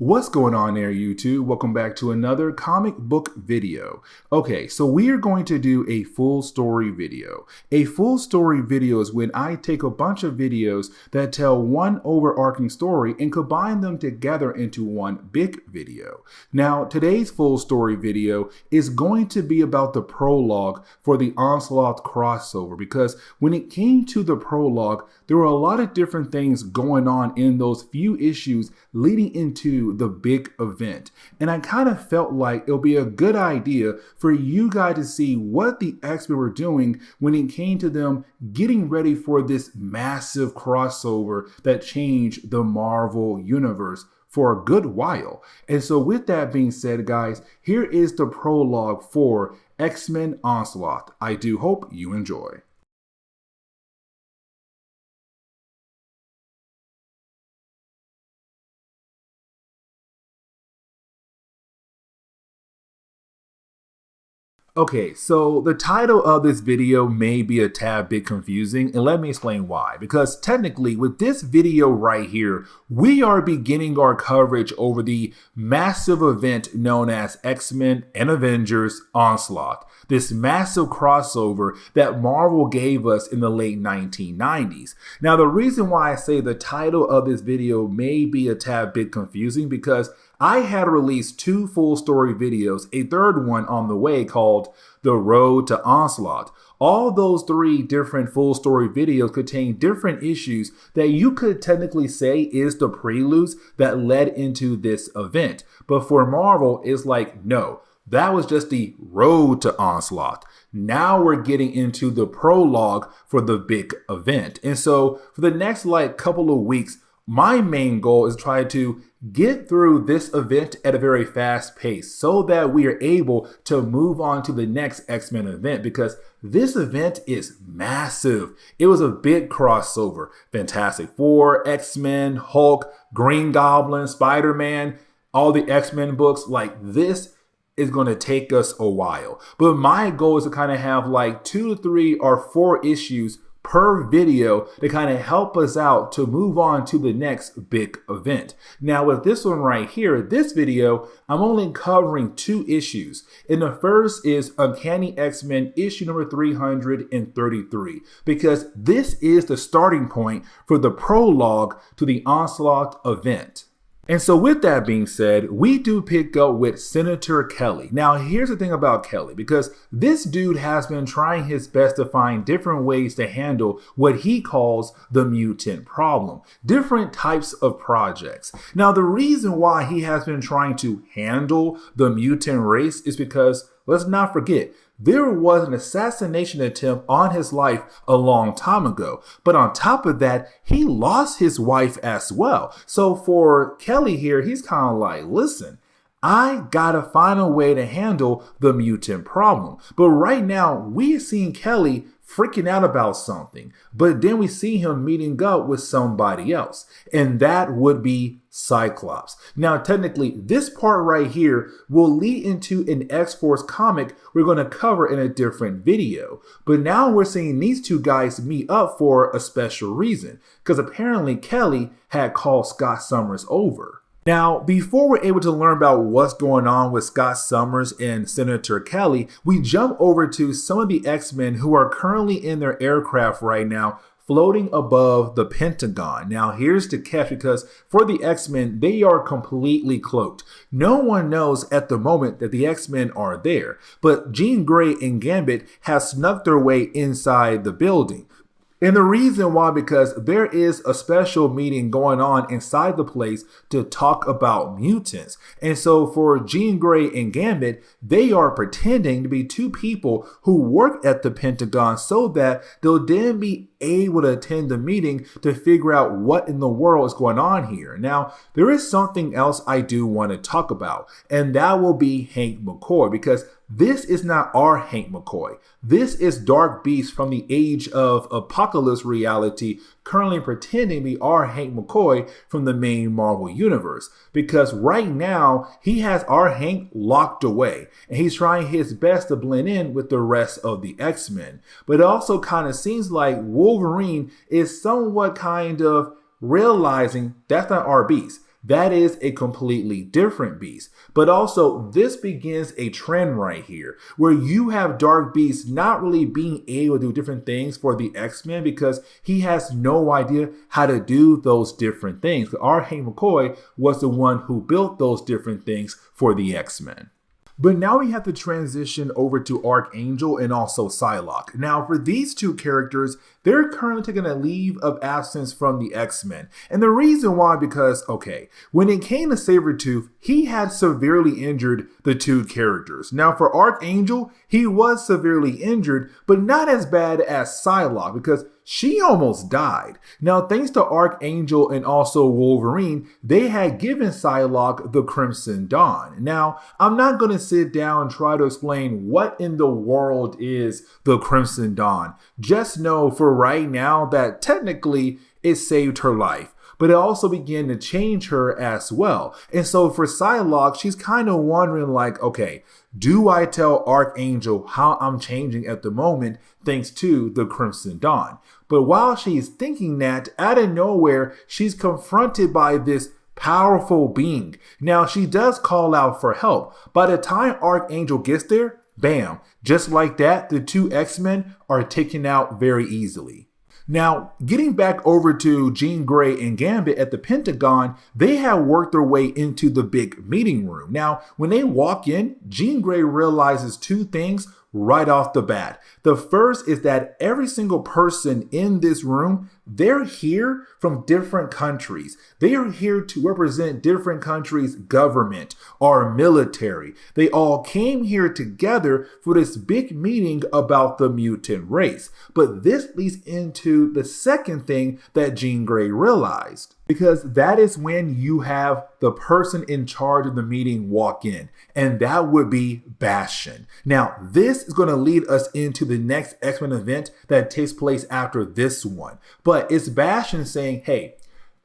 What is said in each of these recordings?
What's going on there, YouTube? Welcome back to another comic book video. Okay, so we are going to do a full story video. A full story video is when I take a bunch of videos that tell one overarching story and combine them together into one big video. Now, today's full story video is going to be about the prologue for the Onslaught crossover, because when it came to the prologue, there were a lot of different things going on in those few issues leading into the big event. And I kind of felt like it'll be a good idea for you guys to see what the X-Men were doing when it came to them getting ready for this massive crossover that changed the Marvel universe for a good while. And so with that being said, guys, here is the prologue for X-Men Onslaught. I do hope you enjoy. Okay, so the title of this video may be a tad bit confusing, and let me explain why. Because technically, with this video right here, we are beginning our coverage over the massive event known as X-Men and Avengers Onslaught. This massive crossover that Marvel gave us in the late 1990s. Now, the reason why I say the title of this video may be a tad bit confusing because I had released two full story videos, a third one on the way called The Road to Onslaught. All those three different full story videos contain different issues that you could technically say is the preludes that led into this event. But for Marvel, it's like, no, that was just the road to Onslaught. Now we're getting into the prologue for the big event. And so for the next couple of weeks, my main goal is try to get through this event at a very fast pace so that we are able to move on to the next X-Men event, because this event is massive. It was a big crossover. Fantastic Four, X-Men, Hulk, Green Goblin, Spider-Man, all the X-Men books. Like, this is going to take us a while. But my goal is to kind of have 2 to 3 or 4 issues per video to kind of help us out to move on to the next big event. Now with this one right here, this video, I'm only covering 2 issues. And the first is Uncanny X-Men issue number 333, because this is the starting point for the prologue to the Onslaught event. And so with that being said, we do pick up with Senator Kelly. Now, here's the thing about Kelly, because this dude has been trying his best to find different ways to handle what he calls the mutant problem, different types of projects. Now, the reason why he has been trying to handle the mutant race is because, let's not forget, there was an assassination attempt on his life a long time ago. But on top of that, he lost his wife as well. So for Kelly here, he's kind of like, listen, I gotta find a way to handle the mutant problem. But right now, we're seeing Kelly freaking out about something. But then we see him meeting up with somebody else. And that would be Cyclops. Now, technically, this part right here will lead into an X-Force comic we're going to cover in a different video. But now we're seeing these two guys meet up for a special reason, because apparently Kelly had called Scott Summers over. Now, before we're able to learn about what's going on with Scott Summers and Senator Kelly, we jump over to some of the X-Men who are currently in their aircraft right now, floating above the Pentagon. Now, here's the catch, because for the X-Men, they are completely cloaked. No one knows at the moment that the X-Men are there, but Jean Grey and Gambit have snuck their way inside the building. And the reason why, because there is a special meeting going on inside the place to talk about mutants. And so for Jean Grey and Gambit, they are pretending to be two people who work at the Pentagon so that they'll then be able to attend the meeting to figure out what in the world is going on here. Now, there is something else I do want to talk about, and that will be Hank McCoy, because this is not our Hank McCoy. This is Dark Beast from the Age of Apocalypse reality, currently pretending to be our Hank McCoy from the main Marvel universe. Because right now, he has our Hank locked away, and he's trying his best to blend in with the rest of the X-Men. But it also kind of seems like Wolverine is somewhat kind of realizing that's not our beast. that is a completely different beast. But also, this begins a trend right here where you have Dark Beast not really being able to do different things for the X-Men because he has no idea how to do those different things. R. Hank McCoy was the one who built those different things for the X-Men. But now we have to transition over to Archangel and also Psylocke. Now, for these two characters, they're currently taking a leave of absence from the X-Men. And the reason why, because, okay, when it came to Sabretooth, he had severely injured the two characters. Now, for Archangel, he was severely injured, but not as bad as Psylocke, because she almost died. Now, thanks to Archangel and also Wolverine, they had given Psylocke the Crimson Dawn. Now, I'm not going to sit down and try to explain what in the world is the Crimson Dawn. Just know for right now that technically it saved her life, but it also began to change her as well. And so for Psylocke, she's kind of wondering like, okay, do I tell Archangel how I'm changing at the moment thanks to the Crimson Dawn? But while she's thinking that, out of nowhere, she's confronted by this powerful being. Now, she does call out for help. By the time Archangel gets there, bam, just like that, the two X-Men are taken out very easily. Now, getting back over to Jean Grey and Gambit at the Pentagon, they have worked their way into the big meeting room. Now, when they walk in, Jean Grey realizes two things right off the bat. The first is that every single person in this room, they're here from different countries. They are here to represent different countries' government or military. They all came here together for this big meeting about the mutant race. But this leads into the second thing that Jean Grey realized, because that is when you have the person in charge of the meeting walk in, and that would be Bastion. Now, this is going to lead us into the next X-Men event that takes place after this one. But it's Bastion saying, hey,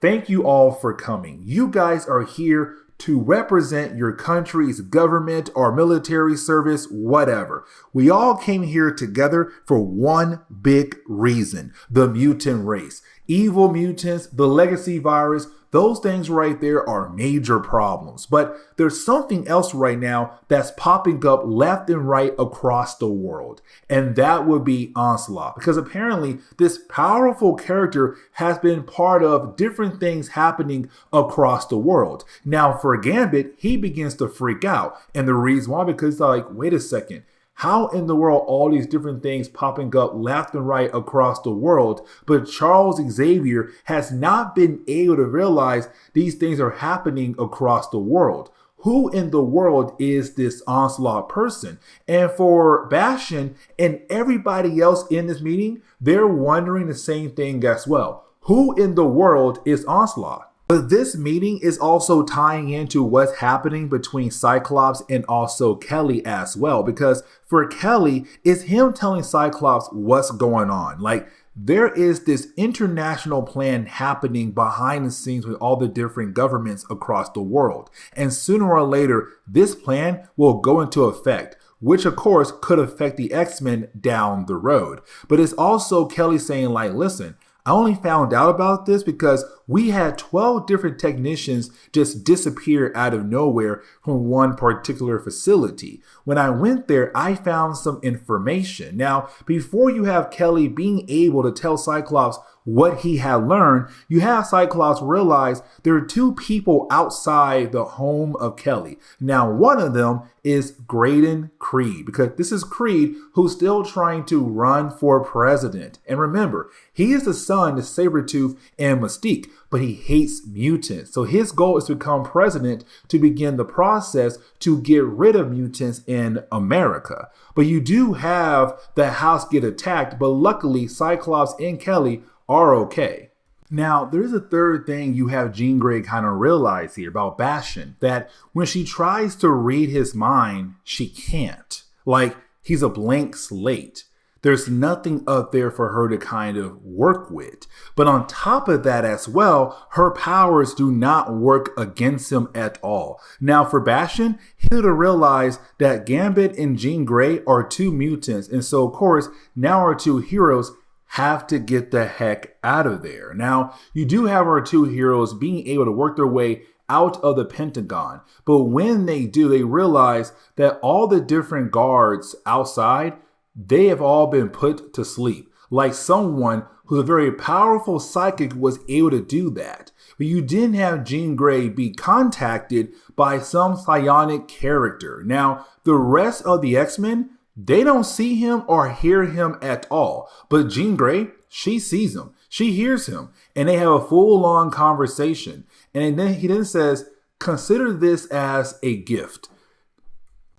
thank you all for coming. You guys are here to represent your country's government or military service, whatever. We all came here together for one big reason: the mutant race. Evil mutants, the legacy virus, those things right there are major problems. But there's something else right now that's popping up left and right across the world. And that would be Onslaught. Because apparently this powerful character has been part of different things happening across the world. Now for Gambit, he begins to freak out. And the reason why, because like, wait a second. How in the world all these different things popping up left and right across the world, but Charles Xavier has not been able to realize these things are happening across the world? Who in the world is this Onslaught person? And for Bastion and everybody else in this meeting, they're wondering the same thing as well. Who in the world is Onslaught? But this meeting is also tying into what's happening between Cyclops and also Kelly as well. Because for Kelly, it's him telling Cyclops what's going on. Like, there is this international plan happening behind the scenes with all the different governments across the world. And sooner or later, this plan will go into effect, which of course could affect the X-Men down the road. But it's also Kelly saying like, listen, I only found out about this because we had 12 different technicians just disappear out of nowhere from one particular facility. When I went there, I found some information. Now, before you have Kelly being able to tell Cyclops what he had learned, you have Cyclops realize there are two people outside the home of Kelly. Now, one of them is Graydon Creed, because this is Creed who's still trying to run for president. And remember, he is the son of Sabretooth and Mystique, but he hates mutants. So his goal is to become president to begin the process to get rid of mutants in America. But you do have the house get attacked, but luckily Cyclops and Kelly are okay. Now, there's a third thing you have Jean Grey kind of realize here about Bastion, that when she tries to read his mind, she can't. Like, he's a blank slate. There's nothing up there for her to kind of work with. But on top of that as well, her powers do not work against him at all. Now for Bastion, he had to realize that Gambit and Jean Grey are two mutants. And so of course, now our two heroes have to get the heck out of there. Now, you do have our two heroes being able to work their way out of the Pentagon. But when they do, they realize that all the different guards outside, they have all been put to sleep. Like someone who's a very powerful psychic was able to do that. But you didn't have Jean Grey be contacted by some psionic character. Now, the rest of the X-Men, they don't see him or hear him at all. But Jean Grey, she sees him. She hears him. And they have a full-on conversation. And then he then says, consider this as a gift.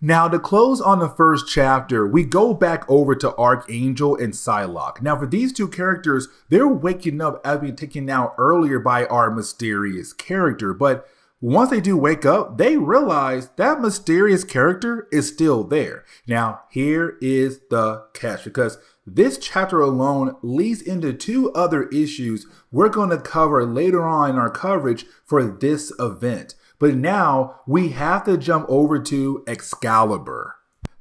Now, to close on the first chapter, we go back over to Archangel and Psylocke. Now, for these two characters, they're waking up as being taken out earlier by our mysterious character. But once they do wake up, they realize that mysterious character is still there. Now, here is the catch, because this chapter alone leads into two other issues we're going to cover later on in our coverage for this event. But now we have to jump over to Excalibur.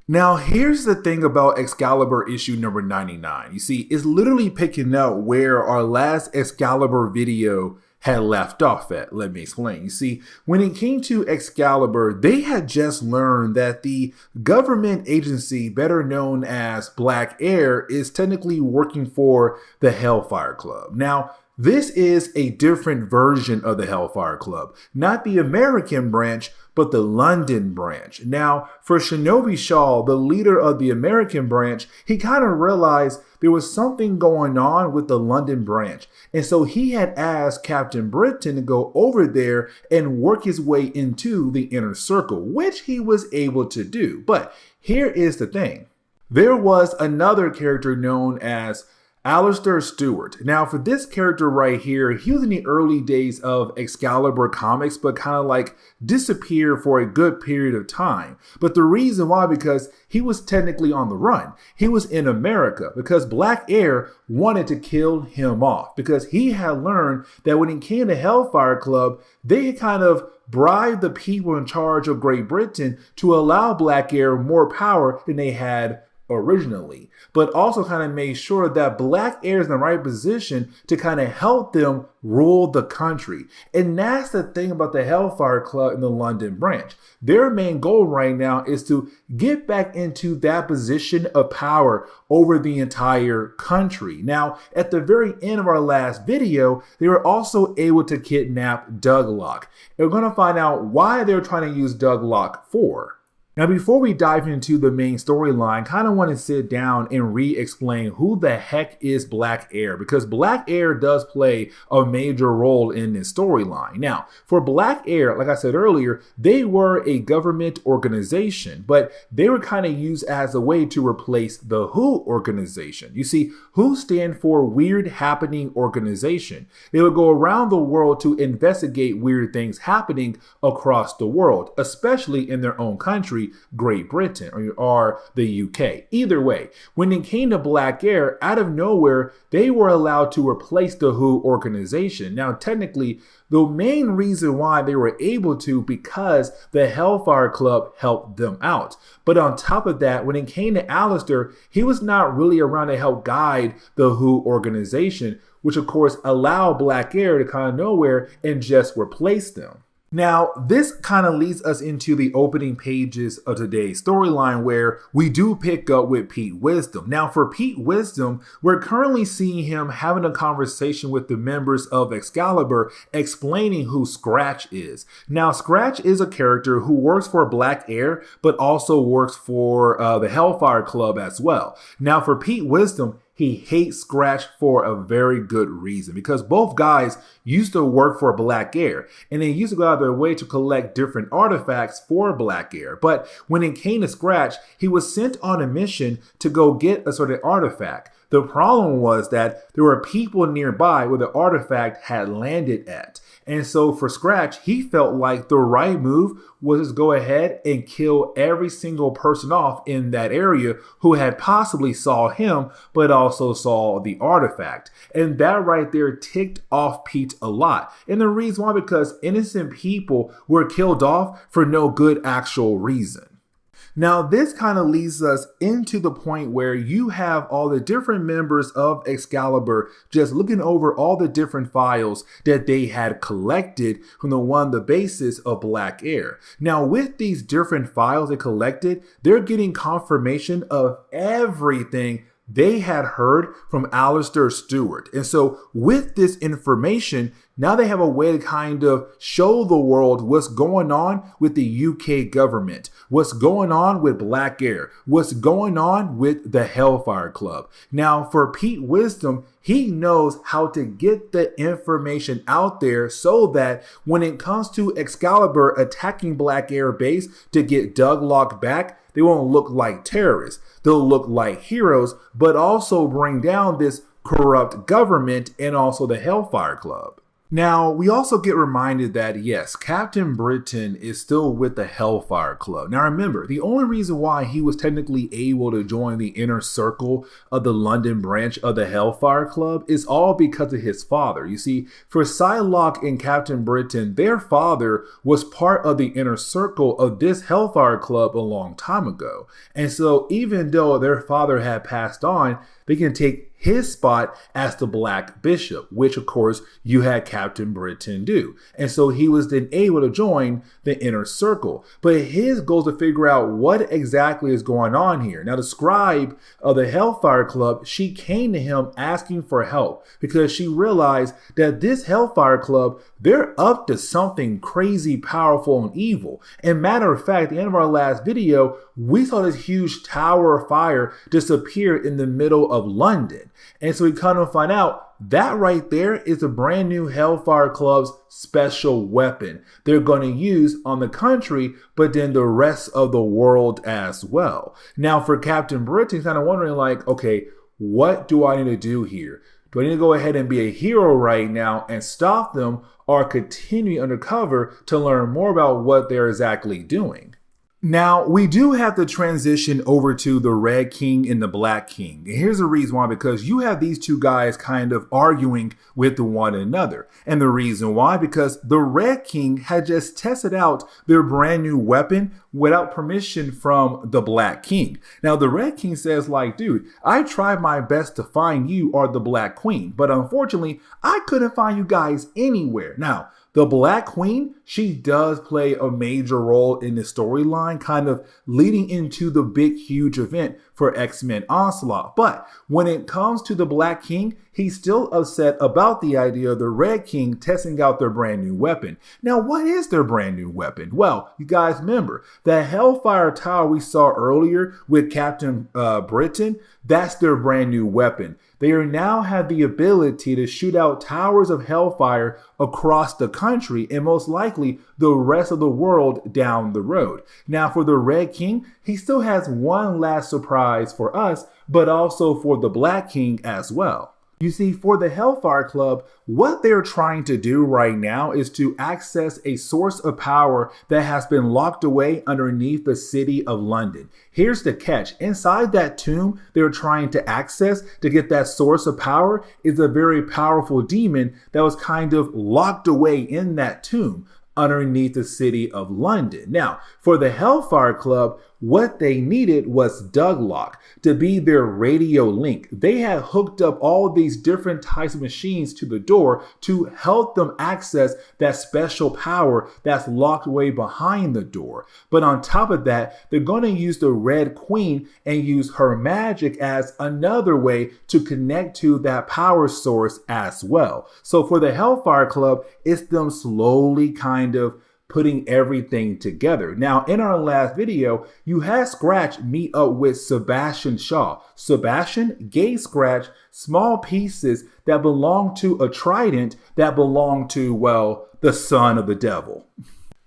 Now, here's the thing about Excalibur issue number 99. You see, it's literally picking up where our last Excalibur video had left off at. Let me explain. You see, when it came to Excalibur, they had just learned that the government agency, better known as Black Air, is technically working for the Hellfire Club. Now, this is a different version of the Hellfire Club, not the American branch, but the London branch. Now, for Shinobi Shaw, the leader of the American branch, he kind of realized there was something going on with the London branch. And so he had asked Captain Britain to go over there and work his way into the inner circle, which he was able to do. But here is the thing. There was another character known as Alistair Stewart. Now, for this character right here, he was in the early days of Excalibur comics, but kind of like disappeared for a good period of time. But the reason why, because he was technically on the run. He was in America because Black Air wanted to kill him off, because he had learned that when he came to Hellfire Club, they had kind of bribed the people in charge of Great Britain to allow Black Air more power than they had originally, but also kind of made sure that Black Air is in the right position to kind of help them rule the country. And that's the thing about the Hellfire Club in the London branch. Their main goal right now is to get back into that position of power over the entire country. Now, at the very end of our last video, they were also able to kidnap Douglock. And we're going to find out why they're trying to use Douglock for. Now, before we dive into the main storyline, kind of want to sit down and re-explain who the heck is Black Air, because Black Air does play a major role in this storyline. Now, for Black Air, like I said earlier, they were a government organization, but they were kind of used as a way to replace the WHO organization. You see, WHO stand for Weird Happening Organization. They would go around the world to investigate weird things happening across the world, especially in their own country, Great Britain, or the UK. Either way, when it came to Black Air, out of nowhere, they were allowed to replace the WHO organization. Now, technically, the main reason why they were able to, because the Hellfire Club helped them out. But on top of that, when it came to Alistair, he was not really around to help guide the WHO organization, which of course allowed Black Air to kind of nowhere and just replace them. Now, this kind of leads us into the opening pages of today's storyline, where we do pick up with Pete Wisdom. Now, for Pete Wisdom, we're currently seeing him having a conversation with the members of Excalibur, explaining who Scratch is. Now, Scratch is a character who works for Black Air, but also works for the Hellfire Club as well. Now, for Pete Wisdom, he hates Scratch for a very good reason, because both guys used to work for Black Air, and they used to go out of their way to collect different artifacts for Black Air. But when it came to Scratch, he was sent on a mission to go get a certain artifact. The problem was that there were people nearby where the artifact had landed at. And so for Scratch, he felt like the right move was to go ahead and kill every single person off in that area who had possibly saw him, but also saw the artifact. And that right there ticked off Pete a lot. And the reason why, because innocent people were killed off for no good actual reason. Now, this kind of leads us into the point where you have all the different members of Excalibur just looking over all the different files that they had collected from the basis of Black Air. Now, with these different files they collected, they're getting confirmation of everything they had heard from Alistair Stewart. And so with this information, now they have a way to kind of show the world what's going on with the UK government, what's going on with Black Air, what's going on with the Hellfire Club. Now, for Pete Wisdom, he knows how to get the information out there so that when it comes to Excalibur attacking Black Air base to get Douglock back, they won't look like terrorists. They'll look like heroes, but also bring down this corrupt government and also the Hellfire Club. Now, we also get reminded that, yes, Captain Britain is still with the Hellfire Club. Now, remember, the only reason why he was technically able to join the inner circle of the London branch of the Hellfire Club is all because of his father. You see, for Psylocke and Captain Britain, their father was part of the inner circle of this Hellfire Club a long time ago. And so even though their father had passed on, they can take his spot as the Black Bishop, which of course you had Captain Britain do. And so he was then able to join the inner circle. But his goal is to figure out what exactly is going on here. Now, the scribe of the Hellfire Club, she came to him asking for help because she realized that this Hellfire Club, they're up to something crazy, powerful, and evil. And matter of fact, at the end of our last video, we saw this huge tower of fire disappear in the middle of London. And so we kind of find out that right there is a brand new Hellfire Club's special weapon they're going to use on the country, but then the rest of the world as well. Now, for Captain Britain, he's kind of wondering like, okay, what do I need to do here? Do I need to go ahead and be a hero right now and stop them, or continue undercover to learn more about what they're exactly doing? Now, we do have to transition over to the Red King and the Black King. And here's the reason why, because you have these two guys kind of arguing with one another. And the reason why, because the Red King had just tested out their brand new weapon without permission from the Black King. Now, the Red King says like, dude, I tried my best to find you or the Black Queen, but unfortunately, I couldn't find you guys anywhere. Now, the Black Queen, she does play a major role in the storyline, kind of leading into the big, huge event for X-Men Onslaught. But when it comes to the Black King, he's still upset about the idea of the Red King testing out their brand new weapon. Now, what is their brand new weapon? Well, you guys remember that Hellfire Tower we saw earlier with Captain Britain, that's their brand new weapon. They now have the ability to shoot out towers of hellfire across the country and most likely the rest of the world down the road. Now, for the Red King, he still has one last surprise for us, but also for the Black King as well. You see, for the Hellfire Club, what they're trying to do right now is to access a source of power that has been locked away underneath the city of London. Here's the catch. Inside that tomb they're trying to access to get that source of power is a very powerful demon that was kind of locked away in that tomb underneath the city of London. Now, for the Hellfire Club, what they needed was Douglock to be their radio link. They had hooked up all of these different types of machines to the door to help them access that special power that's locked away behind the door. But on top of that, they're going to use the Red Queen and use her magic as another way to connect to that power source as well. So for the Hellfire Club, it's them slowly kind of putting everything together. Now, in our last video, you had Scratch meet up with Sebastian Shaw. Sebastian gave Scratch small pieces that belong to a trident that belonged to, well, the son of the devil.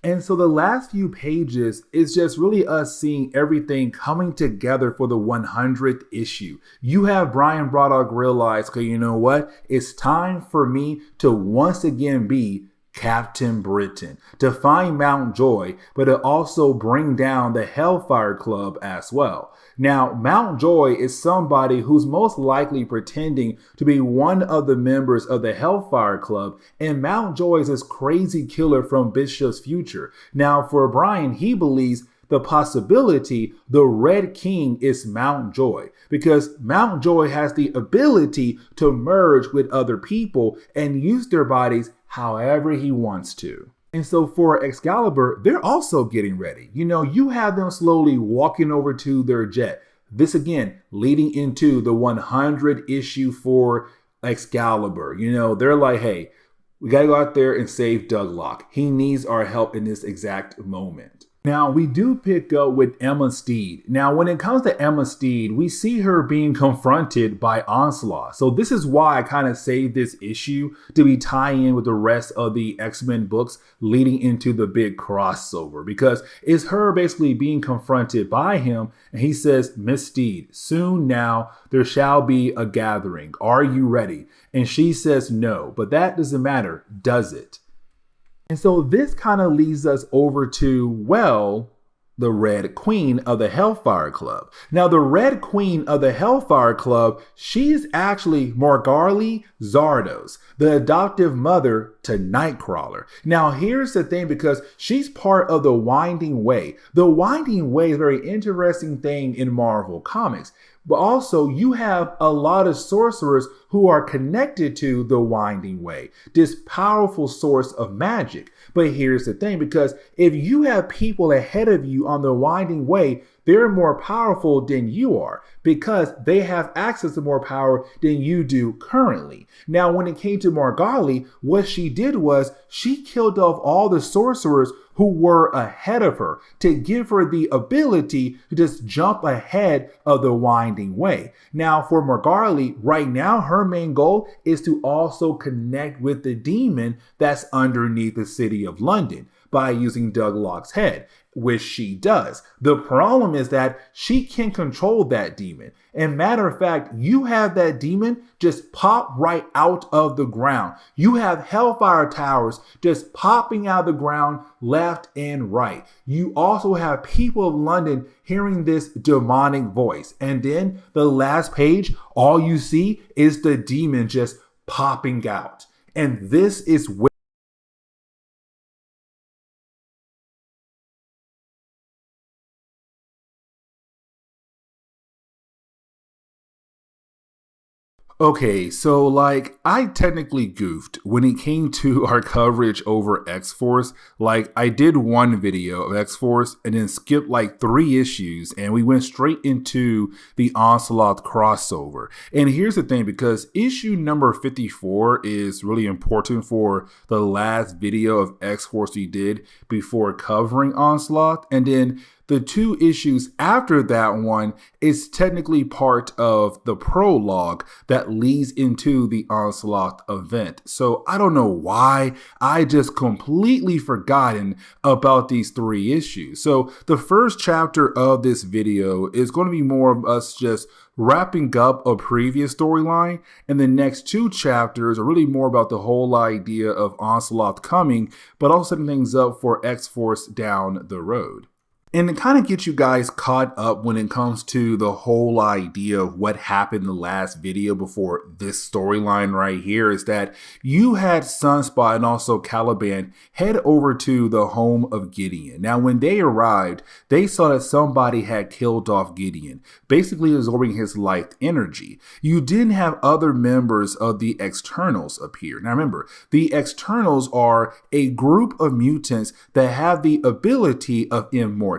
And so the last few pages is just really us seeing everything coming together for the 100th issue. You have Brian Braddock realize, okay, you know what? It's time for me to once again be Captain Britain, to find Mount Joy, but to also bring down the Hellfire Club as well. Now, Mount Joy is somebody who's most likely pretending to be one of the members of the Hellfire Club, and Mount Joy is this crazy killer from Bishop's future. Now, for Brian, he believes the possibility the Red King is Mountjoy, because Mountjoy has the ability to merge with other people and use their bodies however he wants to. And so for Excalibur, they're also getting ready. You have them slowly walking over to their jet. This again, leading into the 100 issue for Excalibur. They're like, hey, we got to go out there and save Douglock. He needs our help in this exact moment. Now, we do pick up with Emma Steed. Now, when it comes to Emma Steed, we see her being confronted by Onslaught. So this is why I kind of saved this issue to be tying in with the rest of the X-Men books leading into the big crossover, because it's her basically being confronted by him. And he says, Miss Steed, soon now there shall be a gathering. Are you ready? And she says no, but that doesn't matter, does it? And so this kind of leads us over to, well, the Red Queen of the Hellfire Club. Now, the Red Queen of the Hellfire Club, she is actually Margali Zardos, the adoptive mother to Nightcrawler. Now, here's the thing, because she's part of the Winding Way. The Winding Way is a very interesting thing in Marvel Comics. But also, you have a lot of sorcerers who are connected to the Winding Way, this powerful source of magic. But here's the thing, because if you have people ahead of you on the Winding Way, they're more powerful than you are, because they have access to more power than you do currently. Now, when it came to Margali, what she did was she killed off all the sorcerers who were ahead of her to give her the ability to just jump ahead of the Winding Way. Now, for Margali, right now, her main goal is to also connect with the demon that's underneath the city of London by using Douglock's head, which she does. The problem is that she can control that demon. And matter of fact, you have that demon just pop right out of the ground. You have Hellfire Towers just popping out of the ground left and right. You also have people of London hearing this demonic voice. And then the last page, all you see is the demon just popping out. And this is where okay, so I technically goofed when it came to our coverage over X-Force. I did one video of X-Force and then skipped 3 issues, and we went straight into the Onslaught crossover. And here's the thing, because issue number 54 is really important for the last video of X-Force we did before covering Onslaught. And then the 2 issues after that one is technically part of the prologue that leads into the Onslaught event. So I don't know why I just completely forgotten about these 3 issues. So the first chapter of this video is going to be more of us just wrapping up a previous storyline, and the next 2 chapters are really more about the whole idea of Onslaught coming, but also setting things up for X-Force down the road. And to kind of get you guys caught up when it comes to the whole idea of what happened in the last video before this storyline right here, is that you had Sunspot and also Caliban head over to the home of Gideon. Now, when they arrived, they saw that somebody had killed off Gideon, basically absorbing his life energy. You didn't have other members of the Externals appear. Now, remember, the Externals are a group of mutants that have the ability of immortality.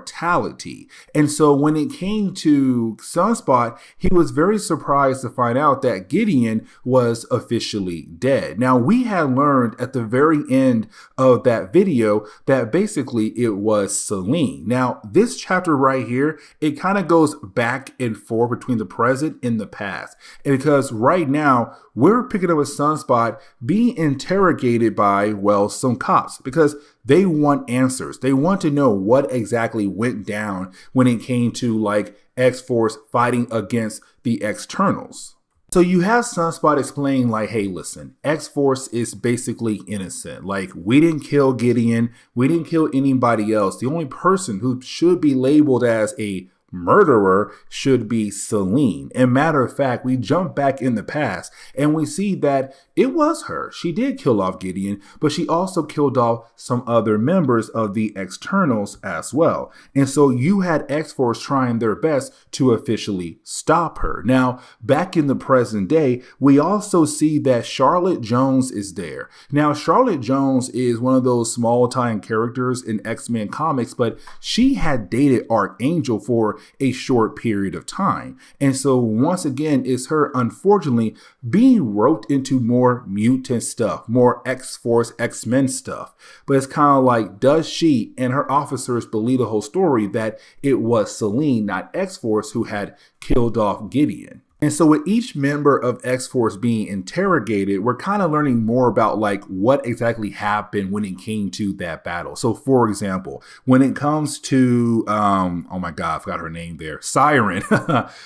And so when it came to Sunspot, he was very surprised to find out that Gideon was officially dead. Now, we had learned at the very end of that video that basically it was Selene. Now, this chapter right here, it kind of goes back and forth between the present and the past. And because right now, we're picking up a Sunspot being interrogated by, well, some cops, because they want answers. They want to know what exactly went down when it came to X-Force fighting against the Externals. So you have Sunspot explaining hey, listen, X-Force is basically innocent. We didn't kill Gideon. We didn't kill anybody else. The only person who should be labeled as a murderer should be Celine. And matter of fact, we jump back in the past and we see that it was her. She did kill off Gideon, but she also killed off some other members of the externals as well. And so you had X-Force trying their best to officially stop her. Now, back in the present day, we also see that Charlotte Jones is there. Now, Charlotte Jones is one of those small-time characters in X-Men comics, but she had dated Archangel for a short period of time. And so once again, it's her unfortunately being roped into more mutant stuff, more X-Force, X-Men stuff. But it's kind of like, does she and her officers believe the whole story that it was Celine, not X-Force, who had killed off Gideon? And so with each member of X-Force being interrogated, we're kind of learning more about like what exactly happened when it came to that battle. So for example, when it comes to, oh my God, I forgot her name there, Siren.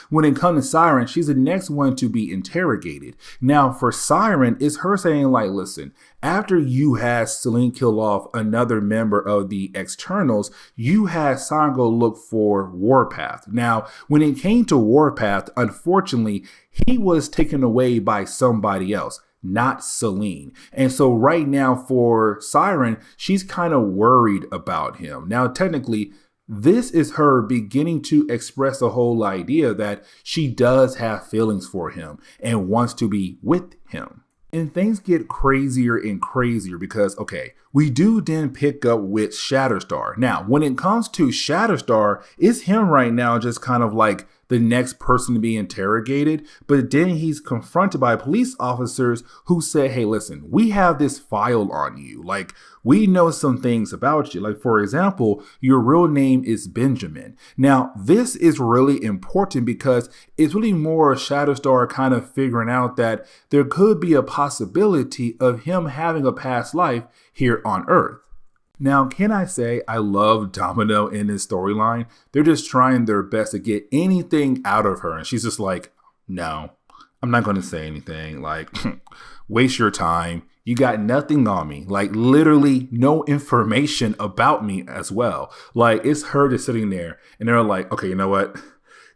When it comes to Siren, she's the next one to be interrogated. Now for Siren, it's her saying like, listen, after you had Celine kill off another member of the externals, you had Siren go look for Warpath. Now, when it came to Warpath, unfortunately, he was taken away by somebody else, not Celine. And so right now for Siren, she's kind of worried about him. Now, technically, this is her beginning to express the whole idea that she does have feelings for him and wants to be with him. And things get crazier and crazier because, okay, we do then pick up with Shatterstar. Now, when it comes to Shatterstar, it's him right now just kind of like the next person to be interrogated. But then he's confronted by police officers who said, hey, listen, we have this file on you. Like, we know some things about you. Like, for example, your real name is Benjamin. Now, this is really important because it's really more Shatterstar kind of figuring out that there could be a possibility of him having a past life here on Earth. Now, can I say I love Domino in this storyline? They're just trying their best to get anything out of her. And she's just like, no, I'm not going to say anything. Like, waste your time. You got nothing on me. Like, literally no information about me as well. Like, it's her just sitting there. And they're like, okay, you know what?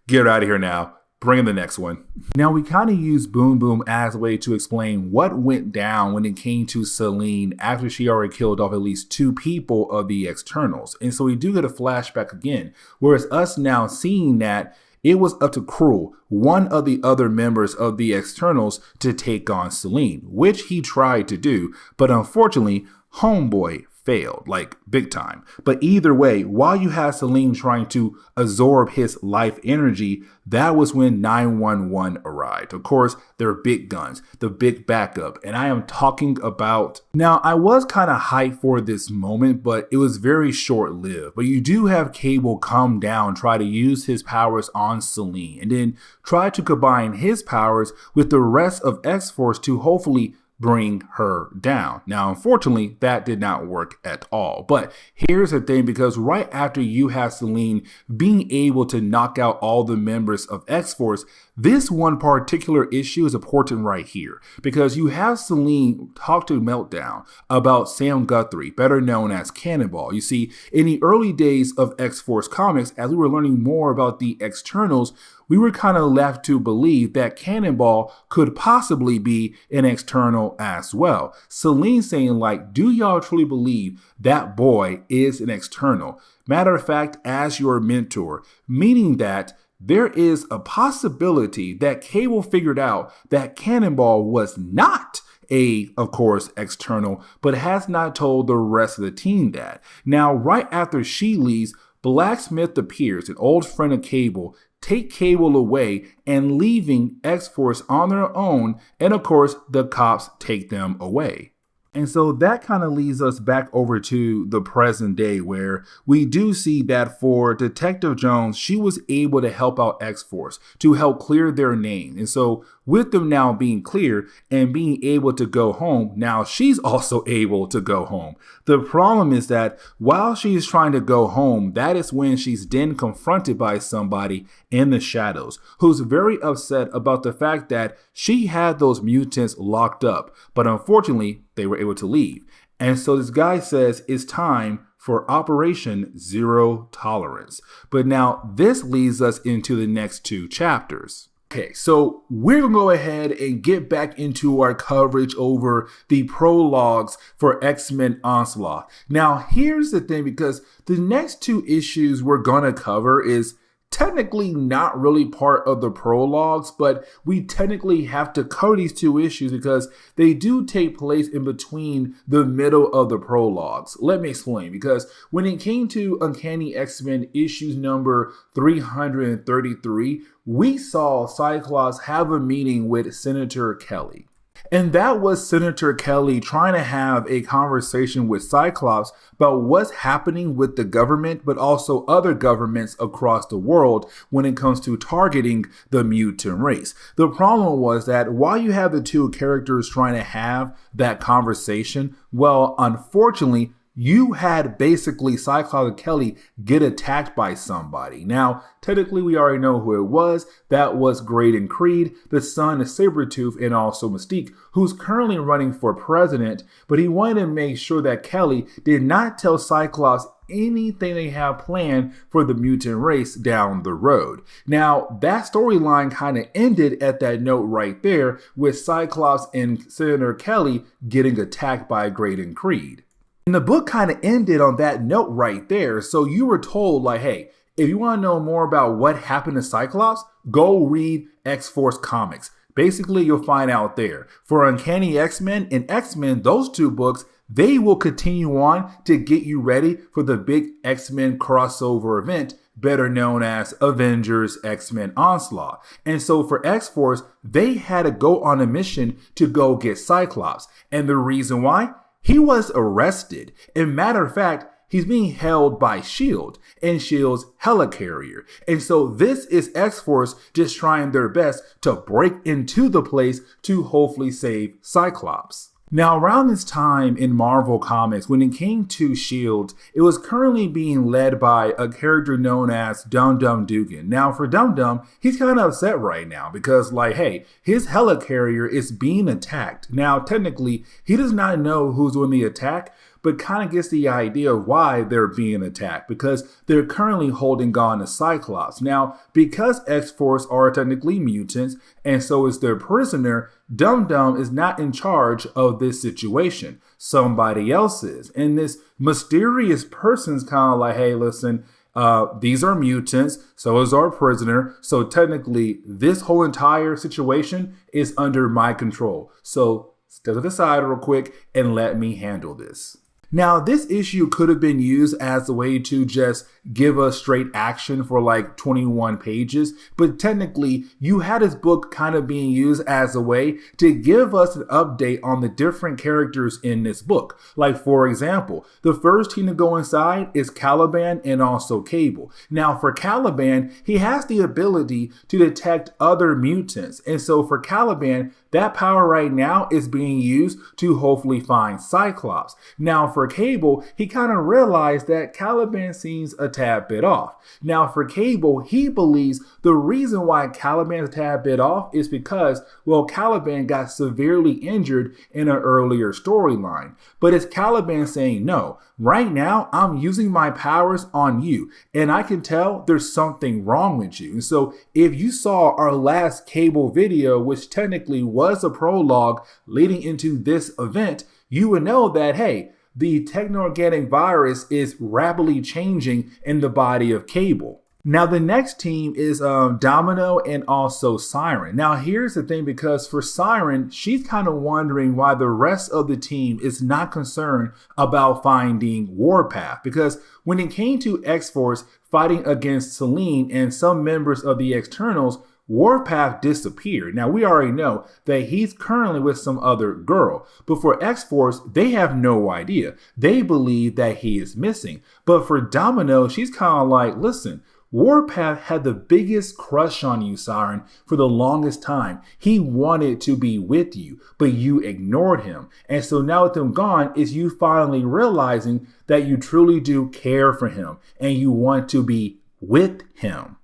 Get her out of here now. Bring in the next one. Now, we kind of use Boom Boom as a way to explain what went down when it came to Celine after she already killed off at least 2 people of the externals. And so we do get a flashback again, whereas us now seeing that it was up to Cruel, one of the other members of the externals, to take on Celine, which he tried to do, but unfortunately, Homeboy failed, like big time. But either way, while you had Celine trying to absorb his life energy, that was when 911 arrived. Of course, their big guns, the big backup. And I am talking about, now I was kind of hyped for this moment, but it was very short lived. But you do have Cable come down, try to use his powers on Celine, and then try to combine his powers with the rest of X-Force to hopefully bring her down. Now, unfortunately, that did not work at all. But here's the thing, because right after you have Celine being able to knock out all the members of X-Force, this one particular issue is important right here, because you have Celine talk to Meltdown about Sam Guthrie, better known as Cannonball. You see, in the early days of X-Force comics, as we were learning more about the externals, we were kind of left to believe that Cannonball could possibly be an external as well. Celine saying like, do y'all truly believe that boy is an external? Matter of fact, as your mentor, meaning that there is a possibility that Cable figured out that Cannonball was not of course, external, but has not told the rest of the team that. Now, right after she leaves, Blacksmith appears, an old friend of Cable, take Cable away and leaving X-Force on their own, and of course the cops take them away. And so that kind of leads us back over to the present day, where we do see that for Detective Jones, she was able to help out X-Force to help clear their name. And so with them now being clear and being able to go home, now she's also able to go home. The problem is that while she is trying to go home, that is when she's then confronted by somebody in the shadows who's very upset about the fact that she had those mutants locked up, but unfortunately they were able to leave. And so this guy says it's time for Operation Zero Tolerance. But now this leads us into the next two chapters. Okay, so we're going to go ahead and get back into our coverage over the prologues for X-Men Onslaught. Now, here's the thing, because the next two issues we're going to cover is technically not really part of the prologues, but we technically have to cover these two issues because they do take place in between the middle of the prologues. Let me explain, because when it came to Uncanny X-Men issues number 333, we saw Cyclops have a meeting with Senator Kelly. And that was Senator Kelly trying to have a conversation with Cyclops about what's happening with the government, but also other governments across the world when it comes to targeting the mutant race. The problem was that while you have the two characters trying to have that conversation, well, unfortunately, you had basically Cyclops and Kelly get attacked by somebody. Now, technically, we already know who it was. That was Graydon Creed, the son of Sabretooth and also Mystique, who's currently running for president, but he wanted to make sure that Kelly did not tell Cyclops anything they have planned for the mutant race down the road. Now, that storyline kind of ended at that note right there with Cyclops and Senator Kelly getting attacked by Graydon Creed. And the book kind of ended on that note right there. So you were told, like, hey, if you want to know more about what happened to Cyclops, go read X-Force comics. Basically, you'll find out there. For Uncanny X-Men and X-Men, those two books, they will continue on to get you ready for the big X-Men crossover event, better known as Avengers X-Men Onslaught. And so for X-Force, they had to go on a mission to go get Cyclops. And the reason why? He was arrested. And matter of fact, he's being held by S.H.I.E.L.D. and S.H.I.E.L.D.'s helicarrier. And so this is X-Force just trying their best to break into the place to hopefully save Cyclops. Now, around this time in Marvel Comics, when it came to S.H.I.E.L.D., it was currently being led by a character known as Dum-Dum Dugan. Now, for Dum-Dum, he's kind of upset right now because, like, hey, his helicarrier is being attacked. Now, technically, he does not know who's doing the attack, but kind of gets the idea of why they're being attacked, because they're currently holding on to Cyclops. Now, because X-Force are technically mutants, and so is their prisoner, Dum-Dum is not in charge of this situation. Somebody else is. And this mysterious person's kind of like, hey, listen, these are mutants, so is our prisoner. So technically, this whole entire situation is under my control. So step to the side real quick and let me handle this. Now, this issue could have been used as a way to just give us straight action for like 21 pages, but technically you had this book kind of being used as a way to give us an update on the different characters in this book. Like, for example, the first team to go inside is Caliban and also Cable. Now, for Caliban, he has the ability to detect other mutants, and so for Caliban, that power right now is being used to hopefully find Cyclops. Now, for Cable, he kind of realized that Caliban seems a tad bit off. Now, for Cable, he believes the reason why Caliban's a tad bit off is because, well, Caliban got severely injured in an earlier storyline. But it's Caliban saying, no, right now I'm using my powers on you, and I can tell there's something wrong with you. And so if you saw our last Cable video, which technically was a prologue leading into this event, you would know that, hey, the techno-organic virus is rapidly changing in the body of Cable. Now, the next team is Domino and also Siren. Now, here's the thing, because for Siren, she's kind of wondering why the rest of the team is not concerned about finding Warpath. Because when it came to X-Force fighting against Selene and some members of the Externals, Warpath disappeared. Now, we already know that he's currently with some other girl, but for X-Force, they have no idea. They believe that he is missing. But for Domino, she's kind of like, listen, Warpath had the biggest crush on you, Siren, for the longest time. He wanted to be with you, but you ignored him. And so now with him gone, is you finally realizing that you truly do care for him and you want to be with him.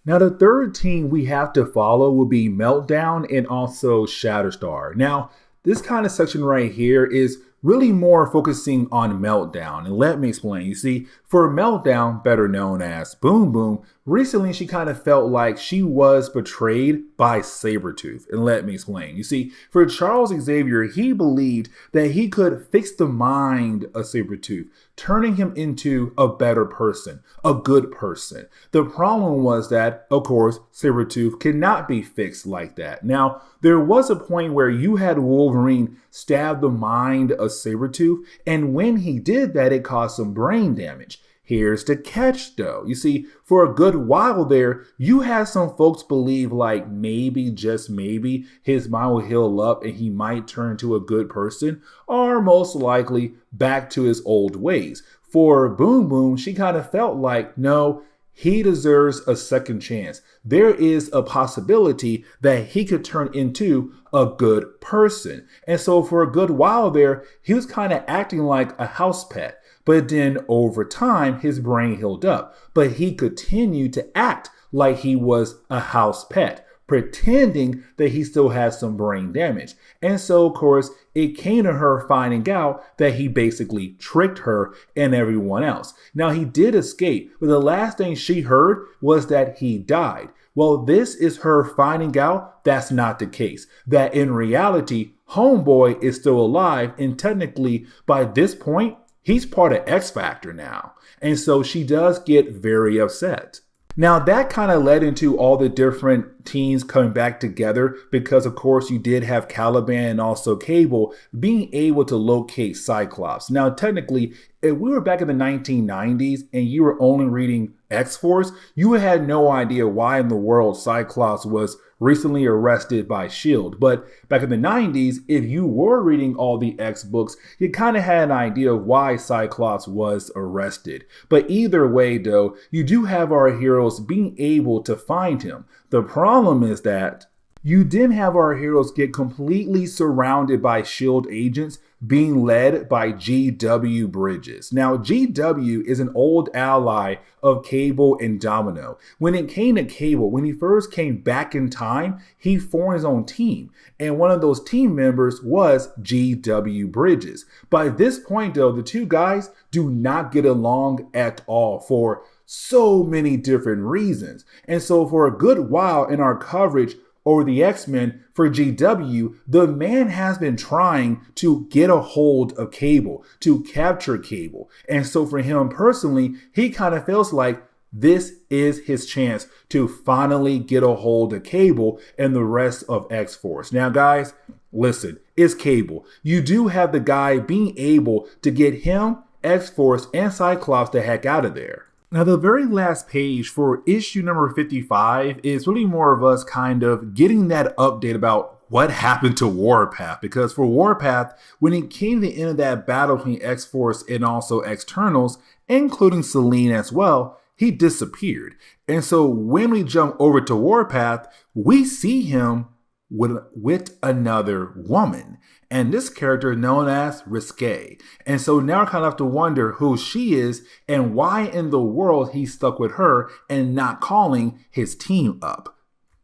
Now, the third team we have to follow will be Meltdown and also Shatterstar. Now, this kind of section right here is really more focusing on Meltdown. And let me explain. You see, for Meltdown, better known as Boom Boom, recently she kind of felt like she was betrayed by Sabretooth. And let me explain. You see, for Charles Xavier, he believed that he could fix the mind of Sabretooth, turning him into a better person, a good person. The problem was that, of course, Sabretooth cannot be fixed like that. Now, there was a point where you had Wolverine stab the mind of Sabretooth, and when he did that, it caused some brain damage. Here's the catch though. You see, for a good while there, you had some folks believe like maybe, just maybe, his mind will heal up and he might turn to a good person, or most likely back to his old ways. For Boom Boom, she kind of felt like, no, he deserves a second chance. There is a possibility that he could turn into a good person. And so for a good while there, he was kind of acting like a house pet. But then over time, his brain healed up. But he continued to act like he was a house pet, pretending that he still has some brain damage. And so, of course, it came to her finding out that he basically tricked her and everyone else. Now, he did escape, but the last thing she heard was that he died. Well, this is her finding out that's not the case. That in reality, Homeboy is still alive, and technically, by this point, he's part of X Factor now. And so she does get very upset. Now that kind of led into all the different teams coming back together because of course you did have Caliban and also Cable being able to locate Cyclops. Now technically, if we were back in the 1990s and you were only reading X-Force, you had no idea why in the world Cyclops was recently arrested by S.H.I.E.L.D. But back in the 90s, if you were reading all the X books, you kind of had an idea of why Cyclops was arrested. But either way, though, you do have our heroes being able to find him. The problem is that you didn't have our heroes get completely surrounded by S.H.I.E.L.D. agents being led by G.W. Bridges. Now, G.W. is an old ally of Cable and Domino. When it came to Cable, when he first came back in time, he formed his own team. And one of those team members was G.W. Bridges. By this point, though, the two guys do not get along at all for so many different reasons. And so for a good while in our coverage over the X-Men for GW, the man has been trying to get a hold of Cable, to capture Cable. And so for him personally, he kind of feels like this is his chance to finally get a hold of Cable and the rest of X-Force. Now, guys, listen, it's Cable. You do have the guy being able to get him, X-Force, and Cyclops the heck out of there. Now, the very last page for issue number 55 is really more of us kind of getting that update about what happened to Warpath. Because for Warpath, when it came to the end of that battle between X-Force and also Externals, including Selene as well, he disappeared. And so when we jump over to Warpath, we see him with another woman. And this character is known as Risque. And so now I kind of have to wonder who she is and why in the world he's stuck with her and not calling his team up.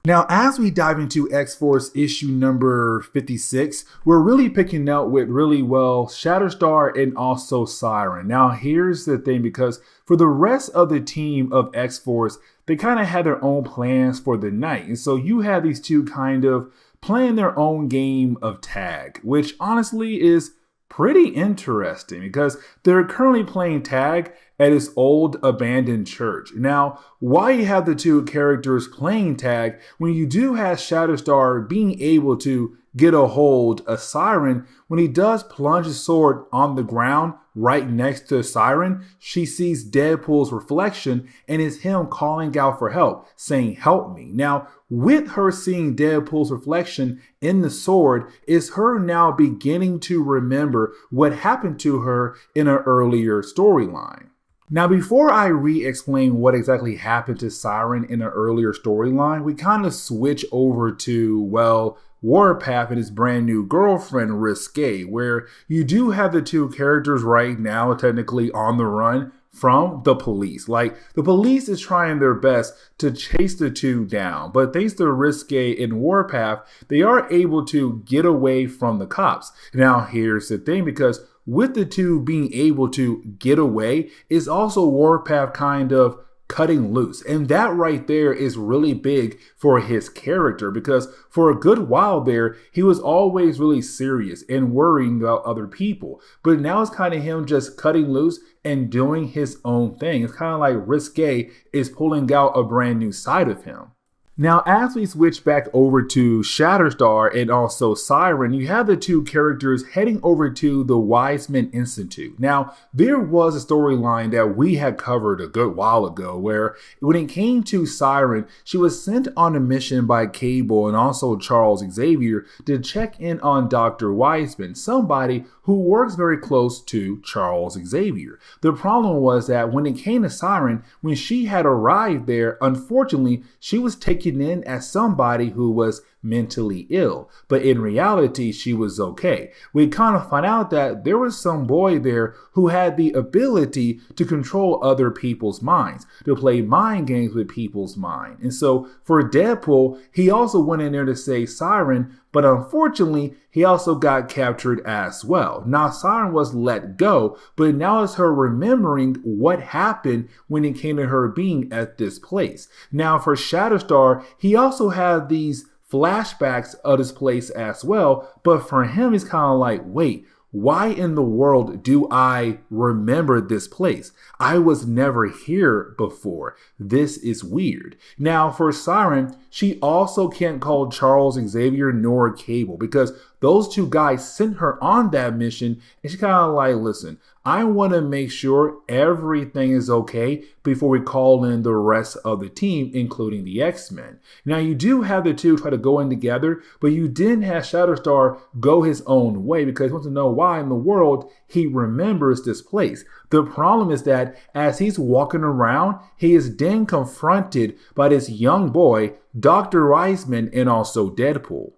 Now, as we dive into X-Force issue number 56, we're really picking out with really well Shatterstar and also Siren. Now, here's the thing, because for the rest of the team of X-Force, they kind of had their own plans for the night. And so you have these two kind of playing their own game of tag, which honestly is pretty interesting because they're currently playing tag at this old abandoned church. Now, why you have the two characters playing tag when you do have Shatterstar being able to get a hold of Siren, when he does plunge his sword on the ground right next to Siren, she sees Deadpool's reflection and it's him calling out for help, saying, "Help me." Now, with her seeing Deadpool's reflection in the sword, is her now beginning to remember what happened to her in an earlier storyline. Now, before I re-explain what exactly happened to Siren in an earlier storyline, we kind of switch over to, well, Warpath and his brand new girlfriend, Risque, where you do have the two characters right now technically on the run from the police. Like, the police is trying their best to chase the two down, but thanks to Risque and Warpath, they are able to get away from the cops. Now, here's the thing, because with the two being able to get away, is also Warpath kind of cutting loose. And that right there is really big for his character, because for a good while there, he was always really serious and worrying about other people. But now it's kind of him just cutting loose and doing his own thing. It's kind of like Risque is pulling out a brand new side of him. Now, as we switch back over to Shatterstar and also Siren, you have the two characters heading over to the Wiseman Institute. Now, there was a storyline that we had covered a good while ago where when it came to Siren, she was sent on a mission by Cable and also Charles Xavier to check in on Dr. Wiseman, somebody who works very close to Charles Xavier. The problem was that when it came to Siren, when she had arrived there, unfortunately, she was taken in as somebody who was mentally ill, but in reality she was okay. We kind of find out that there was some boy there who had the ability to control other people's minds, to play mind games with people's mind. And so for Deadpool, he also went in there to save Siren, but unfortunately he also got captured as well. Now Siren was let go, but now it's her remembering what happened when it came to her being at this place. Now for Shatterstar, he also had these flashbacks of this place as well, but for him it's kind of like, wait, why in the world do I remember this place? I was never here before. This is weird. Now for Siren, she also can't call Charles Xavier nor Cable because those two guys sent her on that mission, and she's kind of like, listen, I want to make sure everything is okay before we call in the rest of the team, including the X-Men. Now, you do have the two try to go in together, but you didn't have Shatterstar go his own way because he wants to know why in the world he remembers this place. The problem is that as he's walking around, he is then confronted by this young boy, Dr. Wiseman, and also Deadpool.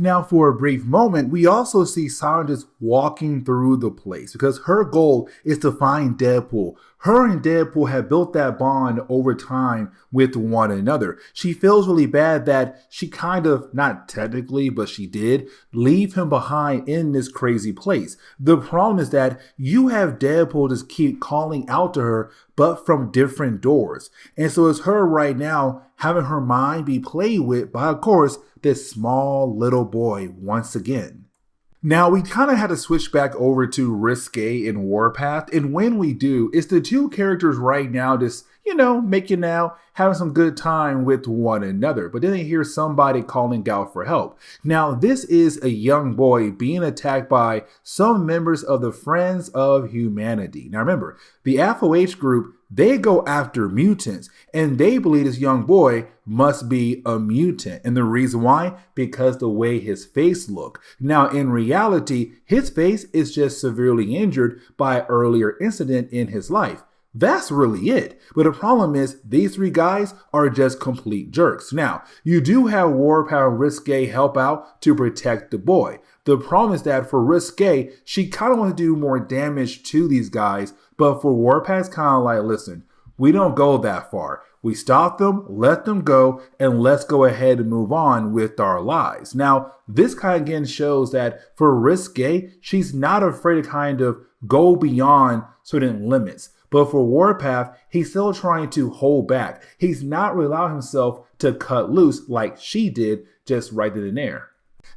Now, for a brief moment, we also see Siren just walking through the place because her goal is to find Deadpool. Her and Deadpool have built that bond over time with one another. She feels really bad that she kind of, not technically, but she did, leave him behind in this crazy place. The problem is that you have Deadpool just keep calling out to her, but from different doors. And so it's her right now having her mind be played with by, of course, this small little boy once again. Now, we kind of had to switch back over to Risque and Warpath, and when we do, it's the two characters right now just, making out, having some good time with one another. But then they hear somebody calling out for help. Now, this is a young boy being attacked by some members of the Friends of Humanity. Now, remember, the FOH group, they go after mutants, and they believe this young boy must be a mutant. And the reason why? Because the way his face looked. Now, in reality, his face is just severely injured by an earlier incident in his life. That's really it. But the problem is these three guys are just complete jerks. Now, you do have Warpath and Risque help out to protect the boy. The problem is that for Risque, she kind of wants to do more damage to these guys, but for Warpath, it's kind of like, listen, we don't go that far. We stop them, let them go, and let's go ahead and move on with our lives. Now, this kind of again shows that for Risque, she's not afraid to kind of go beyond certain limits. But for Warpath, he's still trying to hold back. He's not really allowing himself to cut loose like she did just right then and there.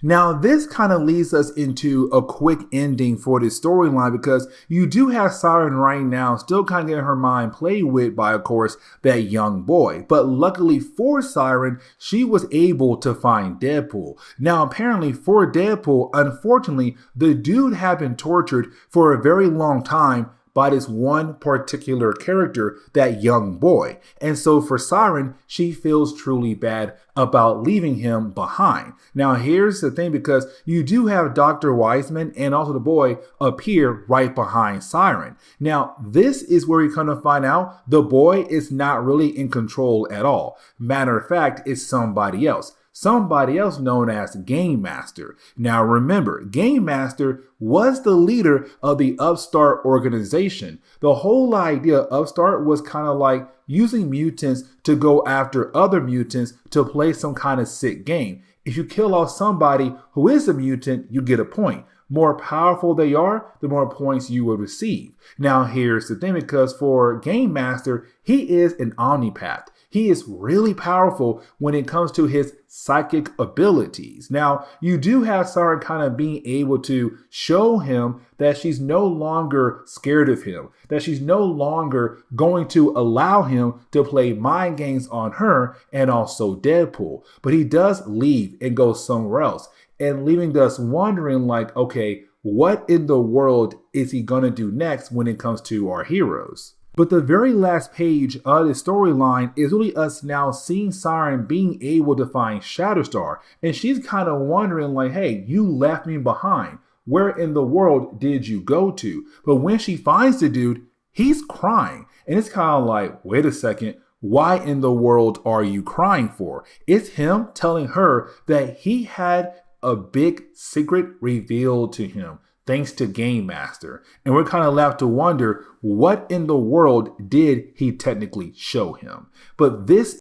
Now, this kind of leads us into a quick ending for this storyline because you do have Siren right now still kind of getting her mind played with by, of course, that young boy. But luckily for Siren, she was able to find Deadpool. Now, apparently for Deadpool, unfortunately, the dude had been tortured for a very long time by this one particular character, that young boy. And so for Siren, she feels truly bad about leaving him behind. Now here's the thing, because you do have Dr. Wiseman and also the boy appear right behind Siren. Now this is where we kind of find out the boy is not really in control at all. Matter of fact, it's somebody else. Somebody else known as Game Master. Now remember, Game Master was the leader of the Upstart organization. The whole idea of Upstart was kind of like using mutants to go after other mutants to play some kind of sick game. If you kill off somebody who is a mutant, you get a point. more powerful they are, the more points you will receive. Now here's the thing, because for Game Master, he is an omnipath. He is really powerful when it comes to his psychic abilities. Now, you do have Siren kind of being able to show him that she's no longer scared of him, that she's no longer going to allow him to play mind games on her and also Deadpool. But he does leave and go somewhere else, and leaving us wondering like, okay, what in the world is he going to do next when it comes to our heroes? But the very last page of the storyline is really us now seeing Siren being able to find Shatterstar. And she's kind of wondering like, hey, you left me behind. Where in the world did you go to? But when she finds the dude, he's crying. And it's kind of like, wait a second. Why in the world are you crying for? It's him telling her that he had a big secret revealed to him, thanks to Game Master. And we're kind of left to wonder, what in the world did he technically show him? But this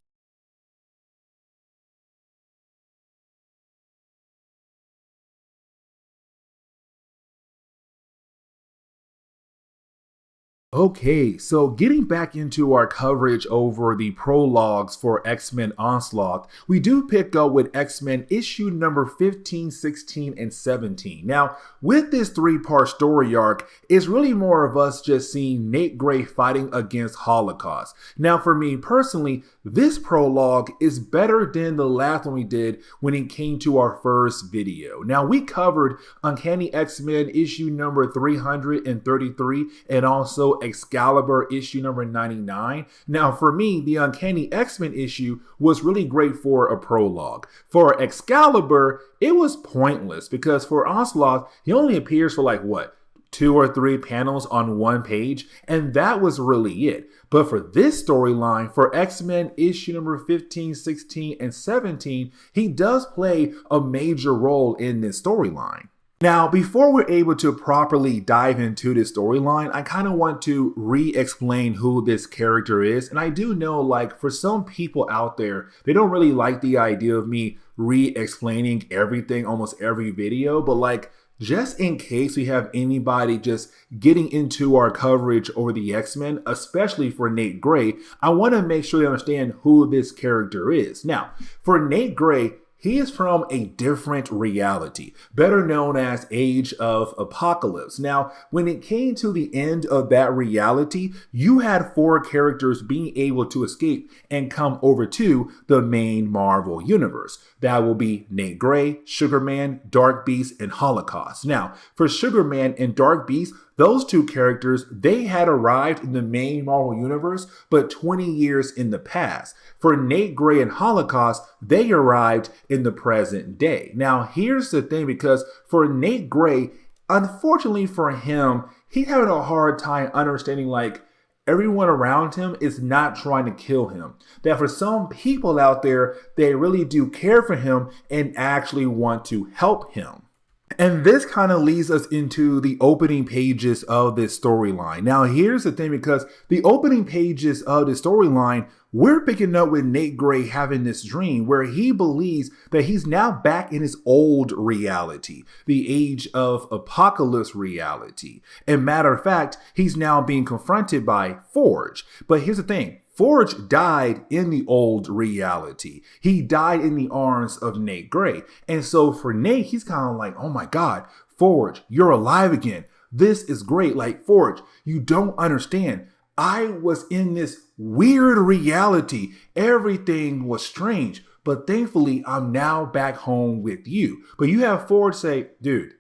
Okay, so getting back into our coverage over the prologues for X-Men Onslaught, we do pick up with X-Men issue number 15, 16, and 17. Now, with this three-part story arc, it's really more of us just seeing Nate Gray fighting against Holocaust. Now, for me personally, this prologue is better than the last one we did when it came to our first video. Now, we covered Uncanny X-Men issue number 333 and also Excalibur issue number 99. Now, for me, the Uncanny X-Men issue was really great for a prologue. For Excalibur, it was pointless because for Onslaught, he only appears for like, what, 2 or 3 panels on one page, and that was really it. But for this storyline, for X-Men issue number 15, 16, and 17, he does play a major role in this storyline. Now, before we're able to properly dive into this storyline, I kind of want to re-explain who this character is. And I do know, like, for some people out there, they don't really like the idea of me re-explaining everything, almost every video, but like, just in case we have anybody just getting into our coverage over the X-Men, especially for Nate Gray, I want to make sure they understand who this character is. Now, for Nate Gray, he is from a different reality, better known as Age of Apocalypse. Now, when it came to the end of that reality, you had 4 characters being able to escape and come over to the main Marvel universe. That will be Nate Gray, Sugarman, Dark Beast, and Holocaust. Now, for Sugarman and Dark Beast, those 2 characters, they had arrived in the main Marvel universe, but 20 years in the past. For Nate Gray and Holocaust, they arrived in the present day. Now, here's the thing, because for Nate Gray, unfortunately for him, he's having a hard time understanding, like, everyone around him is not trying to kill him. That for some people out there, they really do care for him and actually want to help him. And this kind of leads us into the opening pages of this storyline. Now, here's the thing, because the opening pages of the storyline, we're picking up with Nate Gray having this dream where he believes that he's now back in his old reality, the Age of Apocalypse reality. And matter of fact, he's now being confronted by Forge. But here's the thing. Forge died in the old reality. He died in the arms of Nate Gray. And so for Nate, he's kind of like, oh my God, Forge, you're alive again. This is great. Like, Forge, you don't understand. I was in this weird reality. Everything was strange. But thankfully, I'm now back home with you. But you have Forge say, dude,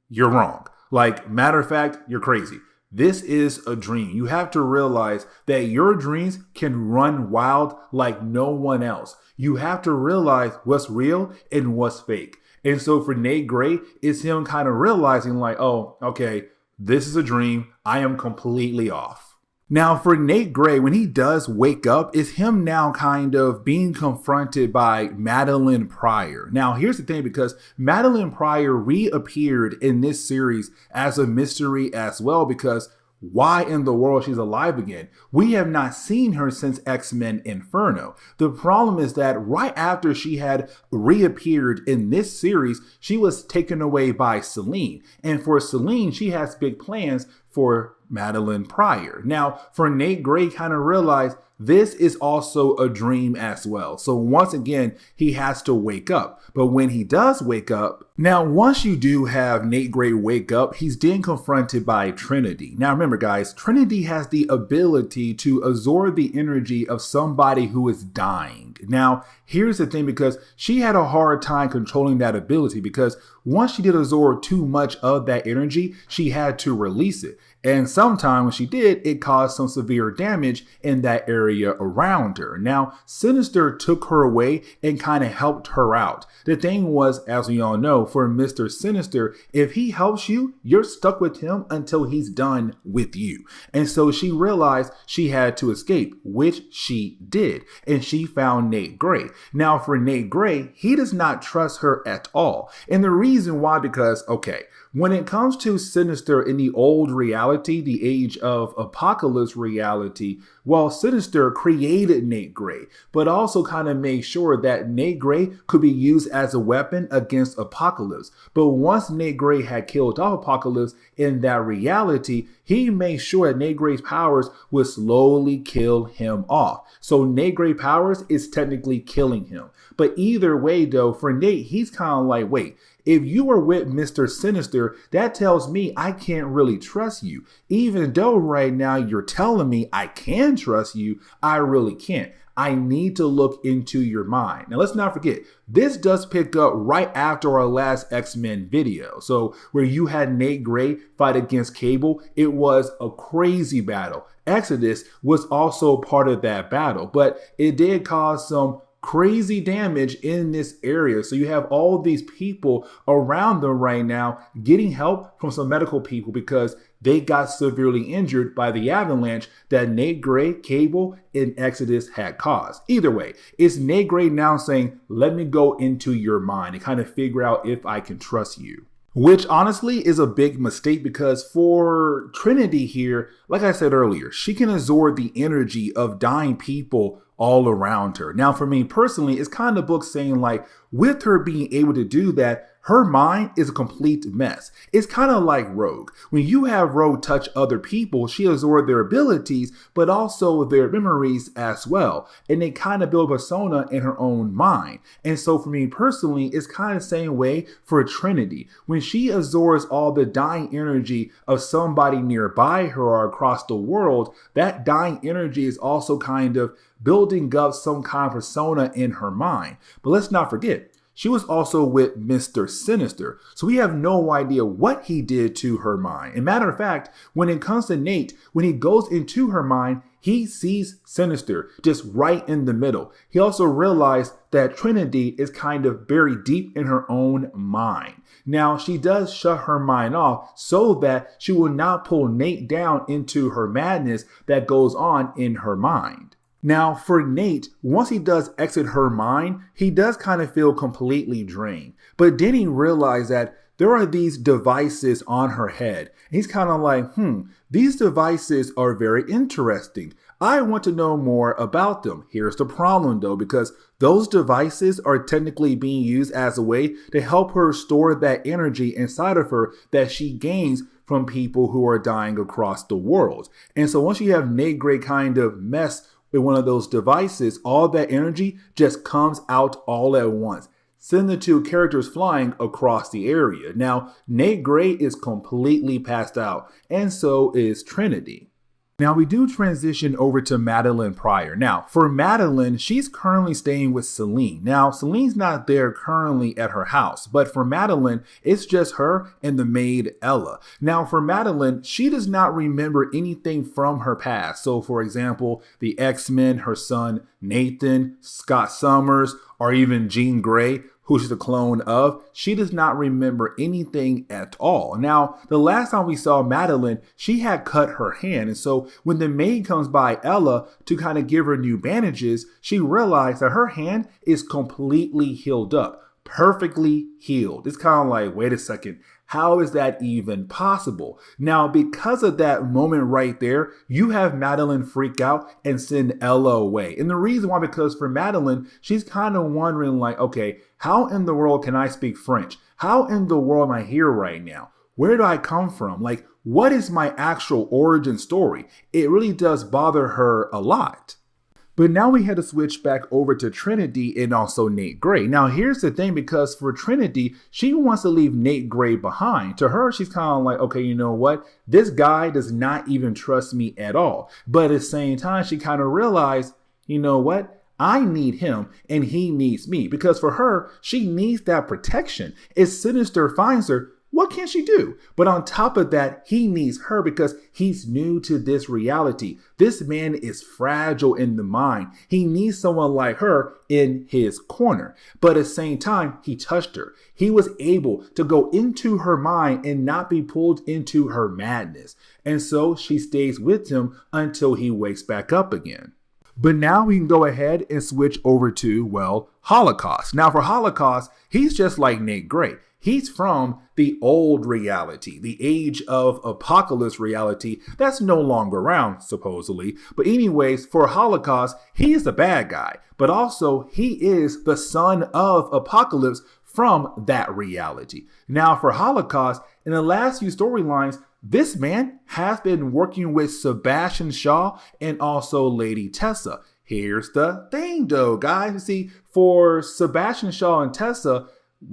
you're wrong. Like, matter of fact, you're crazy. This is a dream. You have to realize that your dreams can run wild like no one else. You have to realize what's real and what's fake. And so for Nate Gray, it's him kind of realizing like, oh, okay, this is a dream. I am completely off. Now, for Nate Gray, when he does wake up, it's him now kind of being confronted by Madeline Pryor. Now, here's the thing, because Madeline Pryor reappeared in this series as a mystery as well, because why in the world she's alive again. We have not seen her since X-Men Inferno. The problem is that right after she had reappeared in this series, she was taken away by Selene. And for Selene, she has big plans for Madeline Pryor. Now, for Nate Gray, kind of realized this is also a dream as well. So once again, he has to wake up. But when he does wake up, now once you do have Nate Gray wake up, he's then confronted by Trinity. Now remember guys, Trinity has the ability to absorb the energy of somebody who is dying. Now here's the thing, because she had a hard time controlling that ability, because once she did absorb too much of that energy, she had to release it. And sometime when she did, it caused some severe damage in that area around her. Now, Sinister took her away and kind of helped her out. The thing was, as we all know, for Mr. Sinister, if he helps you, you're stuck with him until he's done with you. And so she realized she had to escape, which she did. And she found Nate Gray. Now, for Nate Gray, he does not trust her at all. And the reason why, because, okay, when it comes to Sinister in the old reality, the Age of Apocalypse reality, well, Sinister created Nate Gray, but also kind of made sure that Nate Gray could be used as a weapon against Apocalypse. But once Nate Gray had killed off Apocalypse in that reality, he made sure that Nate Gray's powers would slowly kill him off. So Nate Gray powers is technically killing him. But either way, though, for Nate, he's kind of like, wait, if you were with Mr. Sinister, that tells me I can't really trust you. Even though right now you're telling me I can trust you, I really can't. I need to look into your mind. Now, let's not forget, this does pick up right after our last X-Men video. So where you had Nate Gray fight against Cable, it was a crazy battle. Exodus was also part of that battle, but it did cause some crazy damage in this area. So you have all these people around them right now getting help from some medical people because they got severely injured by the avalanche that Nate Gray, Cable, and Exodus had caused. Either way, it's Nate Gray now saying, let me go into your mind and kind of figure out if I can trust you. Which honestly is a big mistake, because for Trinity here, like I said earlier, she can absorb the energy of dying people all around her. Now, for me personally, it's kind of book saying like, with her being able to do that, her mind is a complete mess. It's kind of like Rogue. When you have Rogue touch other people, she absorbs their abilities, but also their memories as well. And they kind of build a persona in her own mind. And so for me personally, it's kind of the same way for Trinity. When she absorbs all the dying energy of somebody nearby her or across the world, that dying energy is also kind of building up some kind of persona in her mind. But let's not forget, she was also with Mr. Sinister, so we have no idea what he did to her mind. And matter of fact, when it comes to Nate, when he goes into her mind, he sees Sinister just right in the middle. He also realized that Trinity is kind of buried deep in her own mind. Now, she does shut her mind off so that she will not pull Nate down into her madness that goes on in her mind. Now, for Nate, once he does exit her mind, he does kind of feel completely drained. But then he realized that there are these devices on her head. And he's kind of like, these devices are very interesting. I want to know more about them. Here's the problem though, because those devices are technically being used as a way to help her store that energy inside of her that she gains from people who are dying across the world. And so once you have Nate Gray kind of mess with one of those devices, all that energy just comes out all at once, send the two characters flying across the area. Now, Nate Gray is completely passed out, and so is Trinity. Now, we do transition over to Madeline Pryor. Now, for Madeline, she's currently staying with Selene. Now, Selene's not there currently at her house, but for Madeline, it's just her and the maid Ella. Now, for Madeline, she does not remember anything from her past. So, for example, the X-Men, her son Nathan, Scott Summers, or even Jean Grey, who she's a clone of, she does not remember anything at all. Now, the last time we saw Madeline, she had cut her hand. And so when the maid comes by Ella to kind of give her new bandages, she realized that her hand is completely healed up, perfectly healed. It's kind of like, wait a second, How is that even possible? Now, because of that moment right there, you have Madeline freak out and send Ella away. And the reason why, because for Madeline, she's kind of wondering like, okay, how in the world can I speak French? How in the world am I here right now? Where do I come from? Like, what is my actual origin story? It really does bother her a lot. But now we had to switch back over to Trinity and also Nate Gray. Now here's the thing, because for Trinity, she wants to leave Nate Gray behind. To her, she's kind of like, okay, you know what? This guy does not even trust me at all. But at the same time, she kind of realized, you know what? I need him and he needs me. Because for her, she needs that protection. If Sinister finds her, what can she do? But on top of that, he needs her because he's new to this reality. This man is fragile in the mind. He needs someone like her in his corner. But at the same time, he touched her. He was able to go into her mind and not be pulled into her madness. And so she stays with him until he wakes back up again. But now we can go ahead and switch over to, well, Holocaust. Now for Holocaust, he's just like Nate Gray. He's from the old reality, the age of apocalypse reality that's no longer around, supposedly. But anyways, for Holocaust, he is the bad guy, but also he is the son of Apocalypse from that reality. Now for Holocaust, in the last few storylines, this man has been working with Sebastian Shaw and also Lady Tessa. Here's the thing though, guys. You see, for Sebastian Shaw and Tessa,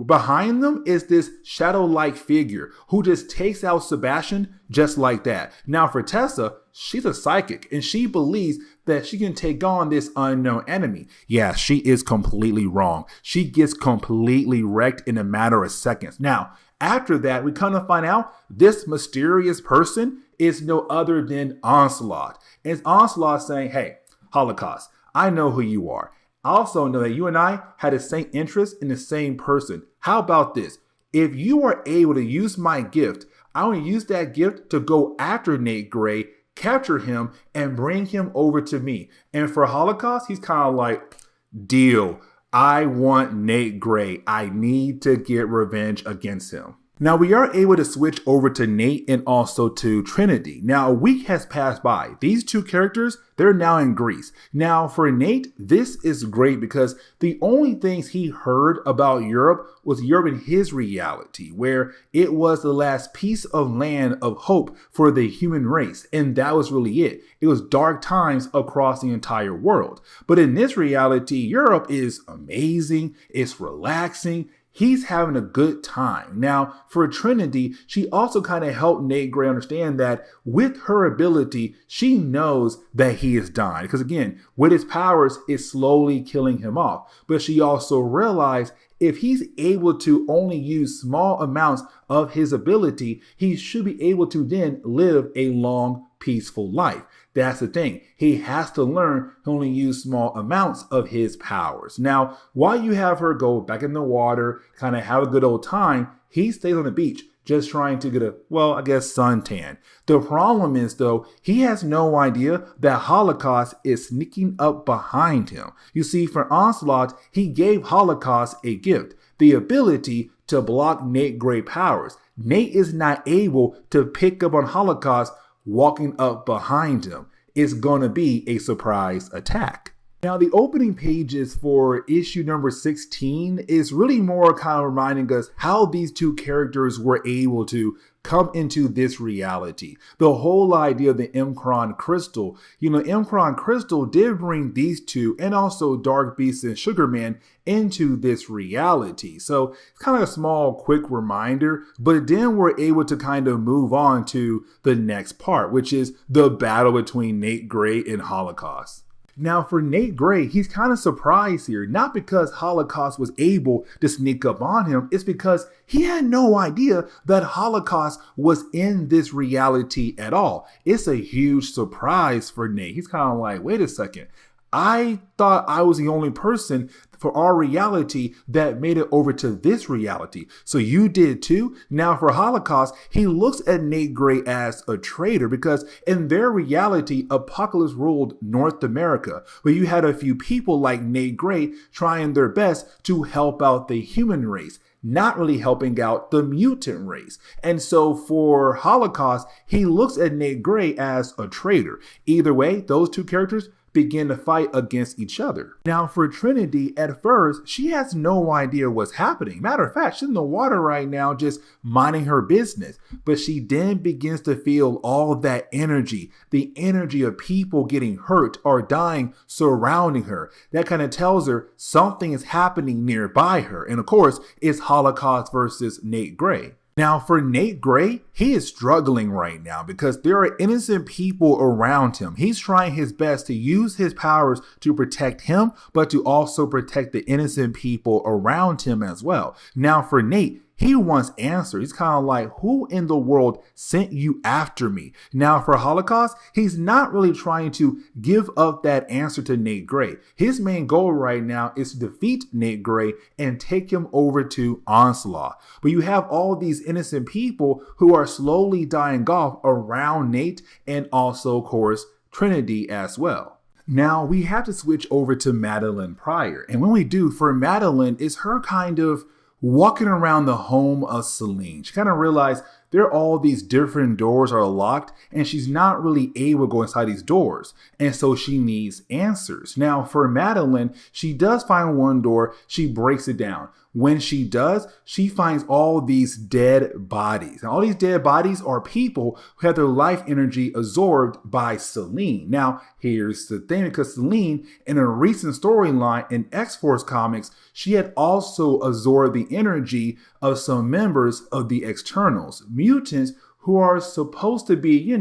behind them is this shadow-like figure who just takes out Sebastian just like that. Now for Tessa, she's a psychic and she believes that she can take on this unknown enemy. Yeah, she is completely wrong. She gets completely wrecked in a matter of seconds. Now, after that, we kind of find out this mysterious person is no other than Onslaught. And it's Onslaught saying, hey, Holocaust, I know who you are. I also know that you and I had the same interest in the same person. How about this? If you are able to use my gift, I want to use that gift to go after Nate Gray, capture him, and bring him over to me. And for Holocaust, he's kind of like, deal. I want Nate Gray. I need to get revenge against him. Now we are able to switch over to Nate and also to Trinity. Now a week has passed by. These two characters, they're now in Greece. Now for Nate, this is great because the only things he heard about Europe was Europe in his reality, where it was the last piece of land of hope for the human race. And that was really it. It was dark times across the entire world. But in this reality, Europe is amazing. It's relaxing. He's having a good time. Now, for Trinity, she also kind of helped Nate Gray understand that with her ability, she knows that he is dying. Because again, with his powers, it's slowly killing him off. But she also realized if he's able to only use small amounts of his ability, he should be able to then live a long, peaceful life. That's the thing. He has to learn to only use small amounts of his powers. Now, while you have her go back in the water, kind of have a good old time, he stays on the beach, just trying to get a, well, I guess suntan. The problem is, though, he has no idea that Holocaust is sneaking up behind him. You see, for Onslaught, he gave Holocaust a gift, the ability to block Nate Gray powers. Nate is not able to pick up on Holocaust walking up behind him. It's going to be a surprise attack. Now, the opening pages for issue number 16 is really more kind of reminding us how these two characters were able to come into this reality. The whole idea of the M'Kraan crystal. You know, M'Kraan crystal did bring these two and also Dark Beast and Sugarman into this reality. So it's kind of a small, quick reminder, but then we're able to kind of move on to the next part, which is the battle between Nate Gray and Holocaust. Now for Nate Gray, he's kind of surprised here, not because Holocaust was able to sneak up on him, it's because he had no idea that Holocaust was in this reality at all. It's a huge surprise for Nate. He's kind of like, wait a second, I thought I was the only person for our reality that made it over to this reality. So you did too? Now for Holocaust, he looks at Nate Gray as a traitor because in their reality, Apocalypse ruled North America, where you had a few people like Nate Gray trying their best to help out the human race, not really helping out the mutant race. And so for Holocaust, he looks at Nate Gray as a traitor. Either way, those two characters begin to fight against each other. Now for Trinity, at first, she has no idea what's happening. Matter of fact, she's in the water right now just minding her business. But she then begins to feel all that energy, the energy of people getting hurt or dying surrounding her. That kind of tells her something is happening nearby her. And of course, it's Holocaust versus Nate Gray. Now for Nate Gray, he is struggling right now because there are innocent people around him. He's trying his best to use his powers to protect him, but to also protect the innocent people around him as well. Now for Nate, he wants answers. He's kind of like, who in the world sent you after me? Now for Holocaust, he's not really trying to give up that answer to Nate Gray. His main goal right now is to defeat Nate Gray and take him over to Onslaught. But you have all these innocent people who are slowly dying off around Nate and also, of course, Trinity as well. Now we have to switch over to Madeline Pryor. And when we do, for Madeline, it's her kind of walking around the home of Selene. She kind of realized there are all these different doors are locked and she's not really able to go inside these doors. And so she needs answers. Now for Madeline, she does find one door, she breaks it down. When she does, she finds all these dead bodies. And all these dead bodies are people who have their life energy absorbed by Selene. Now, here's the thing, because Selene, in a recent storyline in X-Force comics, she had also absorbed the energy of some members of the Externals, mutants who are supposed to be,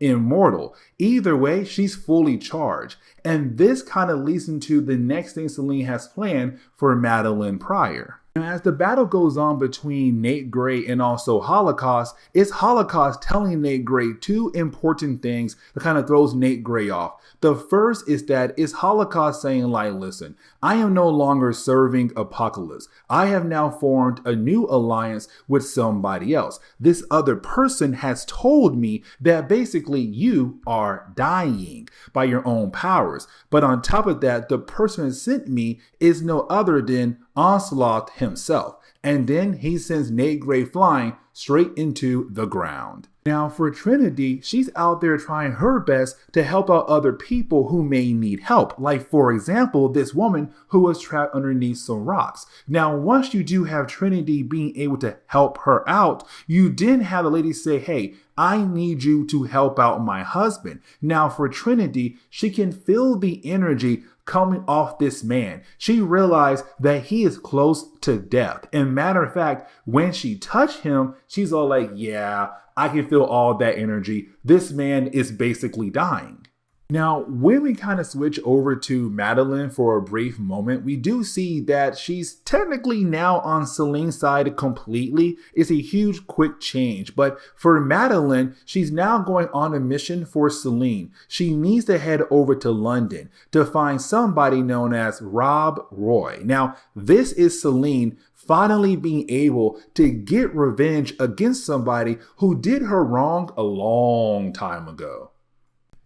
immortal. Either way, she's fully charged. And this kind of leads into the next thing Selene has planned for Madeline Pryor. Now, as the battle goes on between Nate Gray and also Holocaust, it's Holocaust telling Nate Gray two important things that kind of throws Nate Gray off. The first is that it's Holocaust saying, like, listen, I am no longer serving Apocalypse. I have now formed a new alliance with somebody else. This other person has told me that basically you are dying by your own powers. But on top of that, the person that sent me is no other than Onslaught himself. And then he sends Nate Gray flying straight into the ground. Now for Trinity, she's out there trying her best to help out other people who may need help. Like for example, this woman who was trapped underneath some rocks. Now once you do have Trinity being able to help her out, you then have the lady say, hey, I need you to help out my husband. Now for Trinity, she can feel the energy coming off this man. She realized that he is close to death. And matter of fact, when she touched him, she's all like, yeah, I can feel all that energy. This man is basically dying. Now, when we kind of switch over to Madeline for a brief moment, we do see that she's technically now on Selene's side completely. It's a huge quick change, but for Madeline, she's now going on a mission for Selene. She needs to head over to London to find somebody known as Rob Roy. Now, this is Selene finally being able to get revenge against somebody who did her wrong a long time ago.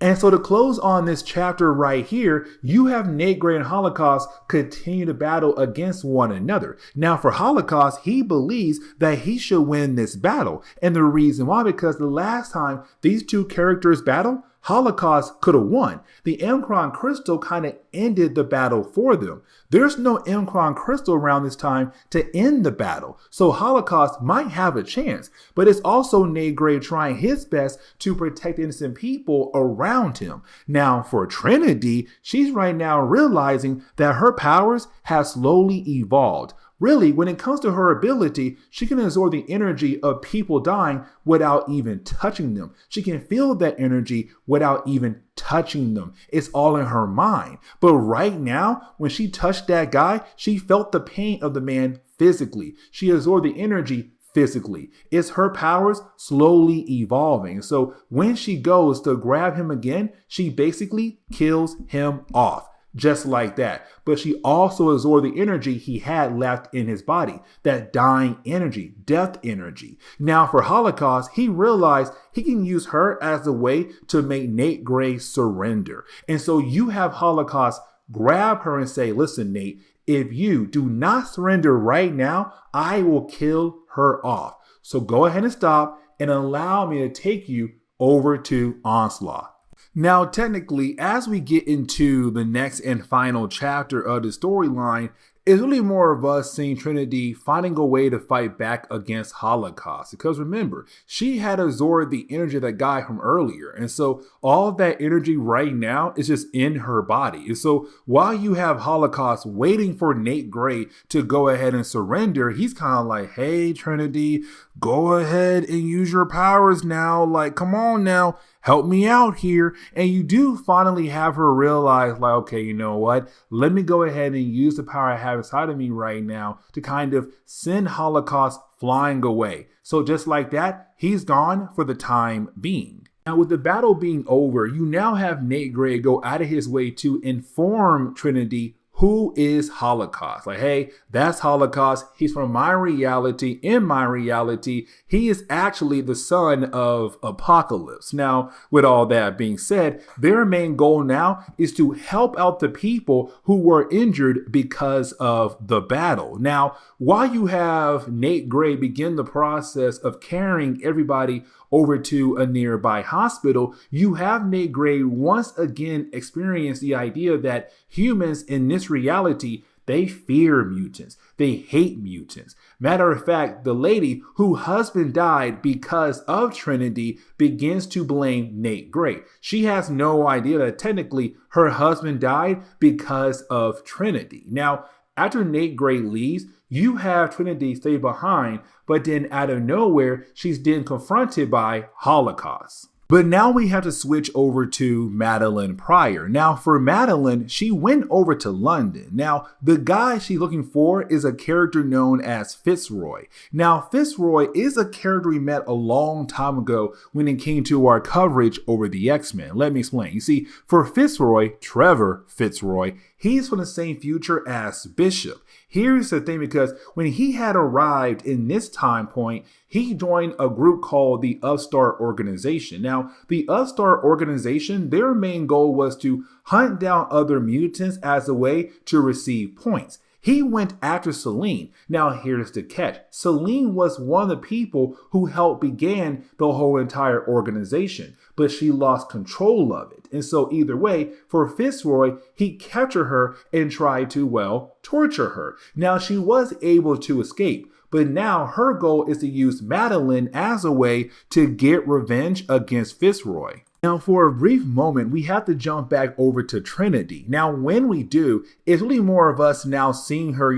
And so to close on this chapter right here, you have Nate Gray and Holocaust continue to battle against one another. Now for Holocaust, he believes that he should win this battle. And the reason why, because the last time these two characters battled, Holocaust could have won. The Mcron crystal kind of ended the battle for them. There's no Mcron crystal around this time to end the battle. So Holocaust might have a chance, but it's also Nate Gray trying his best to protect innocent people around him. Now for Trinity, she's right now realizing that her powers have slowly evolved. Really, when it comes to her ability, she can absorb the energy of people dying without even touching them. She can feel that energy without even touching them. It's all in her mind. But right now, when she touched that guy, she felt the pain of the man physically. She absorbed the energy physically. It's her powers slowly evolving. So when she goes to grab him again, she basically kills him off. just like that. But she also absorbed the energy he had left in his body, that dying energy, death energy. Now for Holocaust, he realized he can use her as a way to make Nate Gray surrender. And so you have Holocaust grab her and say, listen, Nate, if you do not surrender right now, I will kill her off. So go ahead and stop and allow me to take you over to Onslaught. Now, technically, as we get into the next and final chapter of the storyline, it's really more of us seeing Trinity finding a way to fight back against Holocaust. Because remember, she had absorbed the energy of that guy from earlier. And so all that energy right now is just in her body. And so while you have Holocaust waiting for Nate Gray to go ahead and surrender, he's kind of like, hey, Trinity, go ahead and use your powers now. Like, come on now. Help me out here. And you do finally have her realize, like, okay, you know what? Let me go ahead and use the power I have inside of me right now to kind of send Holocaust flying away. So just like that, he's gone for the time being. Now, with the battle being over, you now have Nate Gray go out of his way to inform Trinity who is Holocaust. Like, hey, that's Holocaust. He's from my reality. In my reality, he is actually the son of Apocalypse. Now, with all that being said, their main goal now is to help out the people who were injured because of the battle. Now, while you have Nate Gray begin the process of carrying everybody over to a nearby hospital, you have Nate Gray once again experience the idea that humans in this reality, they fear mutants. They hate mutants. Matter of fact, the lady whose husband died because of Trinity begins to blame Nate Gray. She has no idea that technically her husband died because of Trinity. Now, after Nate Gray leaves, you have Trinity stay behind, but then out of nowhere, she's then confronted by Holocaust. But now we have to switch over to Madeline Pryor. Now for Madeline, she went over to London. Now the guy she's looking for is a character known as Fitzroy. Now Fitzroy is a character we met a long time ago when it came to our coverage over the X-Men. Let me explain. You see, for Fitzroy, Trevor Fitzroy, he's from the same future as Bishop. Here's the thing, because when he had arrived in this time point, he joined a group called the Upstart Organization. Now, the Upstart Organization, their main goal was to hunt down other mutants as a way to receive points. He went after Selene. Now, here's the catch. Selene was one of the people who helped begin the whole entire organization, but she lost control of it. And so either way, for Fitzroy, he captured her and tried to, well, torture her. Now, she was able to escape, but now her goal is to use Madeline as a way to get revenge against Fitzroy. Now, for a brief moment, we have to jump back over to Trinity. Now, when we do, it's really more of us now seeing her,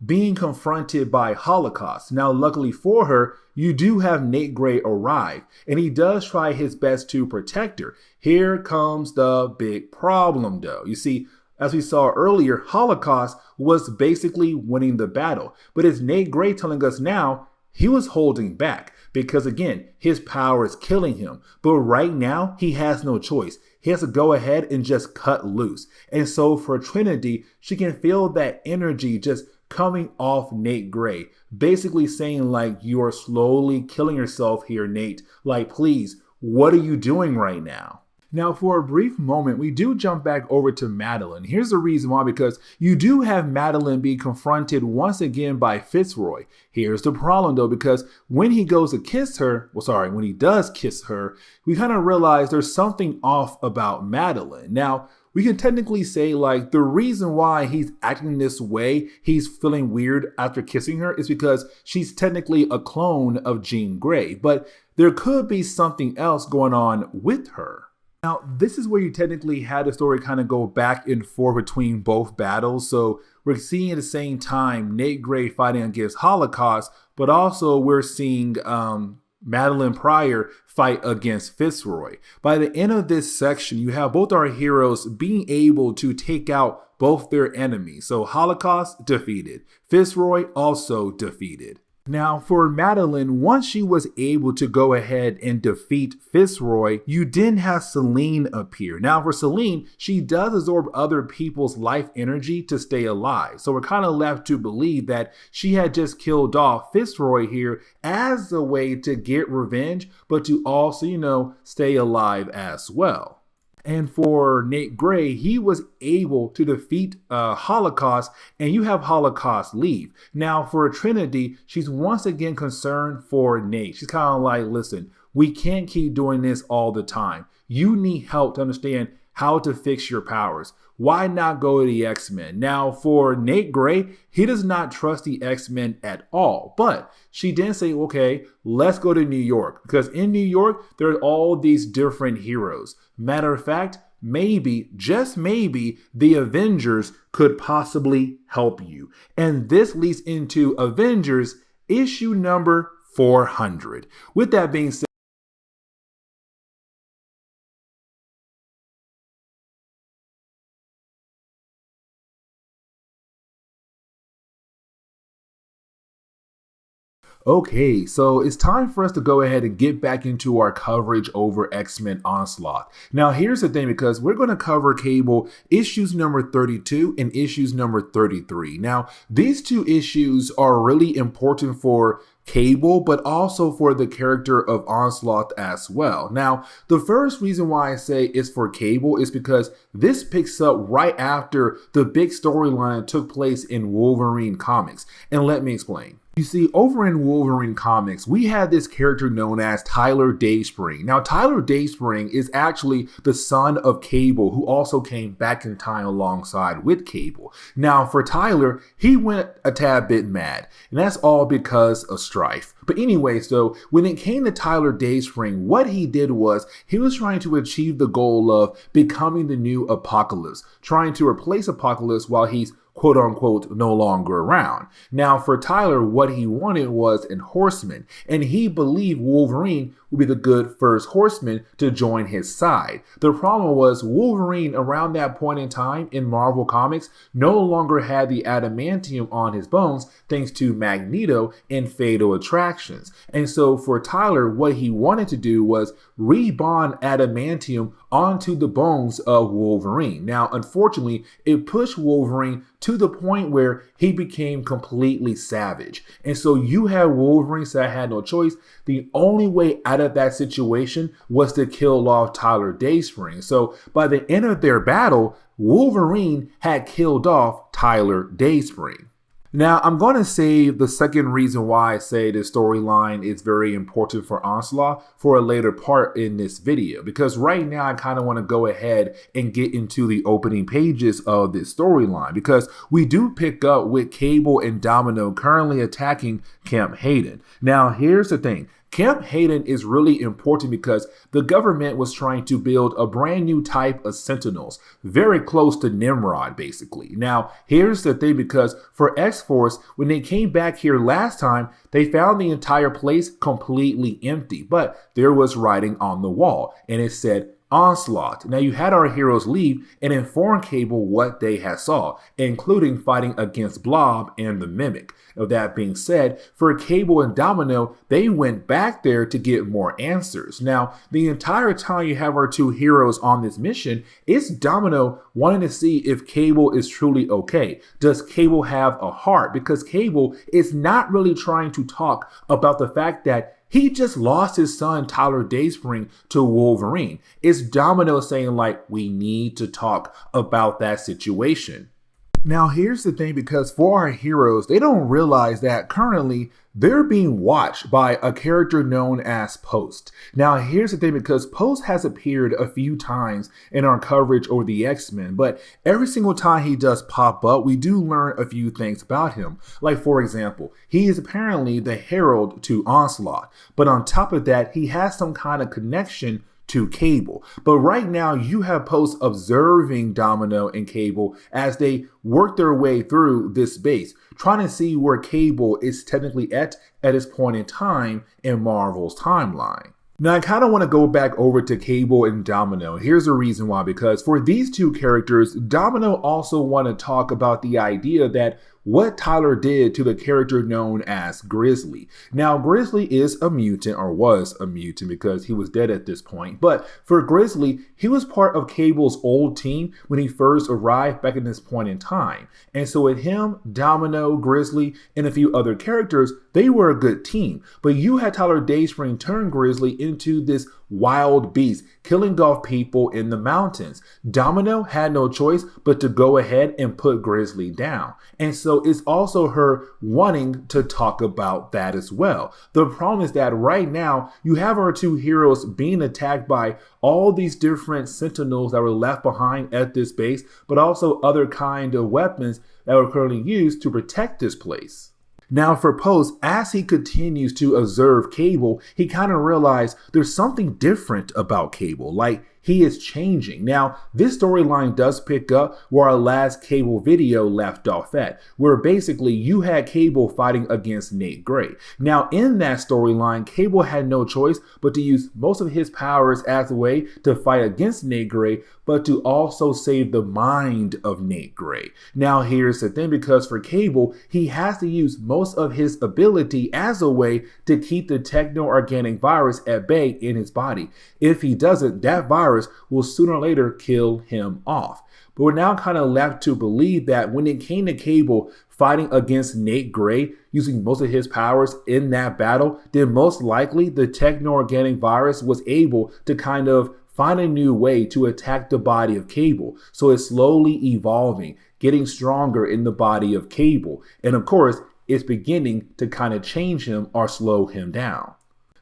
being confronted by Holocaust. Now, luckily for her, you do have Nate Gray arrive, and he does try his best to protect her. Here comes the big problem, though. You see, as we saw earlier, Holocaust was basically winning the battle. But as Nate Gray telling us now, he was holding back because, again, his power is killing him. But right now, he has no choice. He has to go ahead and just cut loose. And so for Trinity, she can feel that energy just coming off Nate Gray, basically saying like, you are slowly killing yourself here, Nate. Like, please, what are you doing right now? Now, for a brief moment, we do jump back over to Madeline. Here's the reason why, because you do have Madeline be confronted once again by Fitzroy. Here's the problem, though, because when he goes to kiss her, when he does kiss her, we kind of realize there's something off about Madeline. Now, we can technically say like the reason why he's acting this way, he's feeling weird after kissing her, is because she's technically a clone of Jean Grey. But there could be something else going on with her. Now, this is where you technically had the story kind of go back and forth between both battles. So we're seeing at the same time Nate Gray fighting against Holocaust, but also we're seeing Madeline Pryor fight against Fitzroy. By the end of this section, you have both our heroes being able to take out both their enemies. So Holocaust defeated, Fitzroy also defeated. Now, for Madeline, once she was able to go ahead and defeat Fitzroy, you then have Selene appear. Now, for Selene, she does absorb other people's life energy to stay alive. So we're kind of left to believe that she had just killed off Fitzroy here as a way to get revenge, but to also, stay alive as well. And for Nate Gray, he was able to defeat Holocaust, and you have Holocaust leave. Now, for Trinity, she's once again concerned for Nate. She's kind of like, listen, we can't keep doing this all the time. You need help to understand how to fix your powers. Why not go to the X-Men? Now, for Nate Gray, he does not trust the X-Men at all. But she did say, okay, let's go to New York. Because in New York, there are all these different heroes. Matter of fact, maybe, just maybe, the Avengers could possibly help you. And this leads into Avengers issue number 400. With that being said, okay, so it's time for us to go ahead and get back into our coverage over X-Men Onslaught. Now, here's the thing, because we're going to cover Cable issues number 32 and issues number 33. Now, these two issues are really important for Cable, but also for the character of Onslaught as well. Now, the first reason why I say it's for Cable is because this picks up right after the big storyline took place in Wolverine comics. And let me explain. You see, over in Wolverine comics, we had this character known as Tyler Dayspring. Now, Tyler Dayspring is actually the son of Cable, who also came back in time alongside with Cable. Now, for Tyler, he went a tad bit mad, and that's all because of strife. But anyway, so when it came to Tyler Dayspring, what he did was he was trying to achieve the goal of becoming the new Apocalypse, trying to replace Apocalypse while he's quote unquote no longer around. Now, for Tyler, what he wanted was an horseman, and he believed Wolverine would be the good first horseman to join his side. The problem was Wolverine around that point in time in Marvel Comics no longer had the adamantium on his bones thanks to Magneto and Fatal Attractions. And so for Tyler, what he wanted to do was rebond adamantium onto the bones of Wolverine. Now, unfortunately, it pushed Wolverine to the point where he became completely savage. And so you had Wolverine say, I had no choice. The only way out of that situation was to kill off Tyler Dayspring. So by the end of their battle, Wolverine had killed off Tyler Dayspring. Now, I'm going to save the second reason why I say this storyline is very important for Onslaught for a later part in this video, because right now I kind of want to go ahead and get into the opening pages of this storyline, because we do pick up with Cable and Domino currently attacking Camp Hayden. Now, here's the thing. Camp Hayden is really important because the government was trying to build a brand new type of Sentinels, very close to Nimrod, basically. Now, here's the thing, because for X-Force, when they came back here last time, they found the entire place completely empty, but there was writing on the wall, and it said, Onslaught. Now, you had our heroes leave and inform Cable what they had saw, including fighting against Blob and the Mimic. Now, that being said, for Cable and Domino, they went back there to get more answers. Now, the entire time you have our two heroes on this mission, it's Domino wanting to see if Cable is truly okay. Does Cable have a heart? Because Cable is not really trying to talk about the fact that he just lost his son, Tyler Dayspring, to Wolverine. It's Domino saying, like, we need to talk about that situation. Now, here's the thing, because for our heroes, they don't realize that currently they're being watched by a character known as Post. Now, here's the thing, because Post has appeared a few times in our coverage over the X-Men, but every single time he does pop up, we do learn a few things about him. Like, for example, he is apparently the herald to Onslaught, but on top of that, he has some kind of connection to Cable. But right now you have Post observing Domino and Cable as they work their way through this base, trying to see where Cable is technically at this point in time in Marvel's timeline. Now, I kind of want to go back over to Cable and Domino. Here's the reason why, because for these two characters, Domino also want to talk about the idea that what Tyler did to the character known as Grizzly. Now, Grizzly is a mutant, or was a mutant because he was dead at this point. But for Grizzly, he was part of Cable's old team when he first arrived back at this point in time. And so with him, Domino, Grizzly, and a few other characters, they were a good team. But you had Tyler Dayspring turn Grizzly into this wild beast, killing off people in the mountains. Domino had no choice but to go ahead and put Grizzly down. And so it's also her wanting to talk about that as well. The problem is that right now you have our two heroes being attacked by all these different sentinels that were left behind at this base, but also other kind of weapons that were currently used to protect this place. Now for Post, as he continues to observe Cable, he kind of realized there's something different about Cable, like he is changing. Now, this storyline does pick up where our last Cable video left off at, where basically you had Cable fighting against Nate Gray. Now, in that storyline, Cable had no choice but to use most of his powers as a way to fight against Nate Gray, but to also save the mind of Nate Gray. Now, here's the thing, because for Cable, he has to use most of his ability as a way to keep the techno-organic virus at bay in his body. If he doesn't, that virus will sooner or later kill him off. But we're now kind of left to believe that when it came to Cable fighting against Nate Gray, using most of his powers in that battle, then most likely the techno-organic virus was able to kind of find a new way to attack the body of Cable. So it's slowly evolving, getting stronger in the body of Cable. And of course, it's beginning to kind of change him or slow him down.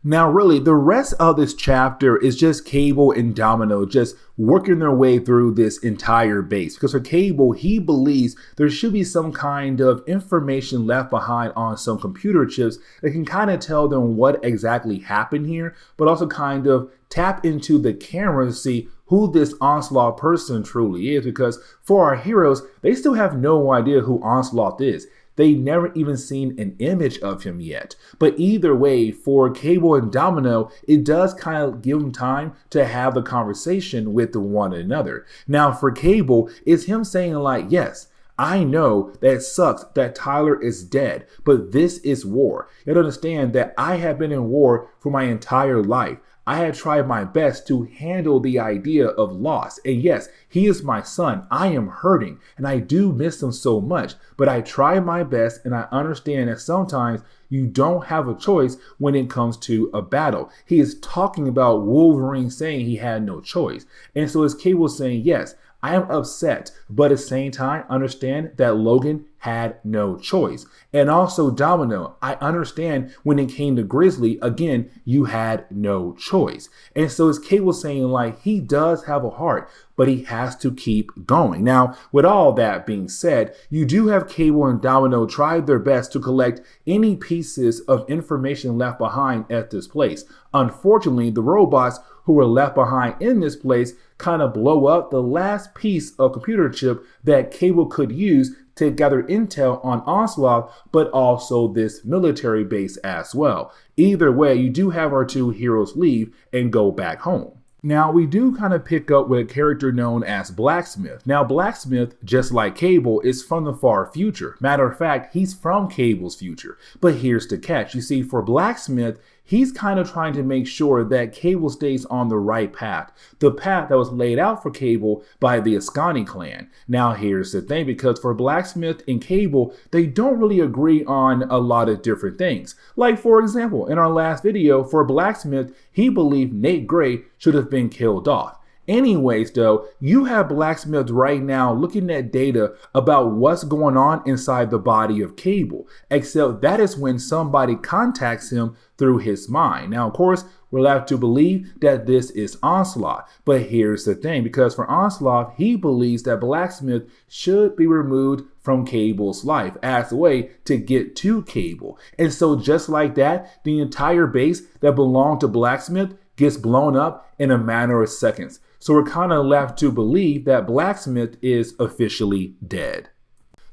Now, really, the rest of this chapter is just Cable and Domino just working their way through this entire base. Because for Cable, he believes there should be some kind of information left behind on some computer chips that can kind of tell them what exactly happened here, but also kind of tap into the camera to see who this Onslaught person truly is. Because for our heroes, they still have no idea who Onslaught is. They never even seen an image of him yet. But either way, for Cable and Domino, it does kind of give them time to have the conversation with one another. Now for Cable, it's him saying like, yes, I know that it sucks that Tyler is dead, but this is war. You have to understand that I have been in war for my entire life. I have tried my best to handle the idea of loss. And yes, he is my son. I am hurting and I do miss him so much, but I try my best and I understand that sometimes you don't have a choice when it comes to a battle. He is talking about Wolverine saying he had no choice. And so it's Cable saying, yes, I am upset, but at the same time, understand that Logan had no choice. And also Domino, I understand when it came to Grizzly, again, you had no choice. And so it's Cable saying like, he does have a heart, but he has to keep going. Now, with all that being said, you do have Cable and Domino try their best to collect any pieces of information left behind at this place. Unfortunately, the robots who were left behind in this place kind of blow up the last piece of computer chip that Cable could use to gather intel on Onslaught, but also this military base as well. Either way, you do have our two heroes leave and go back home. Now, we do kind of pick up with a character known as Blacksmith. Now, Blacksmith, just like Cable, is from the far future. Matter of fact, he's from Cable's future. But here's the catch. You see, for Blacksmith, he's kind of trying to make sure that Cable stays on the right path. The path that was laid out for Cable by the Ascani clan. Now, here's the thing, because for Blacksmith and Cable, they don't really agree on a lot of different things. Like, for example, in our last video, for Blacksmith, he believed Nate Gray should have been killed off. Anyways, though, you have Blacksmith right now looking at data about what's going on inside the body of Cable, except that is when somebody contacts him through his mind. Now, of course, we're left to believe that this is Onslaught. But here's the thing, because for Onslaught, he believes that Blacksmith should be removed from Cable's life as a way to get to Cable. And so just like that, the entire base that belonged to Blacksmith gets blown up in a matter of seconds. So we're kind of left to believe that Blacksmith is officially dead.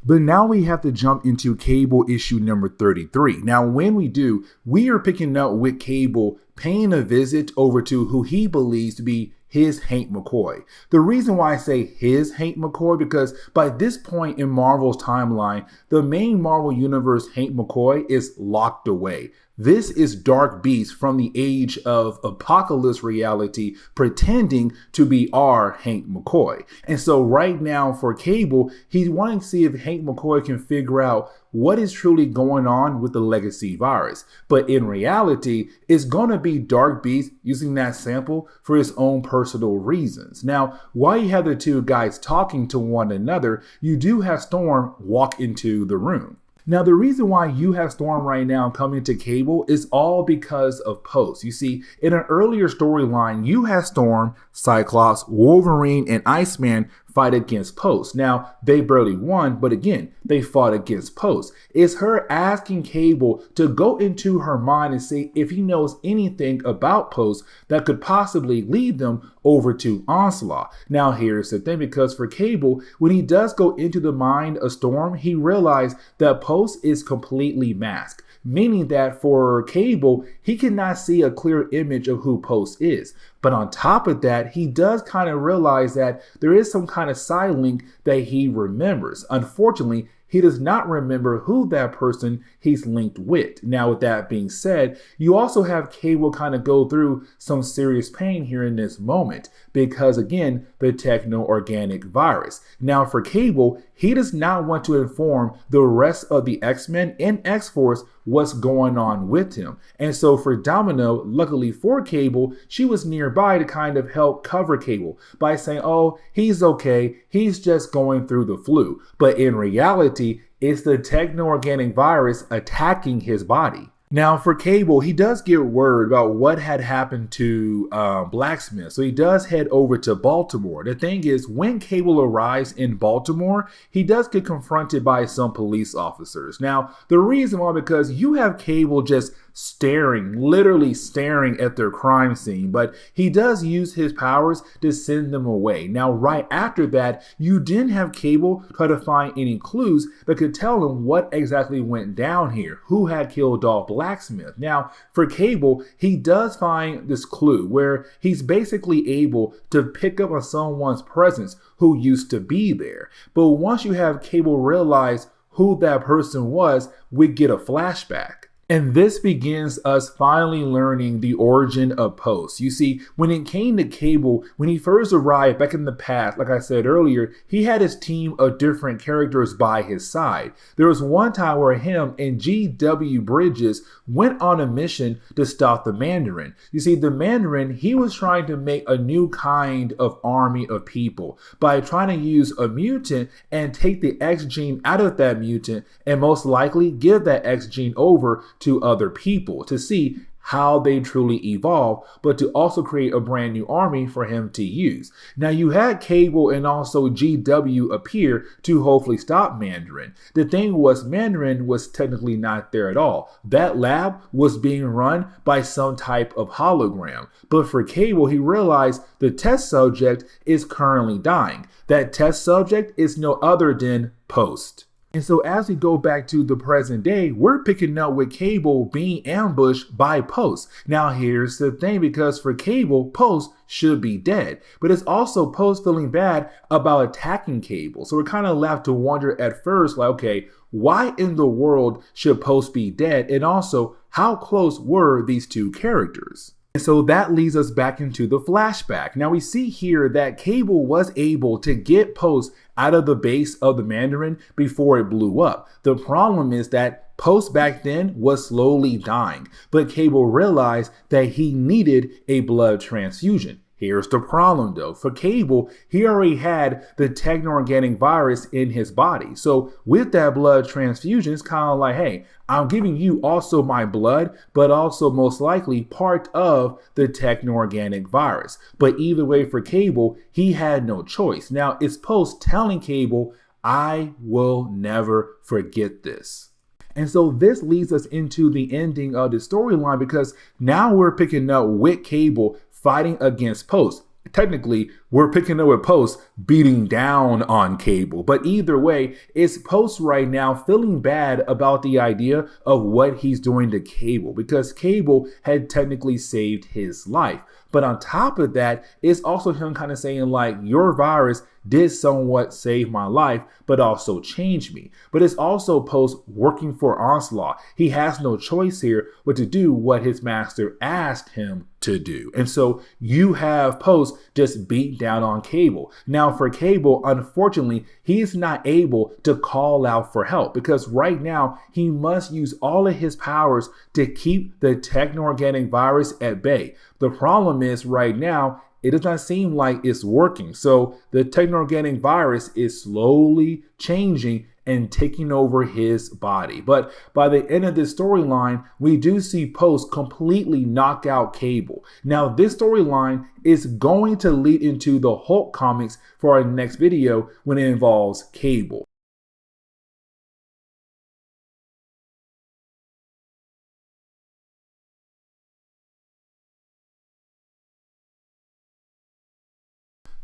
But now we have to jump into Cable issue number 33. Now, when we do, we are picking up with Cable paying a visit over to who he believes to be his Hank McCoy. The reason why I say his Hank McCoy, because by this point in Marvel's timeline, the main Marvel Universe Hank McCoy is locked away. This is Dark Beast from the age of apocalypse reality pretending to be our Hank McCoy. And so right now for Cable, he's wanting to see if Hank McCoy can figure out what is truly going on with the legacy virus. But in reality, it's going to be Dark Beast using that sample for his own personal reasons. Now, while you have the two guys talking to one another, you do have Storm walk into the room. Now, the reason why you have Storm right now coming to Cable is all because of Post. You see, in an earlier storyline, you had Storm, Cyclops, Wolverine, and Iceman fight against Post. Now, they barely won, but again, they fought against Post. It's her asking Cable to go into her mind and see if he knows anything about Post that could possibly lead them over to Onslaught. Now, here's the thing, because for Cable, when he does go into the mind of Storm, he realized that Post is completely masked. Meaning that for Cable, he cannot see a clear image of who Post is. But on top of that, he does kind of realize that there is some kind of side link that he remembers. Unfortunately, he does not remember who that person he's linked with. Now, with that being said, you also have Cable kind of go through some serious pain here in this moment because, again, the techno-organic virus. Now, for Cable, he does not want to inform the rest of the X-Men and X-Force what's going on with him. And so for Domino, luckily for Cable, she was nearby to kind of help cover Cable by saying, oh, he's okay, he's just going through the flu. But in reality, it's the techno-organic virus attacking his body. Now, for Cable, he does get word about what had happened to Blacksmith, so he does head over to Baltimore. The thing is, when Cable arrives in Baltimore, he does get confronted by some police officers. Now, the reason why, because you have Cable just literally staring at their crime scene, but he does use his powers to send them away. Now, right after that, you didn't have Cable try to find any clues that could tell him what exactly went down here, who had killed Dolph Blacksmith. Now, for Cable, he does find this clue where he's basically able to pick up on someone's presence who used to be there. But once you have Cable realize who that person was, we get a flashback. And this begins us finally learning the origin of Post. You see, when it came to Cable, when he first arrived back in the past, like I said earlier, he had his team of different characters by his side. There was one time where him and G.W. Bridges went on a mission to stop the Mandarin. You see, the Mandarin, he was trying to make a new kind of army of people by trying to use a mutant and take the X gene out of that mutant and most likely give that X gene over to other people to see how they truly evolve, but to also create a brand new army for him to use. Now, you had Cable and also GW appear to hopefully stop Mandarin. The thing was, Mandarin was technically not there at all. That lab was being run by some type of hologram. But for Cable, he realized the test subject is currently dying. That test subject is no other than Post. And so as we go back to the present day, we're picking up with Cable being ambushed by Post. Now here's the thing, because for Cable, Post should be dead. But it's also Post feeling bad about attacking Cable. So we're kind of left to wonder at first, like, okay, why in the world should Post be dead? And also, how close were these two characters? And so that leads us back into the flashback. Now we see here that Cable was able to get Post out of the base of the Mandarin before it blew up. The problem is that Post back then was slowly dying, but Cable realized that he needed a blood transfusion. Here's the problem though. For Cable, he already had the techno-organic virus in his body. So with that blood transfusion, it's kind of like, hey, I'm giving you also my blood, but also most likely part of the techno-organic virus. But either way for Cable, he had no choice. Now it's Post telling Cable, I will never forget this. And so this leads us into the ending of the storyline, because now we're picking up with Cable fighting against Post. Technically, we're picking up with Post beating down on Cable. But either way, it's Post right now feeling bad about the idea of what he's doing to Cable, because Cable had technically saved his life. But on top of that, it's also him kind of saying like, your virus did somewhat save my life, but also change me. But it's also Post working for Onslaught. He has no choice here but to do what his master asked him to do. And so you have Post just beat down on Cable. Now for Cable, unfortunately, he's not able to call out for help because right now he must use all of his powers to keep the techno-organic virus at bay. The problem is right now, it does not seem like it's working. So the techno-organic virus is slowly changing and taking over his body. But by the end of this storyline, we do see Post completely knock out Cable. Now, this storyline is going to lead into the Hulk comics for our next video when it involves Cable.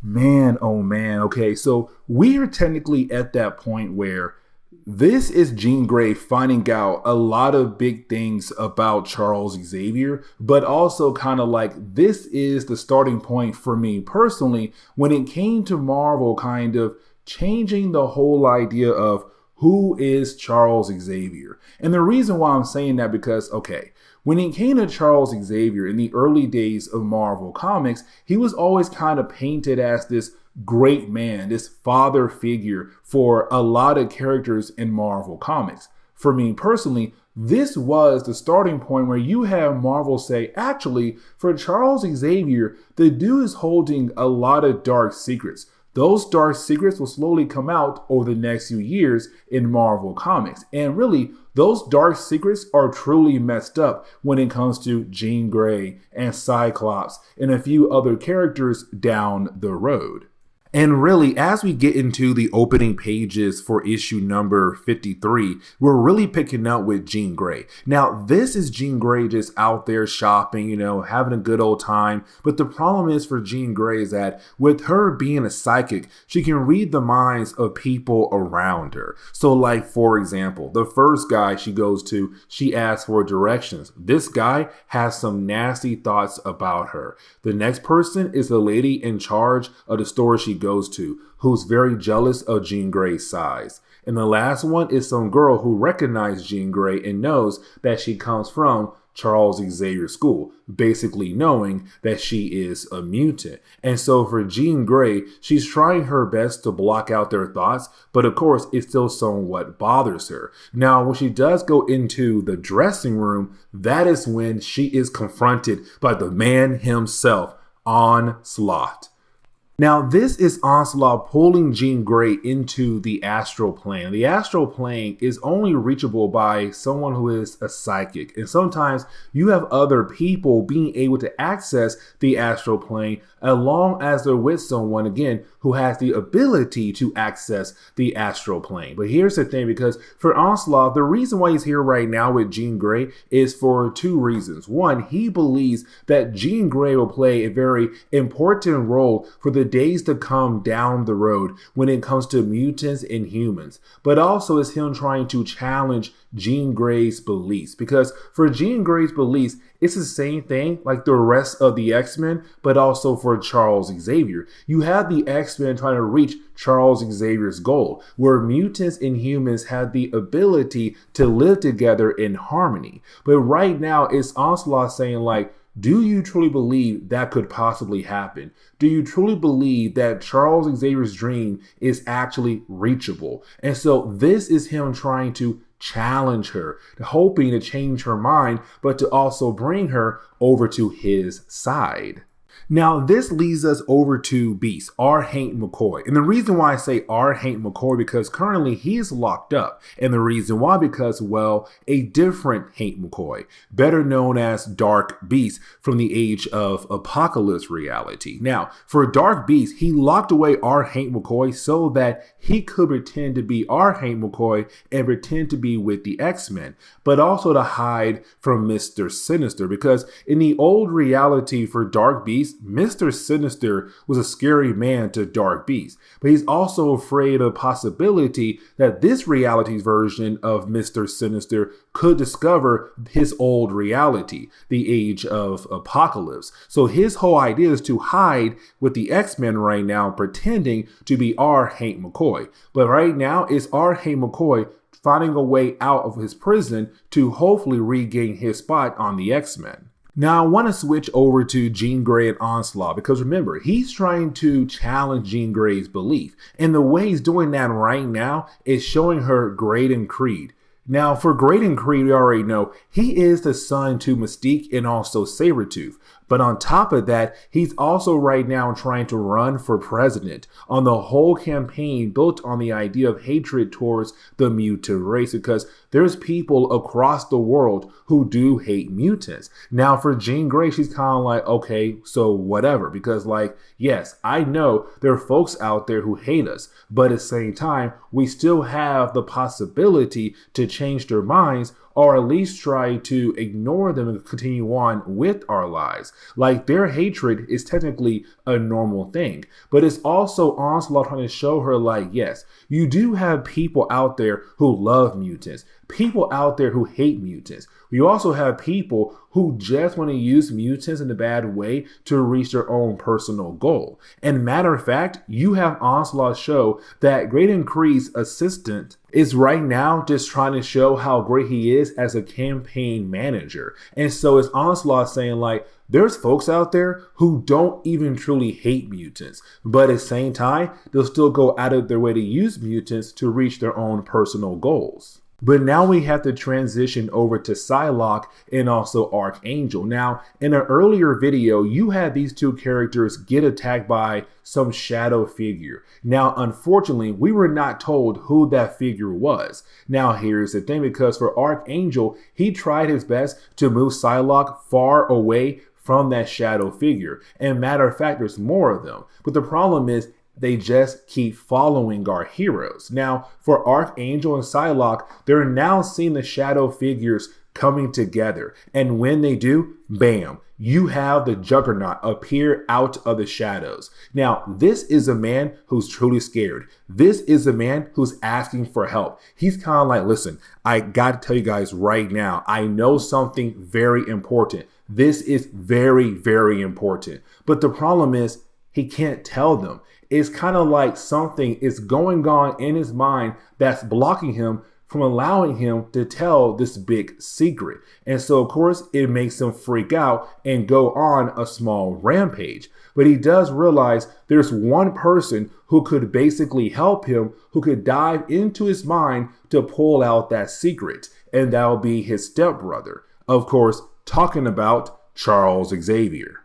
Man, oh man. Okay, so we are technically at that point where this is Jean Grey finding out a lot of big things about Charles Xavier, but also kind of like this is the starting point for me personally when it came to Marvel kind of changing the whole idea of who is Charles Xavier. And the reason why I'm saying that because, okay, when it came to Charles Xavier in the early days of Marvel Comics, he was always kind of painted as this great man, this father figure for a lot of characters in Marvel Comics. For me personally, this was the starting point where you have Marvel say, actually, for Charles Xavier, the dude is holding a lot of dark secrets. Those dark secrets will slowly come out over the next few years in Marvel Comics. And really, those dark secrets are truly messed up when it comes to Jean Grey and Cyclops and a few other characters down the road. And really, as we get into the opening pages for issue number 53, we're really picking up with Jean Grey. Now, this is Jean Grey just out there shopping, you know, having a good old time. But the problem is for Jean Grey is that with her being a psychic, she can read the minds of people around her. So like, for example, the first guy she goes to, she asks for directions. This guy has some nasty thoughts about her. The next person is the lady in charge of the store she goes to, who's very jealous of Jean Grey's size. And the last one is some girl who recognizes Jean Grey and knows that she comes from Charles Xavier School, basically knowing that she is a mutant. And so for Jean Grey, she's trying her best to block out their thoughts, but of course it still somewhat bothers her. Now, when she does go into the dressing room, that is when she is confronted by the man himself, Onslaught. Now, this is Onslaught pulling Jean Grey into the astral plane. The astral plane is only reachable by someone who is a psychic. And sometimes you have other people being able to access the astral plane as long as they're with someone, again, who has the ability to access the astral plane. But here's the thing, because for Onslaught, the reason why he's here right now with Jean Grey is for two reasons. One, he believes that Jean Grey will play a very important role for the days to come down the road when it comes to mutants and humans, but also is him trying to challenge Jean Grey's beliefs, because for Jean Grey's beliefs, it's the same thing like the rest of the X-Men, but also for Charles Xavier. You have the X-Men trying to reach Charles Xavier's goal, where mutants and humans have the ability to live together in harmony. But right now, it's Onslaught saying like, do you truly believe that could possibly happen? Do you truly believe that Charles Xavier's dream is actually reachable? And so this is him trying to challenge her, hoping to change her mind, but to also bring her over to his side. Now, this leads us over to Beast, R. Hank McCoy. And the reason why I say R. Hank McCoy, because currently he's locked up. And the reason why, because, well, a different Hank McCoy, better known as Dark Beast from the Age of Apocalypse reality. Now, for Dark Beast, he locked away R. Hank McCoy so that he could pretend to be R. Hank McCoy and pretend to be with the X-Men, but also to hide from Mr. Sinister, because in the old reality for Dark Beast, least, Mr. Sinister was a scary man to Dark Beast, but he's also afraid of the possibility that this reality's version of Mr. Sinister could discover his old reality, the Age of Apocalypse. So his whole idea is to hide with the X-Men right now, pretending to be R. Hank McCoy. But right now, it's R. Hank McCoy finding a way out of his prison to hopefully regain his spot on the X-Men. Now, I want to switch over to Jean Grey and Onslaught because remember, he's trying to challenge Jean Grey's belief. And the way he's doing that right now is showing her Graydon Creed. Now, for Graydon Creed, we already know he is the son to Mystique and also Sabretooth. But on top of that, he's also right now trying to run for president on the whole campaign built on the idea of hatred towards the mutant race because there's people across the world who do hate mutants. Now for Jean Grey, she's kind of like, okay, so whatever, because like, yes, I know there are folks out there who hate us, but at the same time, we still have the possibility to change their minds or at least try to ignore them and continue on with our lives. Like their hatred is technically a normal thing, but it's also Onslaught trying to show her like, yes, you do have people out there who love mutants, people out there who hate mutants. You also have people who just want to use mutants in a bad way to reach their own personal goal. And matter of fact, you have Onslaught show that Graydon Creed's assistant is right now just trying to show how great he is as a campaign manager. And so it's Onslaught saying like, there's folks out there who don't even truly hate mutants, but at the same time, they'll still go out of their way to use mutants to reach their own personal goals. But now we have to transition over to Psylocke and also Archangel. Now, in an earlier video, you had these two characters get attacked by some shadow figure. Now, unfortunately, we were not told who that figure was. Now, here's the thing, because for Archangel, he tried his best to move Psylocke far away from that shadow figure. And matter of fact, there's more of them. But the problem is, they just keep following our heroes. Now, for Archangel and Psylocke, they're now seeing the shadow figures coming together. And when they do, bam, you have the Juggernaut appear out of the shadows. Now, this is a man who's truly scared. This is a man who's asking for help. He's kind of like, listen, I got to tell you guys right now, I know something very important. This is very, very important. But the problem is, he can't tell them. It's kind of like something is going on in his mind that's blocking him from allowing him to tell this big secret. And so, of course, it makes him freak out and go on a small rampage. But he does realize there's one person who could basically help him, who could dive into his mind to pull out that secret. And that'll be his stepbrother. Of course, talking about Charles Xavier.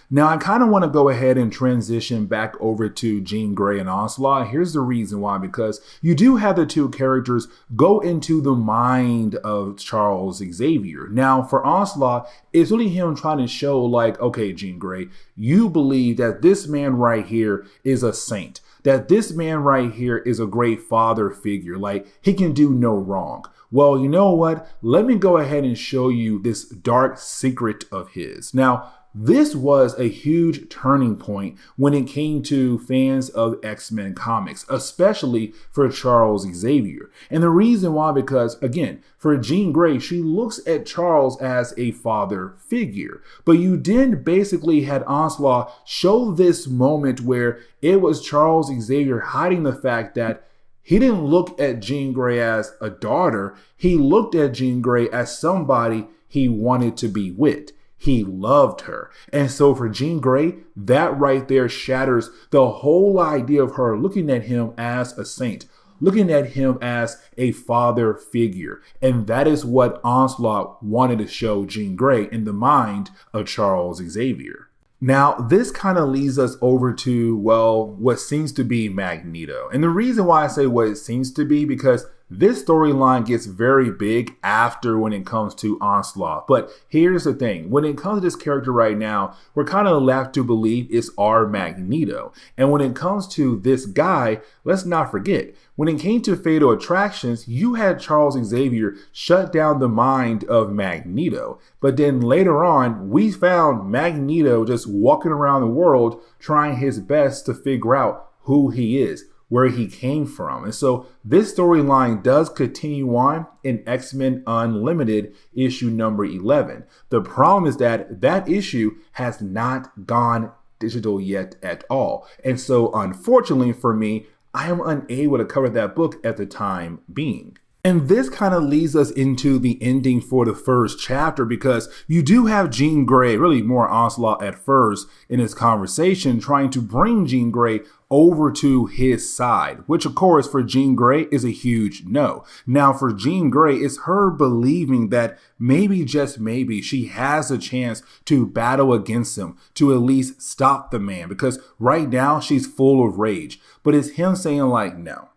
Now, I kind of want to go ahead and transition back over to Jean Grey and Onslaught. Here's the reason why, because you do have the two characters go into the mind of Charles Xavier. Now, for Onslaught, it's really him trying to show like, okay, Jean Grey, you believe that this man right here is a saint, that this man right here is a great father figure, like he can do no wrong. Well, you know what? Let me go ahead and show you this dark secret of his. Now, this was a huge turning point when it came to fans of X-Men comics, especially for Charles Xavier. And the reason why, because again, for Jean Grey, she looks at Charles as a father figure. But you then basically had Onslaught show this moment where it was Charles Xavier hiding the fact that he didn't look at Jean Grey as a daughter. He looked at Jean Grey as somebody he wanted to be with. He loved her. And so for Jean Grey, that right there shatters the whole idea of her looking at him as a saint, looking at him as a father figure. And that is what Onslaught wanted to show Jean Grey in the mind of Charles Xavier. Now, this kind of leads us over to, well, what seems to be Magneto. And the reason why I say what it seems to be, because this storyline gets very big after when it comes to Onslaught. But here's the thing. When it comes to this character right now, we're kind of left to believe it's our Magneto. And when it comes to this guy, let's not forget, when it came to Fatal Attractions, you had Charles Xavier shut down the mind of Magneto. But then later on, we found Magneto just walking around the world trying his best to figure out who he is, where he came from. And so this storyline does continue on in X-Men Unlimited issue number 11. The problem is that that issue has not gone digital yet at all. And so unfortunately for me, I am unable to cover that book at the time being. And this kind of leads us into the ending for the first chapter, because you do have Jean Grey, really more Onslaught at first in this conversation, trying to bring Jean Grey over to his side, which of course for Jean Grey is a huge no. Now for Jean Grey, it's her believing that maybe, just maybe, she has a chance to battle against him, to at least stop the man, because right now she's full of rage. But it's him saying like, no,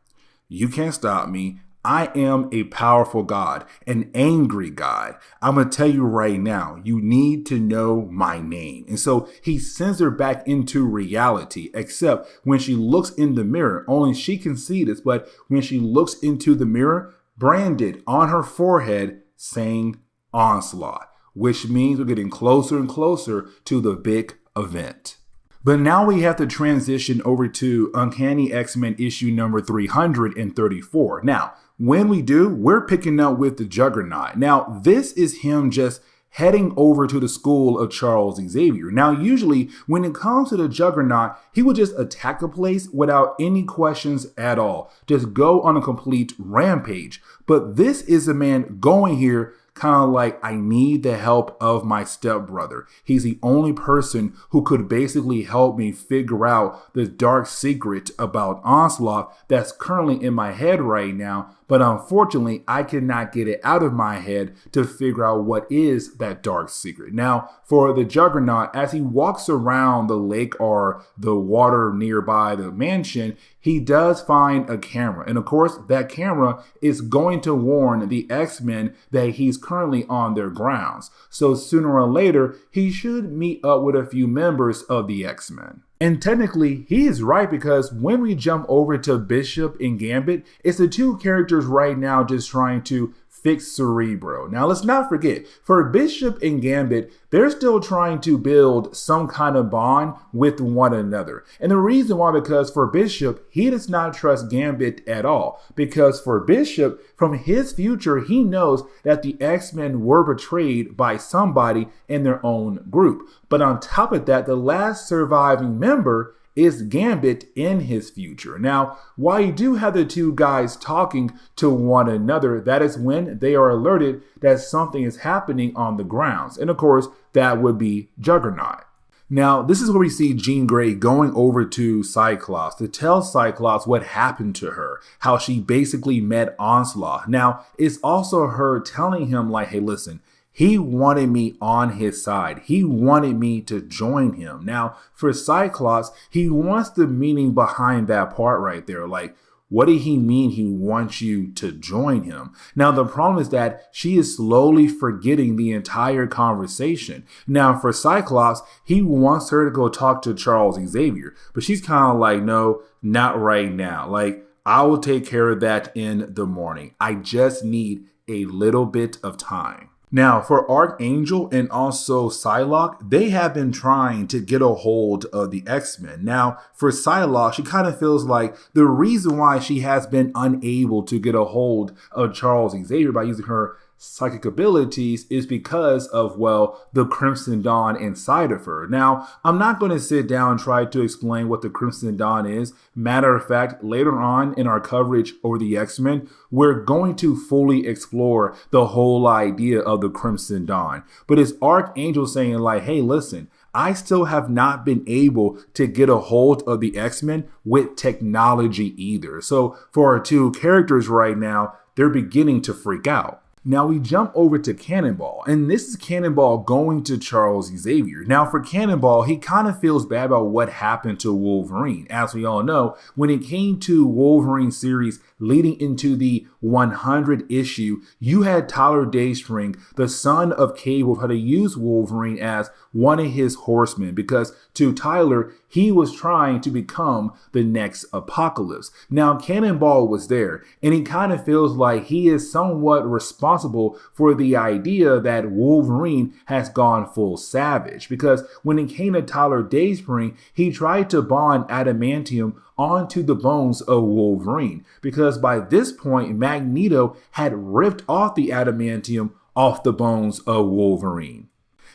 you can't stop me. I am a powerful God, an angry God. I'm going to tell you right now, you need to know my name. And so he sends her back into reality, except when she looks in the mirror, only she can see this. But when she looks into the mirror, branded on her forehead saying Onslaught, which means we're getting closer and closer to the big event. But now we have to transition over to Uncanny X-Men issue number 334. Now, when we do, we're picking up with the Juggernaut. Now, this is him just heading over to the school of Charles Xavier. Now, usually when it comes to the Juggernaut, he would just attack a place without any questions at all. Just go on a complete rampage. But this is a man going here kind of like, I need the help of my stepbrother. He's the only person who could basically help me figure out the dark secret about Onslaught that's currently in my head right now. But unfortunately, I cannot get it out of my head to figure out what is that dark secret. Now, for the Juggernaut, as he walks around the lake or the water nearby the mansion, he does find a camera. And of course, that camera is going to warn the X-Men that he's currently on their grounds. So sooner or later, he should meet up with a few members of the X-Men. And technically, he is right, because when we jump over to Bishop and Gambit, it's the two characters right now just trying to fix Cerebro. Now, let's not forget, for Bishop and Gambit, they're still trying to build some kind of bond with one another. And the reason why, because for Bishop, he does not trust Gambit at all. Because for Bishop, from his future, he knows that the X-Men were betrayed by somebody in their own group. But on top of that, the last surviving member is Gambit in his future. Now, while you do have the two guys talking to one another, that is when they are alerted that something is happening on the grounds. And of course, that would be Juggernaut. Now, this is where we see Jean Grey going over to Cyclops to tell Cyclops what happened to her, how she basically met Onslaught. Now, it's also her telling him like, hey, listen, he wanted me on his side. He wanted me to join him. Now, for Cyclops, he wants the meaning behind that part right there. Like, what did he mean he wants you to join him? Now, the problem is that she is slowly forgetting the entire conversation. Now, for Cyclops, he wants her to go talk to Charles Xavier, but she's kind of like, no, not right now. Like, I will take care of that in the morning. I just need a little bit of time. Now, for Archangel and also Psylocke, they have been trying to get a hold of the X-Men. Now, for Psylocke, she kind of feels like the reason why she has been unable to get a hold of Charles Xavier by using her psychic abilities is because of, well, the Crimson Dawn inside of her. Now, I'm not going to sit down and try to explain what the Crimson Dawn is. Matter of fact, later on in our coverage over the X-Men, we're going to fully explore the whole idea of the Crimson Dawn. But it's Archangel saying like, hey, listen, I still have not been able to get a hold of the X-Men with technology either. So for our two characters right now, they're beginning to freak out. Now we jump over to Cannonball, and this is Cannonball going to Charles Xavier. Now for Cannonball, he kind of feels bad about what happened to Wolverine. As we all know, when it came to Wolverine series leading into the 100 issue, you had Tyler Daystring, the son of Cable, try to use Wolverine as one of his horsemen, because to Tyler, he was trying to become the next Apocalypse. Now, Cannonball was there, and he kind of feels like he is somewhat responsible for the idea that Wolverine has gone full savage, because when it came to Tyler Dayspring, he tried to bond adamantium onto the bones of Wolverine, because by this point, Magneto had ripped off the adamantium off the bones of Wolverine.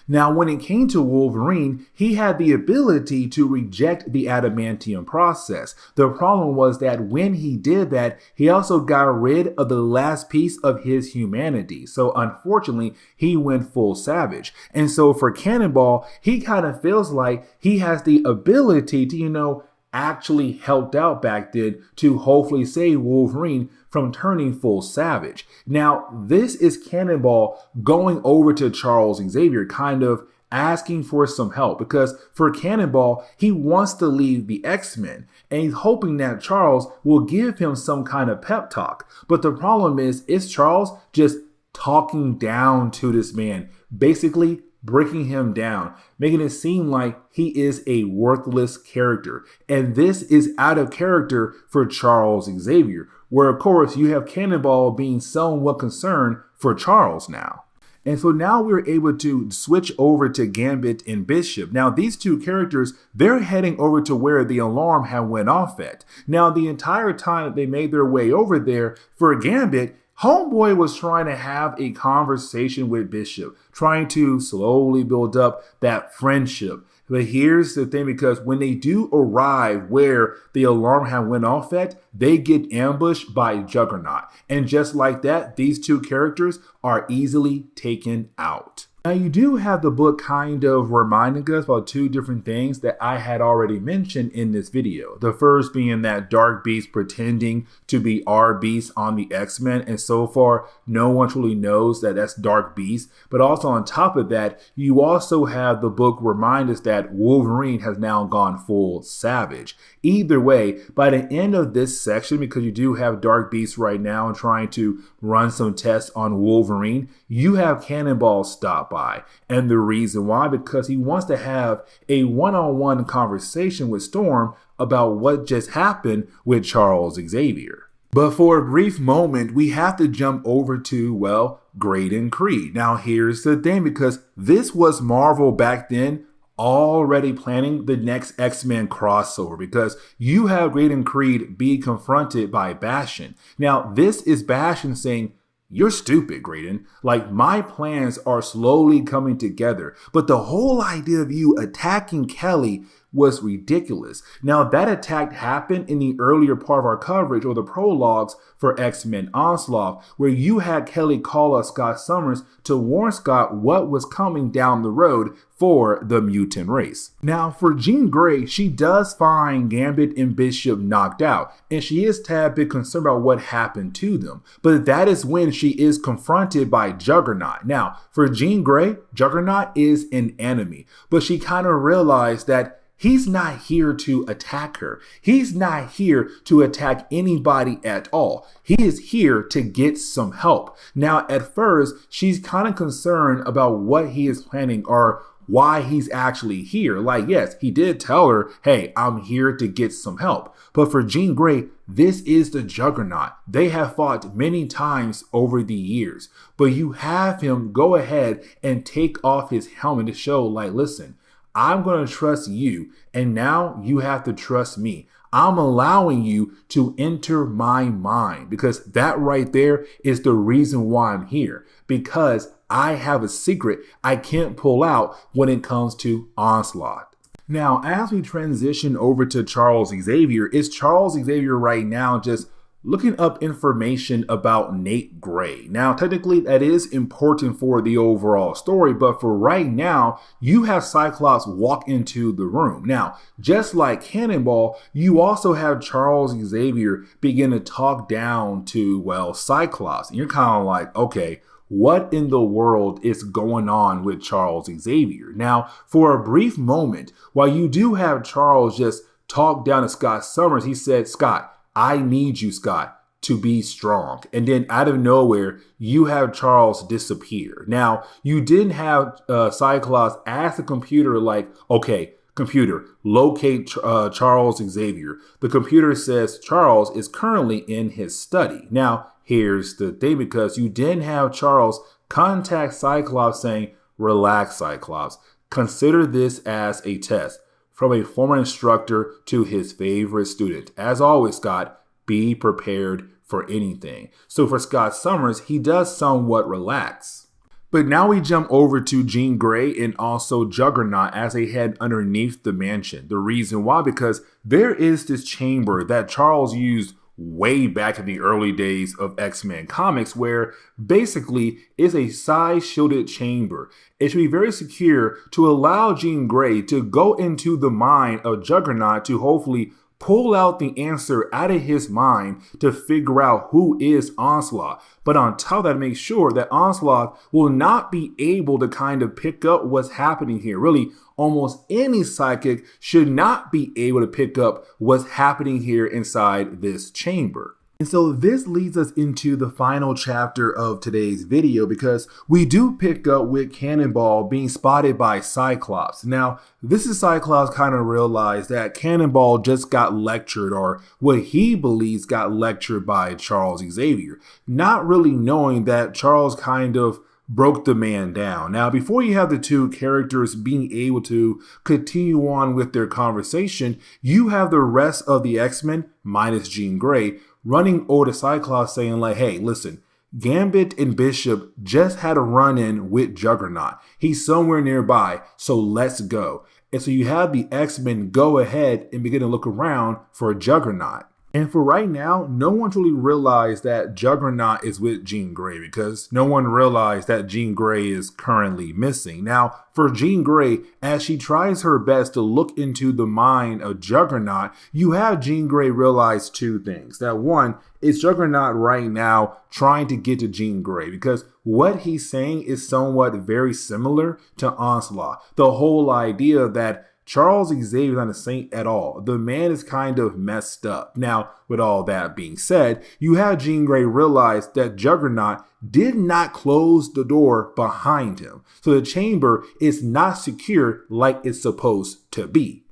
Now, when it came to Wolverine, he had the ability to reject the adamantium process. The problem was that when he did that, he also got rid of the last piece of his humanity. So unfortunately, he went full savage. And so for Cannonball, he kind of feels like he has the ability to, actually helped out back then to hopefully save Wolverine from turning full savage. Now, this is Cannonball going over to Charles Xavier, kind of asking for some help, because for Cannonball, he wants to leave the X-Men, and he's hoping that Charles will give him some kind of pep talk. But the problem is Charles just talking down to this man, basically breaking him down, making it seem like he is a worthless character. And this is out of character for Charles Xavier, where of course you have Cannonball being somewhat concerned for Charles now. And so now we're able to switch over to Gambit and Bishop. Now these two characters, they're heading over to where the alarm had went off at. Now the entire time that they made their way over there, for Gambit, Homeboy was trying to have a conversation with Bishop, trying to slowly build up that friendship. But here's the thing, because when they do arrive where the alarm had went off at, they get ambushed by Juggernaut. And just like that, these two characters are easily taken out. Now you do have the book kind of reminding us about two different things that I had already mentioned in this video. The first being that Dark Beast pretending to be our Beast on the X-Men, and so far no one truly knows that that's Dark Beast. But also on top of that, you also have the book remind us that Wolverine has now gone full savage. Either way, by the end of this section, because you do have Dark Beast right now trying to run some tests on Wolverine, you have Cannonball stop by. And the reason why, because he wants to have a one-on-one conversation with Storm about what just happened with Charles Xavier. But for a brief moment, we have to jump over to, well, Graydon Creed. Now here's the thing, because this was Marvel back then already planning the next X-Men crossover, because you have Graydon Creed be confronted by Bastion. Now this is Bastion saying, "You're stupid, Graydon. Like, my plans are slowly coming together, but the whole idea of you attacking Kelly was ridiculous." Now, that attack happened in the earlier part of our coverage, or the prologues for X-Men Onslaught, where you had Kelly call up Scott Summers to warn Scott what was coming down the road for the mutant race. Now, for Jean Grey, she does find Gambit and Bishop knocked out, and she is a tad bit concerned about what happened to them. But that is when she is confronted by Juggernaut. Now, for Jean Grey, Juggernaut is an enemy, but she kind of realized that he's not here to attack her. He's not here to attack anybody at all. He is here to get some help. Now, at first, she's kind of concerned about what he is planning, or why he's actually here. Like, yes, he did tell her, hey, I'm here to get some help. But for Jean Grey, this is the Juggernaut. They have fought many times over the years. But you have him go ahead and take off his helmet to show, like, listen, I'm going to trust you, and now you have to trust me. I'm allowing you to enter my mind, because that right there is the reason why I'm here, because I have a secret I can't pull out when it comes to Onslaught. Now, as we transition over to Charles Xavier, is Charles Xavier right now just looking up information about Nate Gray? Now, technically, that is important for the overall story, but for right now, you have Cyclops walk into the room. Now, just like Cannonball, you also have Charles Xavier begin to talk down to, well, Cyclops. And you're kind of like, okay, what in the world is going on with Charles Xavier? Now, for a brief moment, while you do have Charles just talk down to Scott Summers, he said, Scott, I need you, Scott, to be strong. And then out of nowhere, you have Charles disappear. Now, you didn't have Cyclops ask the computer like, okay, computer, locate Charles Xavier. The computer says Charles is currently in his study. Now, here's the thing, because you didn't have Charles contact Cyclops saying, relax, Cyclops. Consider this as a test from a former instructor to his favorite student. As always, Scott, be prepared for anything. So for Scott Summers, he does somewhat relax. But now we jump over to Jean Grey and also Juggernaut as they head underneath the mansion. The reason why, because there is this chamber that Charles used way back in the early days of X-Men comics, where basically is a size-shielded chamber. It should be very secure to allow Jean Grey to go into the mind of Juggernaut to hopefully pull out the answer out of his mind to figure out who is Onslaught. But on top of that, make sure that Onslaught will not be able to kind of pick up what's happening here. Really, almost any psychic should not be able to pick up what's happening here inside this chamber. And so this leads us into the final chapter of today's video, because we do pick up with Cannonball being spotted by Cyclops. Now, this is Cyclops kind of realized that Cannonball just got lectured, or what he believes got lectured by Charles Xavier, not really knowing that Charles kind of broke the man down. Now, before you have the two characters being able to continue on with their conversation, you have the rest of the X-Men, minus Jean Grey, running over to Cyclops saying like, hey, listen, Gambit and Bishop just had a run-in with Juggernaut. He's somewhere nearby, so let's go. And so you have the X-Men go ahead and begin to look around for Juggernaut. And for right now, no one really realized that Juggernaut is with Jean Grey, because no one realized that Jean Grey is currently missing. Now, for Jean Grey, as she tries her best to look into the mind of Juggernaut, you have Jean Grey realize two things. That one is Juggernaut right now trying to get to Jean Grey, because what he's saying is somewhat very similar to Onslaught. The whole idea that Charles Xavier is not a saint at all. The man is kind of messed up. Now, with all that being said, you have Jean Grey realize that Juggernaut did not close the door behind him. So the chamber is not secure like it's supposed to be.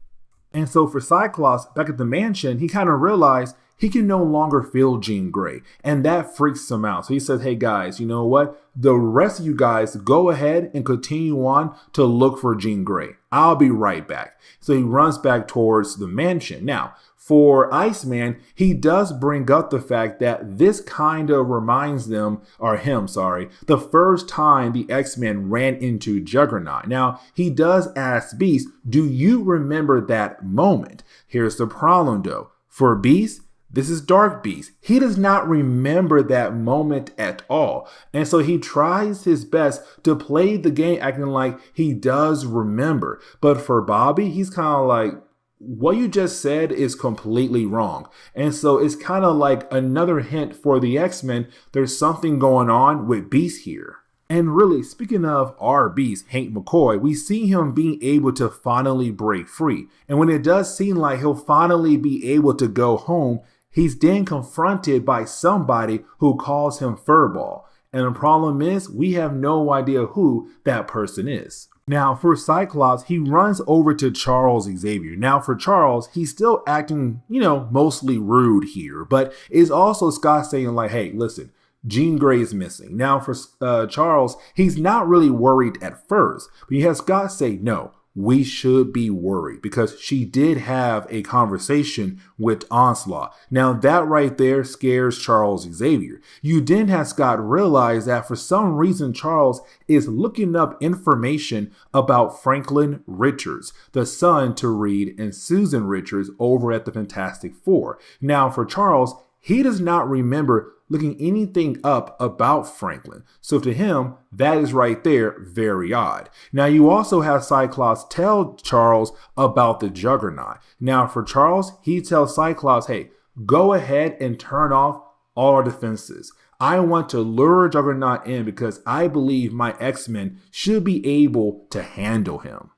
And so for Cyclops, back at the mansion, he kind of realized he can no longer feel Jean Grey, and that freaks him out. So he says, hey guys, you know what? The rest of you guys go ahead and continue on to look for Jean Grey. I'll be right back. So he runs back towards the mansion. Now, for Iceman, he does bring up the fact that this kind of reminds them, or him, sorry, the first time the X-Men ran into Juggernaut. Now, he does ask Beast, do you remember that moment? Here's the problem though. For Beast, this is Dark Beast. He does not remember that moment at all. And so he tries his best to play the game acting like he does remember. But for Bobby, he's kind of like, what you just said is completely wrong. And so it's kind of like another hint for the X-Men. There's something going on with Beast here. And really, speaking of our Beast, Hank McCoy, we see him being able to finally break free. And when it does seem like he'll finally be able to go home, he's then confronted by somebody who calls him Furball. And the problem is, we have no idea who that person is. Now, for Cyclops, he runs over to Charles Xavier. Now, for Charles, he's still acting, mostly rude here. But it's also Scott saying like, hey, listen, Jean Grey is missing. Now, for Charles, he's not really worried at first. But you have Scott say, no, we should be worried, because she did have a conversation with Onslaught. Now that right there scares Charles Xavier. You then have Scott realize that for some reason Charles is looking up information about Franklin Richards, the son to Reed and Susan Richards over at the Fantastic Four. Now for Charles, he does not remember looking anything up about Franklin. So to him, that is right there very odd. Now you also have Cyclops tell Charles about the Juggernaut. Now for Charles, he tells Cyclops, hey, go ahead and turn off all our defenses. I want to lure Juggernaut in because I believe my X-Men should be able to handle him.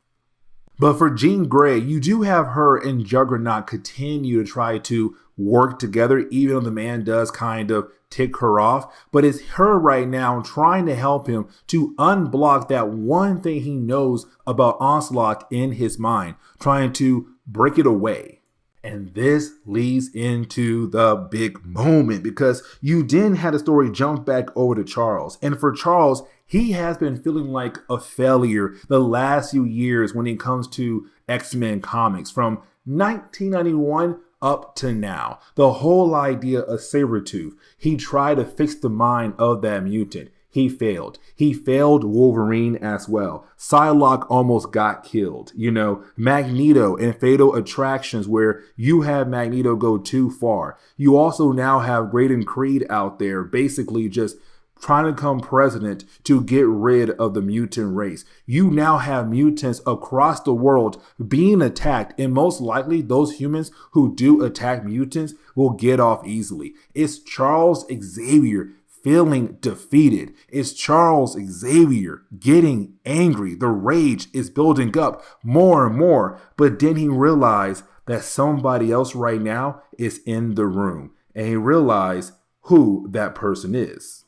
But for Jean Grey, you do have her and Juggernaut continue to try to work together, even though the man does kind of tick her off. But it's her right now trying to help him to unblock that one thing he knows about Onslaught in his mind, trying to break it away. And this leads into the big moment because you then had the story jump back over to Charles. And for Charles, he has been feeling like a failure the last few years when it comes to X-Men comics from 1991 up to now. The whole idea of Sabretooth, he tried to fix the mind of that mutant. He failed. He failed Wolverine as well. Psylocke almost got killed. Magneto and Fatal Attractions where you have Magneto go too far. You also now have Graydon Creed out there basically just trying to become president to get rid of the mutant race. You now have mutants across the world being attacked, and most likely those humans who do attack mutants will get off easily. It's Charles Xavier feeling defeated. It's Charles Xavier getting angry. The rage is building up more and more. But then he realized that somebody else right now is in the room. And he realized who that person is.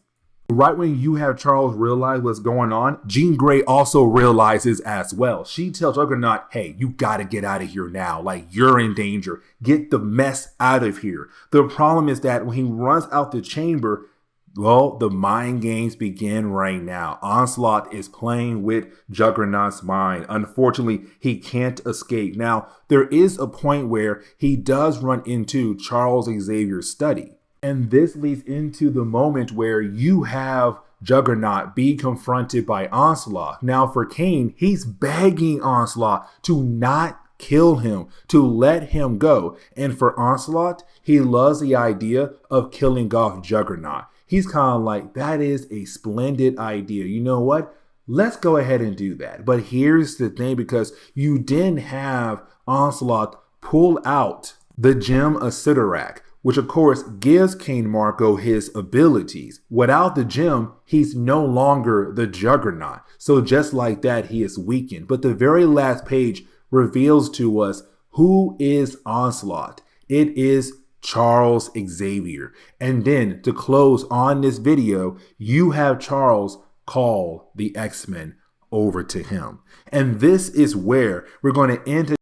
Right when you have Charles realize what's going on, Jean Grey also realizes as well. She tells Juggernaut, hey, you gotta get out of here now. Like, you're in danger. Get the mess out of here. The problem is that when he runs out the chamber, well, the mind games begin right now. Onslaught is playing with Juggernaut's mind. Unfortunately, he can't escape. Now, there is a point where he does run into Charles Xavier's study. And this leads into the moment where you have Juggernaut be confronted by Onslaught. Now, for Kane, he's begging Onslaught to not kill him, to let him go. And for Onslaught, he loves the idea of killing off Juggernaut. He's kind of like, that is a splendid idea. You know what? Let's go ahead and do that. But here's the thing, because you didn't have Onslaught pull out the gem of Sidorak, which of course gives King Marco his abilities. Without the gem, he's no longer the Juggernaut. So just like that, he is weakened. But the very last page reveals to us who is Onslaught. It is Charles Xavier. And then to close on this video, you have Charles call the X-Men over to him. And this is where we're going to end.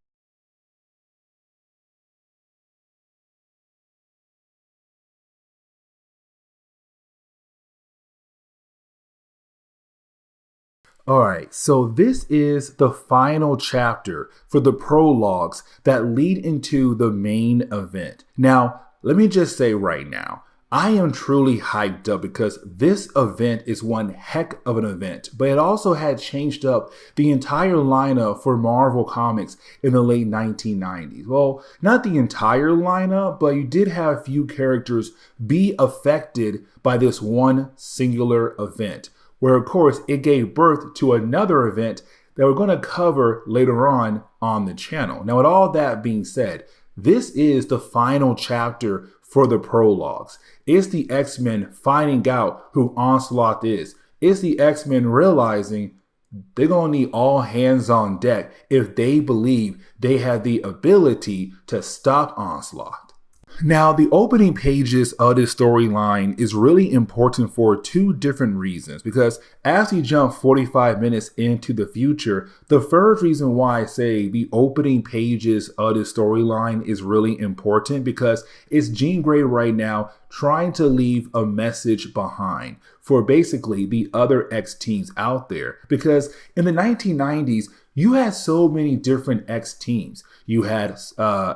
All right, so this is the final chapter for the prologues that lead into the main event. Now, let me just say right now, I am truly hyped up because this event is one heck of an event, but it also had changed up the entire lineup for Marvel Comics in the late 1990s. Well, not the entire lineup, but you did have a few characters be affected by this one singular event, where of course it gave birth to another event that we're going to cover later on the channel. Now, with all that being said, this is the final chapter for the prologues. It's the X-Men finding out who Onslaught is. It's the X-Men realizing they're going to need all hands on deck if they believe they have the ability to stop Onslaught. Now, the opening pages of this storyline is really important for two different reasons, because as we jump 45 minutes into the future, the first reason why I say the opening pages of this storyline is really important because it's Jean Grey right now trying to leave a message behind for basically the other X teams out there. Because in the 1990s, you had so many different X teams. You had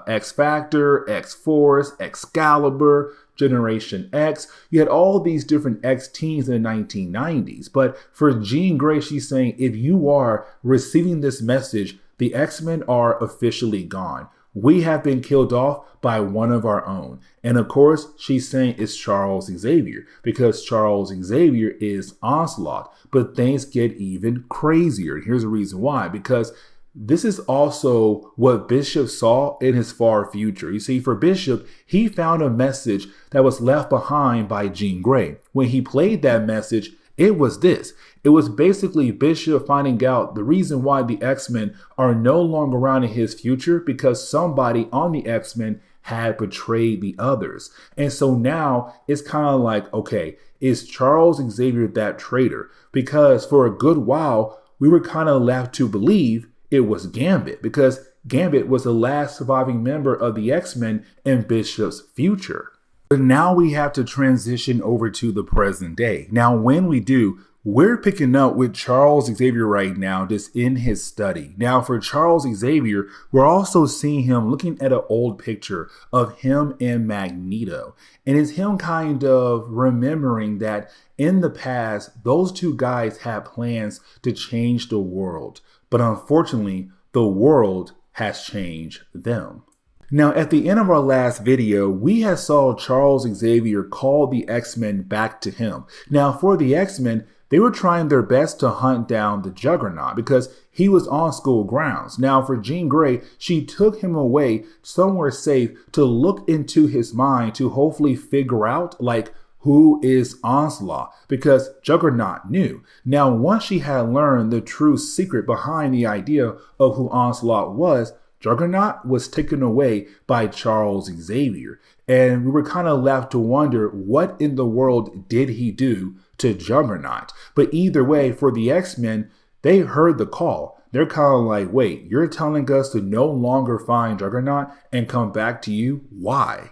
X Factor, X Force, Excalibur, Generation X. You had all these different X teams in the 1990s. But for Jean Grey, she's saying if you are receiving this message, the X-Men are officially gone. We have been killed off by one of our own. And of course, she's saying it's Charles Xavier because Charles Xavier is Onslaught. But things get even crazier. Here's the reason why. Because this is also what Bishop saw in his far future. You see, for Bishop, he found a message that was left behind by Jean Grey. When he played that message, it was this. It was basically Bishop finding out the reason why the X-Men are no longer around in his future because somebody on the X-Men had betrayed the others. And so now it's kind of like, okay, is Charles Xavier that traitor? Because for a good while, we were kind of left to believe it was Gambit because Gambit was the last surviving member of the X-Men in Bishop's future. But now we have to transition over to the present day. Now, when we do, we're picking up with Charles Xavier right now, just in his study. Now, for Charles Xavier, we're also seeing him looking at an old picture of him and Magneto. And it's him kind of remembering that in the past, those two guys had plans to change the world. But unfortunately, the world has changed them. Now, at the end of our last video, we had saw Charles Xavier call the X-Men back to him. Now, for the X-Men, they were trying their best to hunt down the Juggernaut because he was on school grounds. Now, for Jean Grey, she took him away somewhere safe to look into his mind to hopefully figure out, like, who is Onslaught, because Juggernaut knew. Now, once she had learned the true secret behind the idea of who Onslaught was, Juggernaut was taken away by Charles Xavier. And we were kind of left to wonder, what in the world did he do to Juggernaut? But either way, for the X-Men, they heard the call. They're kind of like, wait, you're telling us to no longer find Juggernaut and come back to you? Why?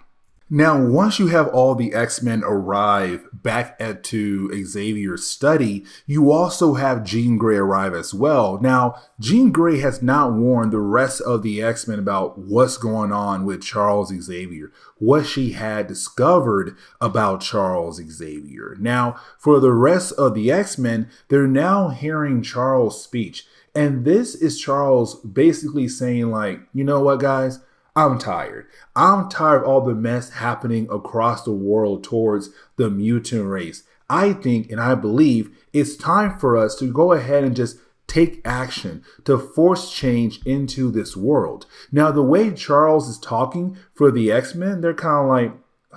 Now, once you have all the X-Men arrive back to Xavier's study, you also have Jean Grey arrive as well. Now, Jean Grey has not warned the rest of the X-Men about what's going on with Charles Xavier, what she had discovered about Charles Xavier. Now, for the rest of the X-Men, they're now hearing Charles' speech. And this is Charles basically saying, like, you know what, guys? I'm tired. I'm tired of all the mess happening across the world towards the mutant race. I think and I believe it's time for us to go ahead and just take action to force change into this world. Now, the way Charles is talking for the X-Men, they're kind of like,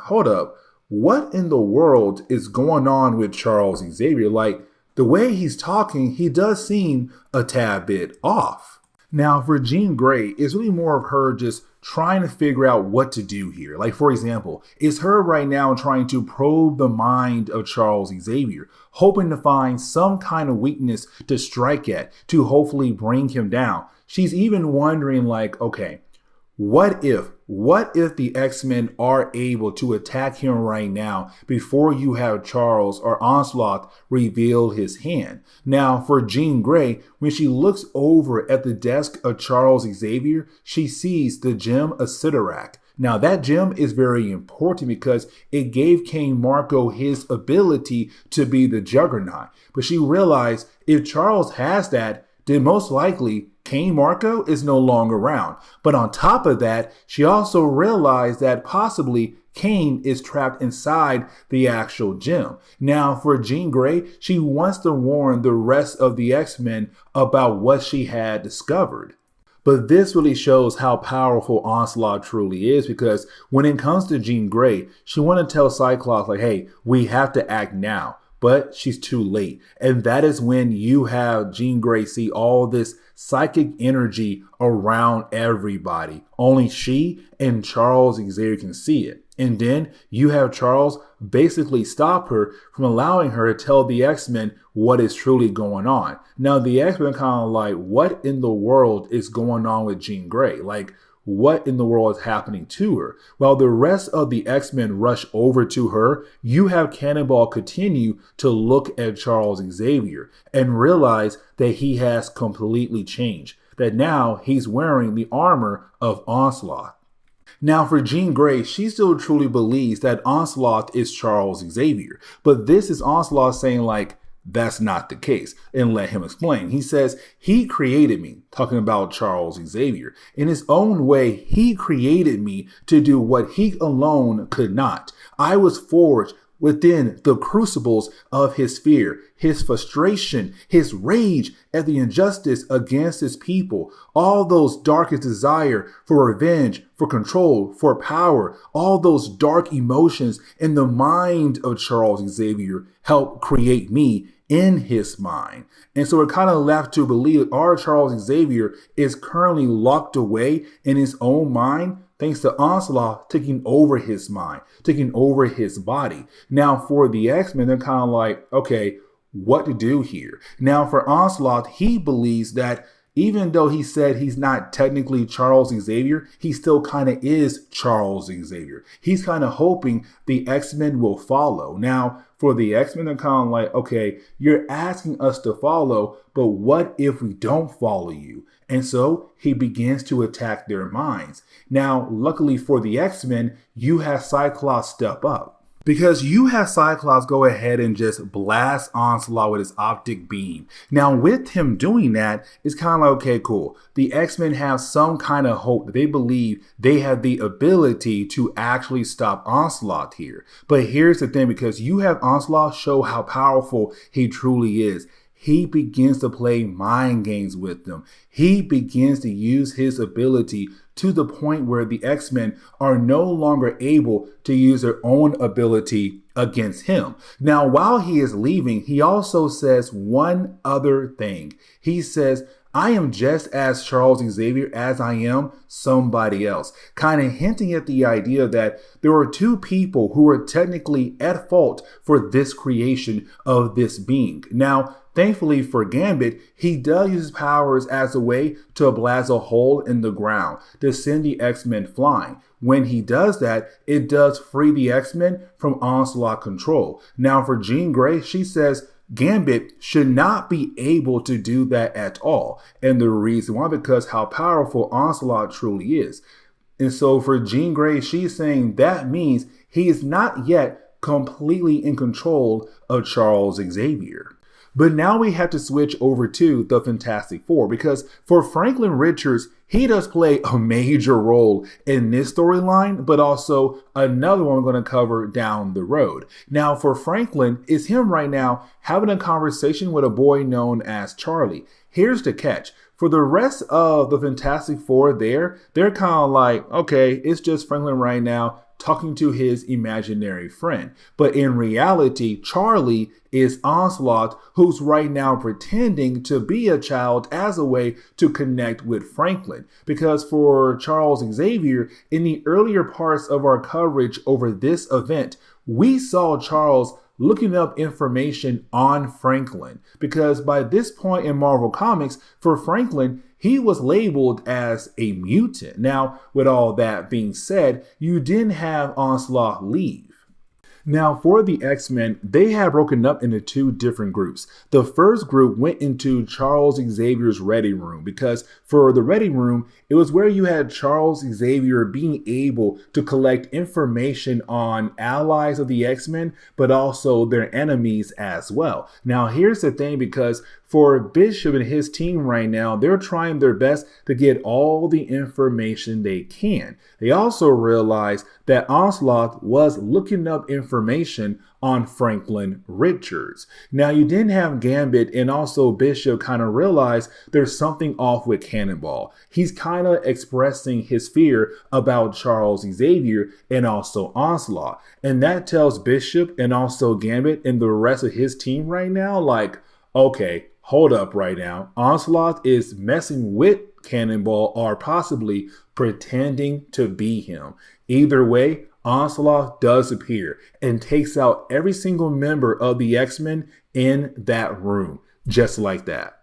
hold up, what in the world is going on with Charles Xavier? Like, the way he's talking, he does seem a tad bit off. Now, for Jean Grey, it's really more of her just trying to figure out what to do here. Like, for example, it's her right now trying to probe the mind of Charles Xavier, hoping to find some kind of weakness to strike at to hopefully bring him down. She's even wondering, like, okay, what if the X-Men are able to attack him right now before you have Charles or Onslaught reveal his hand? Now, for Jean Grey, when she looks over at the desk of Charles Xavier, she sees the gem of Sidorak. Now, that gem is very important because it gave King Marco his ability to be the Juggernaut. But she realized if Charles has that, then most likely King Marco is no longer around. But on top of that, she also realized that possibly Kane is trapped inside the actual gem. Now, for Jean Grey, she wants to warn the rest of the X-Men about what she had discovered. But this really shows how powerful Onslaught truly is, because when it comes to Jean Grey, she wanted to tell Cyclops, like, hey, we have to act now. But she's too late. And that is when you have Jean Grey see all this psychic energy around everybody. Only she and Charles Xavier can see it. And then you have Charles basically stop her from allowing her to tell the X-Men what is truly going on. Now, the X-Men kind of like, what in the world is going on with Jean Grey? Like, what in the world is happening to her? While the rest of the X-Men rush over to her, you have Cannonball continue to look at Charles Xavier and realize that he has completely changed, that now he's wearing the armor of Onslaught. Now, for Jean Grey, she still truly believes that Onslaught is Charles Xavier, but this is Onslaught saying, like, that's not the case, and let him explain. He says, he created me, talking about Charles Xavier. In his own way, he created me to do what he alone could not. I was forged within the crucibles of his fear, his frustration, his rage at the injustice against his people, all those darkest desire for revenge, for control, for power, all those dark emotions in the mind of Charles Xavier helped create me in his mind. And so we're kind of left to believe our Charles Xavier is currently locked away in his own mind, thanks to Onslaught taking over his mind, taking over his body. Now for the X-Men, they're kind of like, okay, what to do here? Now for Onslaught, he believes that even though he said he's not technically Charles Xavier, he still kind of is Charles Xavier. He's kind of hoping the X-Men will follow. Now, for the X-Men, they're kind of like, okay, you're asking us to follow, but what if we don't follow you? And so he begins to attack their minds. Now, luckily for the X-Men, you have Cyclops step up. Because you have Cyclops go ahead and just blast Onslaught with his optic beam. Now, with him doing that, it's kind of like, okay, cool. The X-Men have some kind of hope that they believe they have the ability to actually stop Onslaught here. But here's the thing, because you have Onslaught show how powerful he truly is. He begins to play mind games with them. He begins to use his ability to the point where the X-Men are no longer able to use their own ability against him. Now, while he is leaving, he also says one other thing. He says, I am just as Charles Xavier as I am somebody else, kind of hinting at the idea that there are two people who are technically at fault for this creation of this being. Now, thankfully for Gambit, he does use his powers as a way to blast a hole in the ground to send the X-Men flying. When he does that, it does free the X-Men from Onslaught control. Now for Jean Grey, she says Gambit should not be able to do that at all. And the reason why, because how powerful Onslaught truly is. And so for Jean Grey, she's saying that means he is not yet completely in control of Charles Xavier. But now we have to switch over to the Fantastic Four, because for Franklin Richards, he does play a major role in this storyline, but also another one we're going to cover down the road. Now for Franklin, it's him right now having a conversation with a boy known as Charlie. Here's the catch. For the rest of the Fantastic Four they're kind of like, okay, it's just Franklin right now talking to his imaginary friend. But in reality, Charlie is Onslaught, who's right now pretending to be a child as a way to connect with Franklin. Because for Charles Xavier, in the earlier parts of our coverage over this event, we saw Charles looking up information on Franklin. Because by this point in Marvel Comics, for Franklin, he was labeled as a mutant. Now, with all that being said, you didn't have Onslaught leave. Now, for the X-Men, they have broken up into two different groups. The first group went into Charles Xavier's Ready Room, because for the Ready Room, it was where you had Charles Xavier being able to collect information on allies of the X-Men, but also their enemies as well. Now, here's the thing, because for Bishop and his team right now, they're trying their best to get all the information they can. They also realize that Onslaught was looking up information on Franklin Richards. Now, you didn't have Gambit and also Bishop kind of realize there's something off with Cannonball. He's kind of expressing his fear about Charles Xavier and also Onslaught. And that tells Bishop and also Gambit and the rest of his team right now, like, okay, hold up right now. Onslaught is messing with Cannonball or possibly pretending to be him. Either way, Onslaught does appear and takes out every single member of the X-Men in that room, just like that.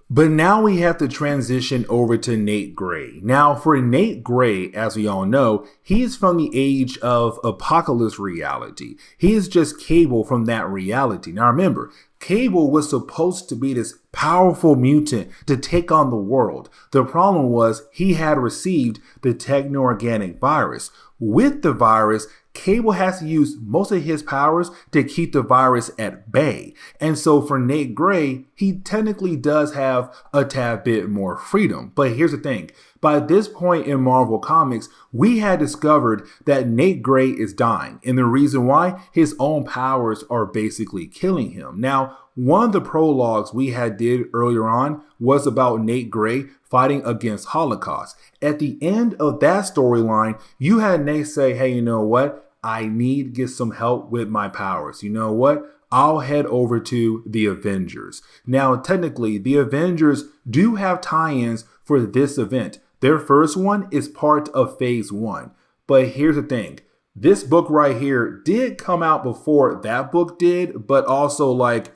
But now we have to transition over to Nate Gray. Now for Nate Gray, as we all know, he's from the age of Apocalypse reality. He is just Cable from that reality. Now remember, Cable was supposed to be this powerful mutant to take on the world. The problem was he had received the techno-organic virus. With the virus, Cable has to use most of his powers to keep the virus at bay. And so for Nate Gray, he technically does have a tad bit more freedom. But here's the thing. By this point in Marvel Comics, we had discovered that Nate Gray is dying. And the reason why, his own powers are basically killing him. Now, one of the prologues we had did earlier on was about Nate Gray fighting against Holocaust. At the end of that storyline, you had Nate say, hey, you know what? I need to get some help with my powers. You know what? I'll head over to the Avengers. Now, technically, the Avengers do have tie-ins for this event. Their first one is part of phase 1. But here's the thing. This book right here did come out before that book did, but also like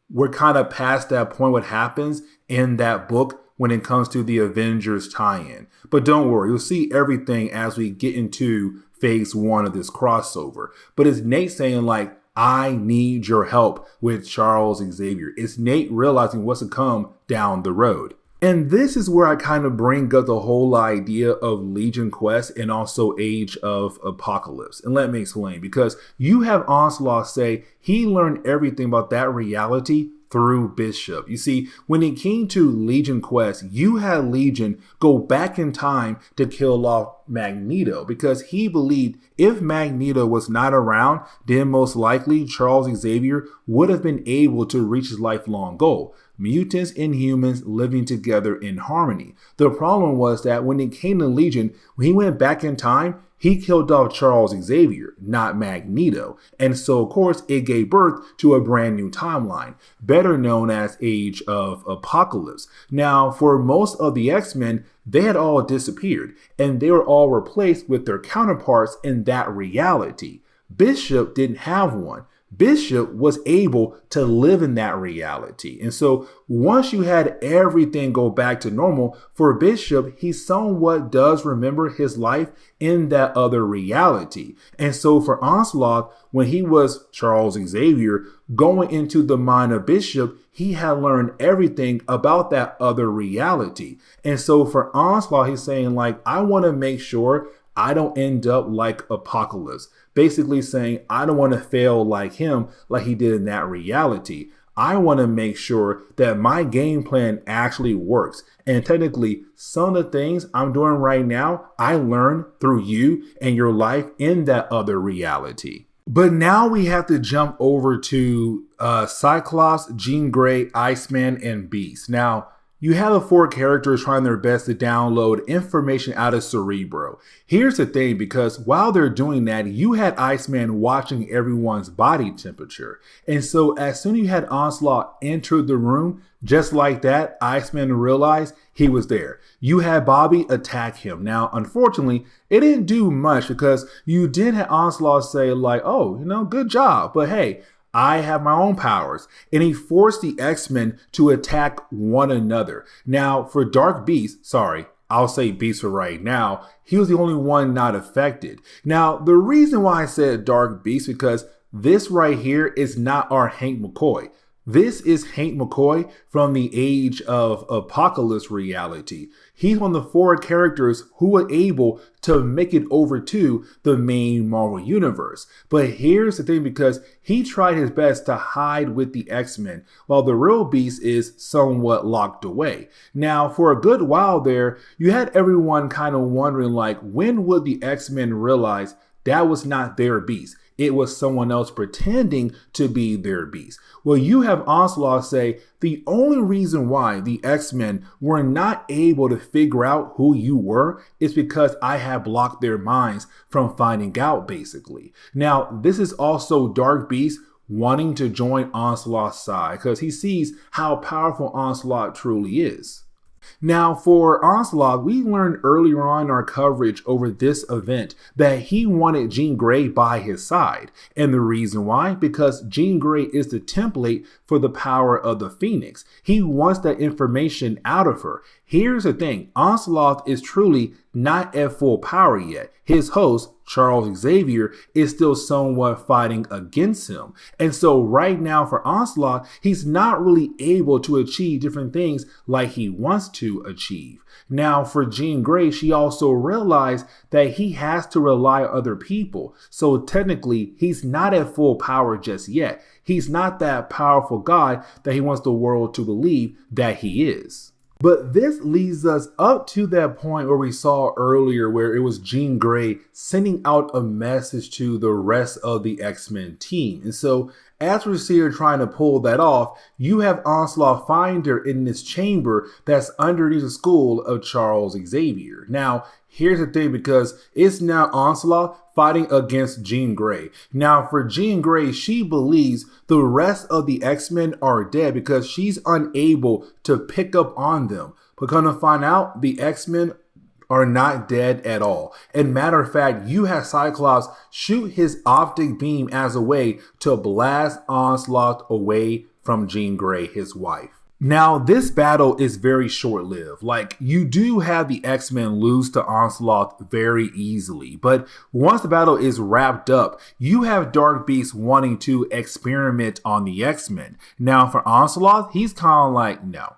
we're kind of past that point what happens in that book when it comes to the Avengers tie-in. But don't worry, you'll see everything as we get into phase 1 of this crossover. But it's Nate saying like, I need your help with Charles Xavier. It's Nate realizing what's to come down the road. And this is where I kind of bring up the whole idea of Legion Quest and also Age of Apocalypse. And let me explain, because you have Onslaught say he learned everything about that reality through Bishop. You see, when it came to Legion Quest, you had Legion go back in time to kill off Magneto because he believed if Magneto was not around, then most likely Charles Xavier would have been able to reach his lifelong goal. Mutants and humans living together in harmony. The problem was that when it came to Legion, when he went back in time, he killed off Charles Xavier, not Magneto. And so, of course, it gave birth to a brand new timeline, better known as Age of Apocalypse. Now, for most of the X-Men, they had all disappeared, and they were all replaced with their counterparts in that reality. Bishop didn't have one. Bishop was able to live in that reality. And so once you had everything go back to normal, for Bishop, he somewhat does remember his life in that other reality. And so for Onslaught, when he was Charles Xavier going into the mind of Bishop, he had learned everything about that other reality. And so for Onslaught, he's saying like, I want to make sure I don't end up like Apocalypse. Basically saying, I don't want to fail like him, like he did in that reality. I want to make sure that my game plan actually works. And technically, some of the things I'm doing right now, I learned through you and your life in that other reality. But now we have to jump over to Cyclops, Jean Grey, Iceman, and Beast. Now, you have the 4 characters trying their best to download information out of Cerebro. Here's the thing, because while they're doing that, you had Iceman watching everyone's body temperature. And so as soon as you had Onslaught enter the room, just like that, Iceman realized he was there. You had Bobby attack him. Now, unfortunately, it didn't do much because you did have Onslaught say like, oh, you know, good job. But hey, I have my own powers. And he forced the X-Men to attack one another. Now, for Dark Beast, sorry, I'll say Beast for right now, he was the only one not affected. Now, the reason why I said Dark Beast, because this right here is not our Hank McCoy. This is Hank McCoy from the Age of Apocalypse reality. He's one of the 4 characters who were able to make it over to the main Marvel universe. But here's the thing, because he tried his best to hide with the X-Men, while the real Beast is somewhat locked away. Now, for a good while there, you had everyone kind of wondering, like, when would the X-Men realize that was not their Beast? It was someone else pretending to be their Beast. Well, you have Onslaught say the only reason why the X-Men were not able to figure out who you were is because I had blocked their minds from finding out, basically. Now, this is also Dark Beast wanting to join Onslaught's side because he sees how powerful Onslaught truly is. Now, for Onslaught, we learned earlier on in our coverage over this event that he wanted Jean Grey by his side. And the reason why? Because Jean Grey is the template for the power of the Phoenix. He wants that information out of her. Here's the thing. Onslaught is truly not at full power yet. His host, Charles Xavier is still somewhat fighting against him. And so right now for Onslaught, he's not really able to achieve different things like he wants to achieve. Now for Jean Grey, she also realized that he has to rely on other people. So technically, he's not at full power just yet. He's not that powerful God that he wants the world to believe that he is. But this leads us up to that point where we saw earlier where it was Jean Grey sending out a message to the rest of the X-Men team. And so as we see her trying to pull that off, you have Onslaught find her in this chamber that's underneath the school of Charles Xavier. Now, here's the thing, because it's now Onslaught fighting against Jean Grey. Now, for Jean Grey, she believes the rest of the X-Men are dead because she's unable to pick up on them. But gonna find out the X-Men are not dead at all. And matter of fact, you have Cyclops shoot his optic beam as a way to blast Onslaught away from Jean Grey, his wife. Now, this battle is very short-lived. Like, you do have the X-Men lose to Onslaught very easily, but once the battle is wrapped up, you have Dark Beast wanting to experiment on the X-Men. Now, for Onslaught, he's kind of like, no,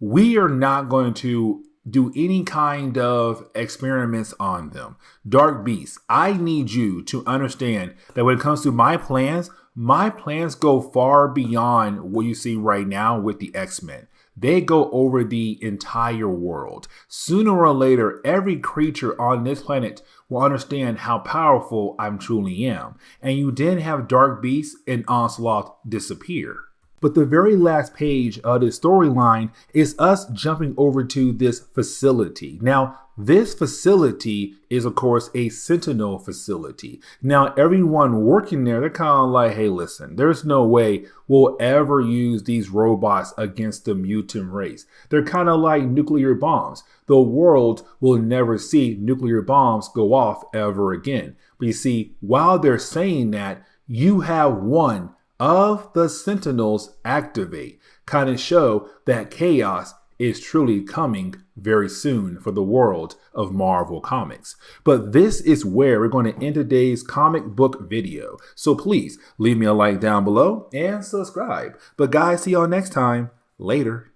we are not going to do any kind of experiments on them. Dark Beast, I need you to understand that when it comes to my plans go far beyond what you see right now with the X-Men. They go over the entire world. Sooner or later, every creature on this planet will understand how powerful I truly am. And you then have Dark Beast and Onslaught disappear. But the very last page of the storyline is us jumping over to this facility. Now, this facility is, of course, a Sentinel facility. Now, everyone working there, they're kind of like, hey, listen, there's no way we'll ever use these robots against the mutant race. They're kind of like nuclear bombs. The world will never see nuclear bombs go off ever again. But you see, while they're saying that, you have one of the Sentinels activate, kind of show that chaos is truly coming very soon for the world of Marvel Comics. But this is where we're going to end today's comic book video. So please leave me a like down below and subscribe. But guys, see y'all next time. Later.